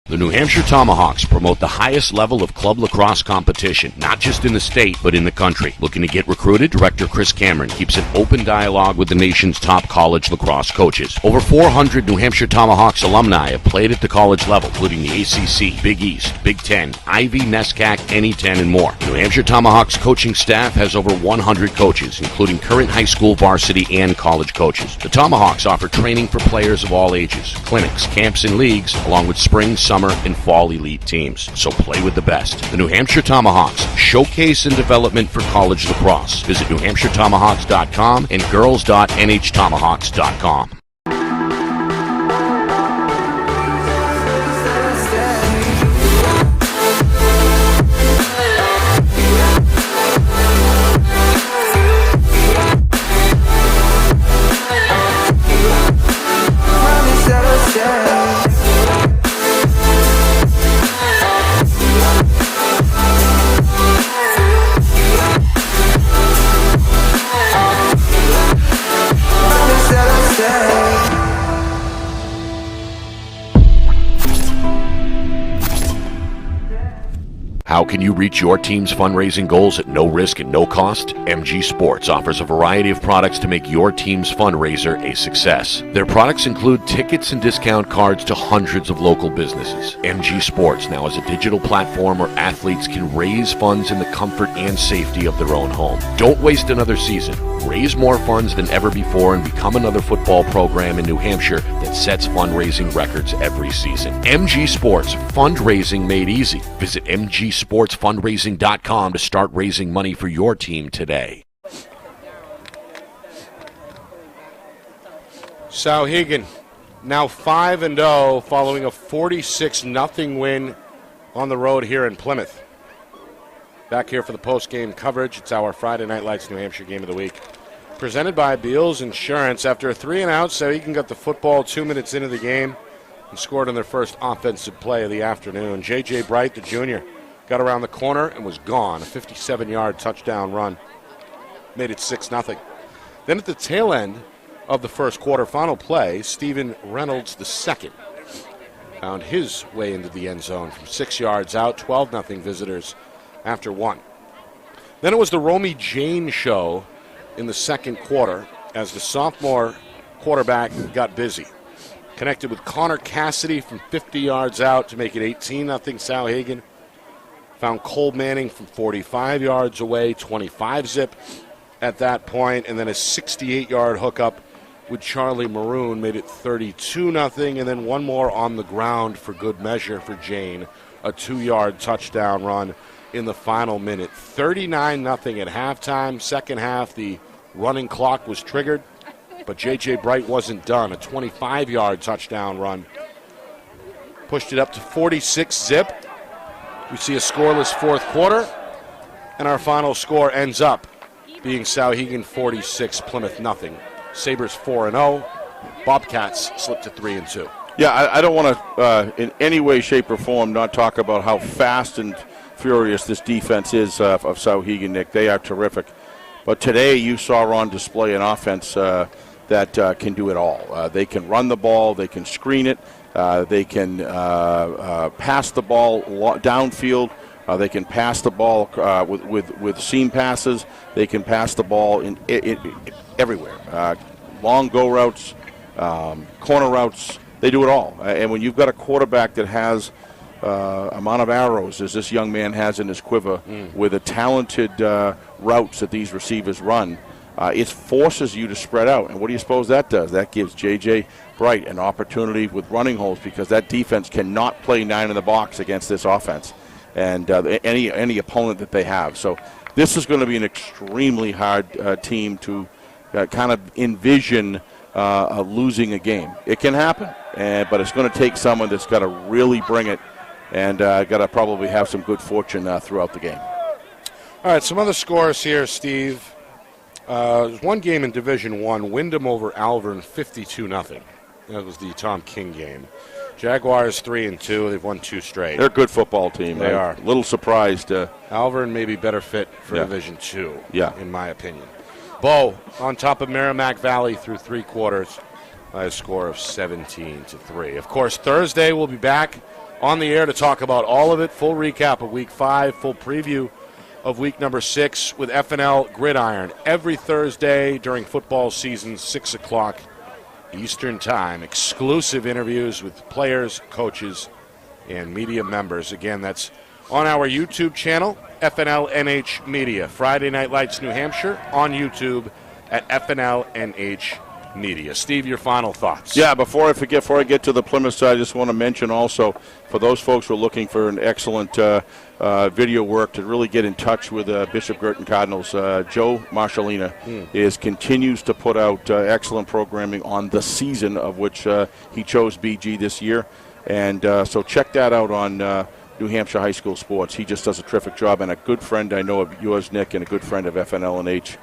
The New Hampshire Tomahawks promote the highest level of club lacrosse competition, not just in the state, but in the country. Looking to get recruited? Director Chris Cameron keeps an open dialogue with the nation's top college lacrosse coaches. Over 400 New Hampshire Tomahawks alumni have played at the college level, including the ACC, Big East, Big Ten, Ivy, NESCAC, NE10, and more. The New Hampshire Tomahawks coaching staff has over 100 coaches, including current high school varsity and college coaches. The Tomahawks offer training for players of all ages, clinics, camps, and leagues, along with spring, summer, and fall elite teams. So play with the best. The New Hampshire Tomahawks, showcase and development for college lacrosse. Visit NewHampshireTomahawks.com and girls.nhtomahawks.com. How can you reach your team's fundraising goals at no risk and no cost? MG Sports offers a variety of products to make your team's fundraiser a success. Their products include tickets and discount cards to hundreds of local businesses. MG Sports now has a digital platform where athletes can raise funds in the comfort and safety of their own home. Don't waste another season. Raise more funds than ever before and become another football program in New Hampshire that sets fundraising records every season. MG Sports, fundraising made easy. Visit MGSports.com sportsfundraising.com to start raising money for your team today. Souhegan now 5-0 following a 46-0 win on the road here in Plymouth. Back here for the post-game coverage. It's our Friday Night Lights New Hampshire Game of the Week. Presented by Beals Insurance. After a 3-and-out, Souhegan got the football 2 minutes into the game and scored on their first offensive play of the afternoon. J.J. Bright, the junior, got around the corner and was gone. A 57-yard touchdown run made it 6-0. Then at the tail end of the first quarter, final play, Stephen Reynolds II found his way into the end zone from 6 yards out, 12-0 visitors after one. Then it was the Romy Jane show in the second quarter as the sophomore quarterback got busy. Connected with Connor Cassidy from 50 yards out to make it 18-0 Souhegan. Found Cole Manning from 45 yards away, 25-zip at that point, and then a 68-yard hookup with Charlie Maroon made it 32-0, and then one more on the ground for good measure for Jane, a 2-yard touchdown run in the final minute. 39-0 at halftime. Second half, the running clock was triggered, but J.J. Bright wasn't done. A 25-yard touchdown run pushed it up to 46-zip. We see a scoreless fourth quarter, and our final score ends up being Souhegan 46, Plymouth nothing. Sabres 4-0. Bobcats slipped to 3-2. Yeah, I don't want to, in any way, shape, or form, not talk about how fast and furious this defense is of Souhegan, Nick. They are terrific. But today you saw on display an offense that can do it all. They can run the ball. They can screen it. They can pass the ball downfield. They can pass the ball with seam passes. They can pass the ball in everywhere. Long go routes, corner routes. They do it all. And when you've got a quarterback that has amount of arrows as this young man has in his quiver with the talented routes that these receivers run, it forces you to spread out. And what do you suppose that does? That gives J.J. Bright an opportunity with running holes because that defense cannot play 9 in the box against this offense and any opponent that they have. So this is going to be an extremely hard team to kind of envision losing a game. It can happen, but it's going to take someone that's got to really bring it and got to probably have some good fortune throughout the game. All right, some other scores here, Steve. There's one game in Division I, Wyndham over Alvern, 52-0. That was the Tom King game. Jaguars 3-2. They've won 2 straight. They're a good football team. They are. A little surprised. Alvern may be better fit for Division II, yeah, in my opinion. Bow on top of Merrimack Valley through 3 quarters by a score of 17-3. Of course, Thursday we'll be back on the air to talk about all of it. Full recap of Week 5, full preview of week number 6 with FNL Gridiron every Thursday during football season, 6 o'clock Eastern Time. Exclusive interviews with players, coaches, and media members. Again, that's on our YouTube channel, FNLNH Media. Friday Night Lights New Hampshire on YouTube at FNLNH Media. Steve, your final thoughts. Yeah, before I get to the Plymouth side, I just want to mention also, for those folks who are looking for an excellent video work to really get in touch with Bishop Girton Cardinals, Joe Marshallina continues to put out excellent programming on the season of which he chose BG this year. And so check that out on New Hampshire High School Sports. He just does a terrific job, and a good friend I know of yours, Nick, and a good friend of FNLNH.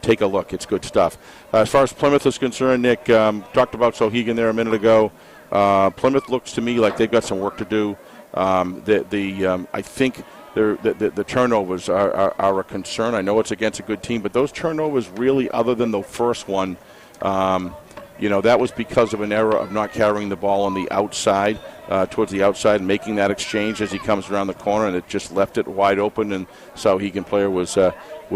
Take a look. It's good stuff. As far as Plymouth is concerned, Nick, talked about Souhegan there a minute ago. Plymouth looks to me like they've got some work to do. I think the turnovers are a concern. I know it's against a good team, but those turnovers really, other than the first one, that was because of an error of not carrying the ball on the outside, towards the outside, and making that exchange as he comes around the corner, and it just left it wide open, and Souhegan player was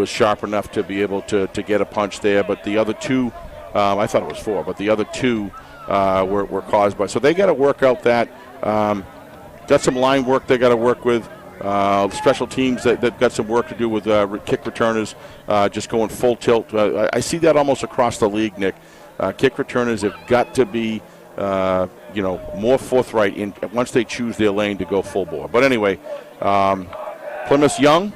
sharp enough to be able to get a punch there. But the other 2, I thought it was 4, but the other 2 were caused by. So they got to work out that. Got some line work they got to work with. Special teams that got some work to do with kick returners just going full tilt. I see that almost across the league, Nick. Kick returners have got to be more forthright in once they choose their lane to go full bore. But anyway, Plymouth's young.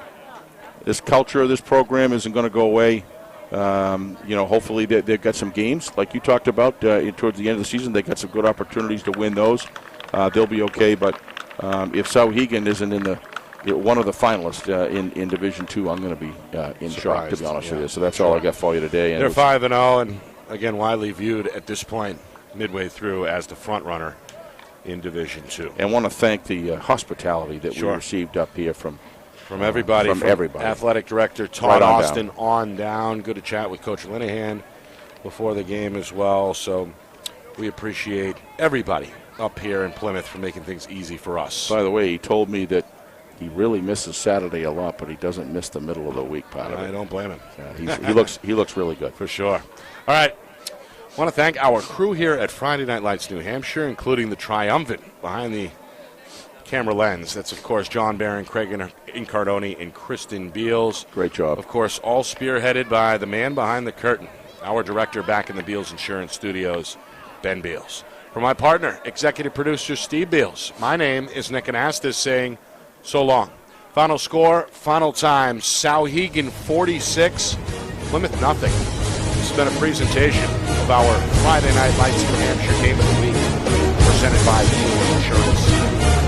This culture of this program isn't going to go away. Hopefully they've got some games like you talked about towards the end of the season. They got some good opportunities to win those. They'll be okay. But if Souhegan isn't in one of the finalists in Division II, I'm going to be in shock, to be honest with you. So that's all I got for you today. They're 5-0, and again, widely viewed at this point, midway through, as the front runner in Division II. And want to thank the hospitality that we received up here from everybody. From everybody. Athletic Director Todd Austin on down. Good to chat with Coach Linehan before the game as well. So we appreciate everybody up here in Plymouth for making things easy for us. By the way, he told me that he really misses Saturday a lot, but he doesn't miss the middle of the week part of it. I don't blame him. He looks really good. For sure. All right. I want to thank our crew here at Friday Night Lights, New Hampshire, including the triumvirate behind the camera lens. That's, of course, John Barron, Craig Incardoni, and Kristen Beals. Great job. Of course, all spearheaded by the man behind the curtain, our director back in the Beals Insurance Studios, Ben Beals. For my partner, executive producer Steve Beals, my name is Nick Anastas saying so long. Final score, final time, Souhegan 46, Plymouth nothing. This has been a presentation of our Friday Night Lights New Hampshire Game of the Week, presented by Beals Insurance.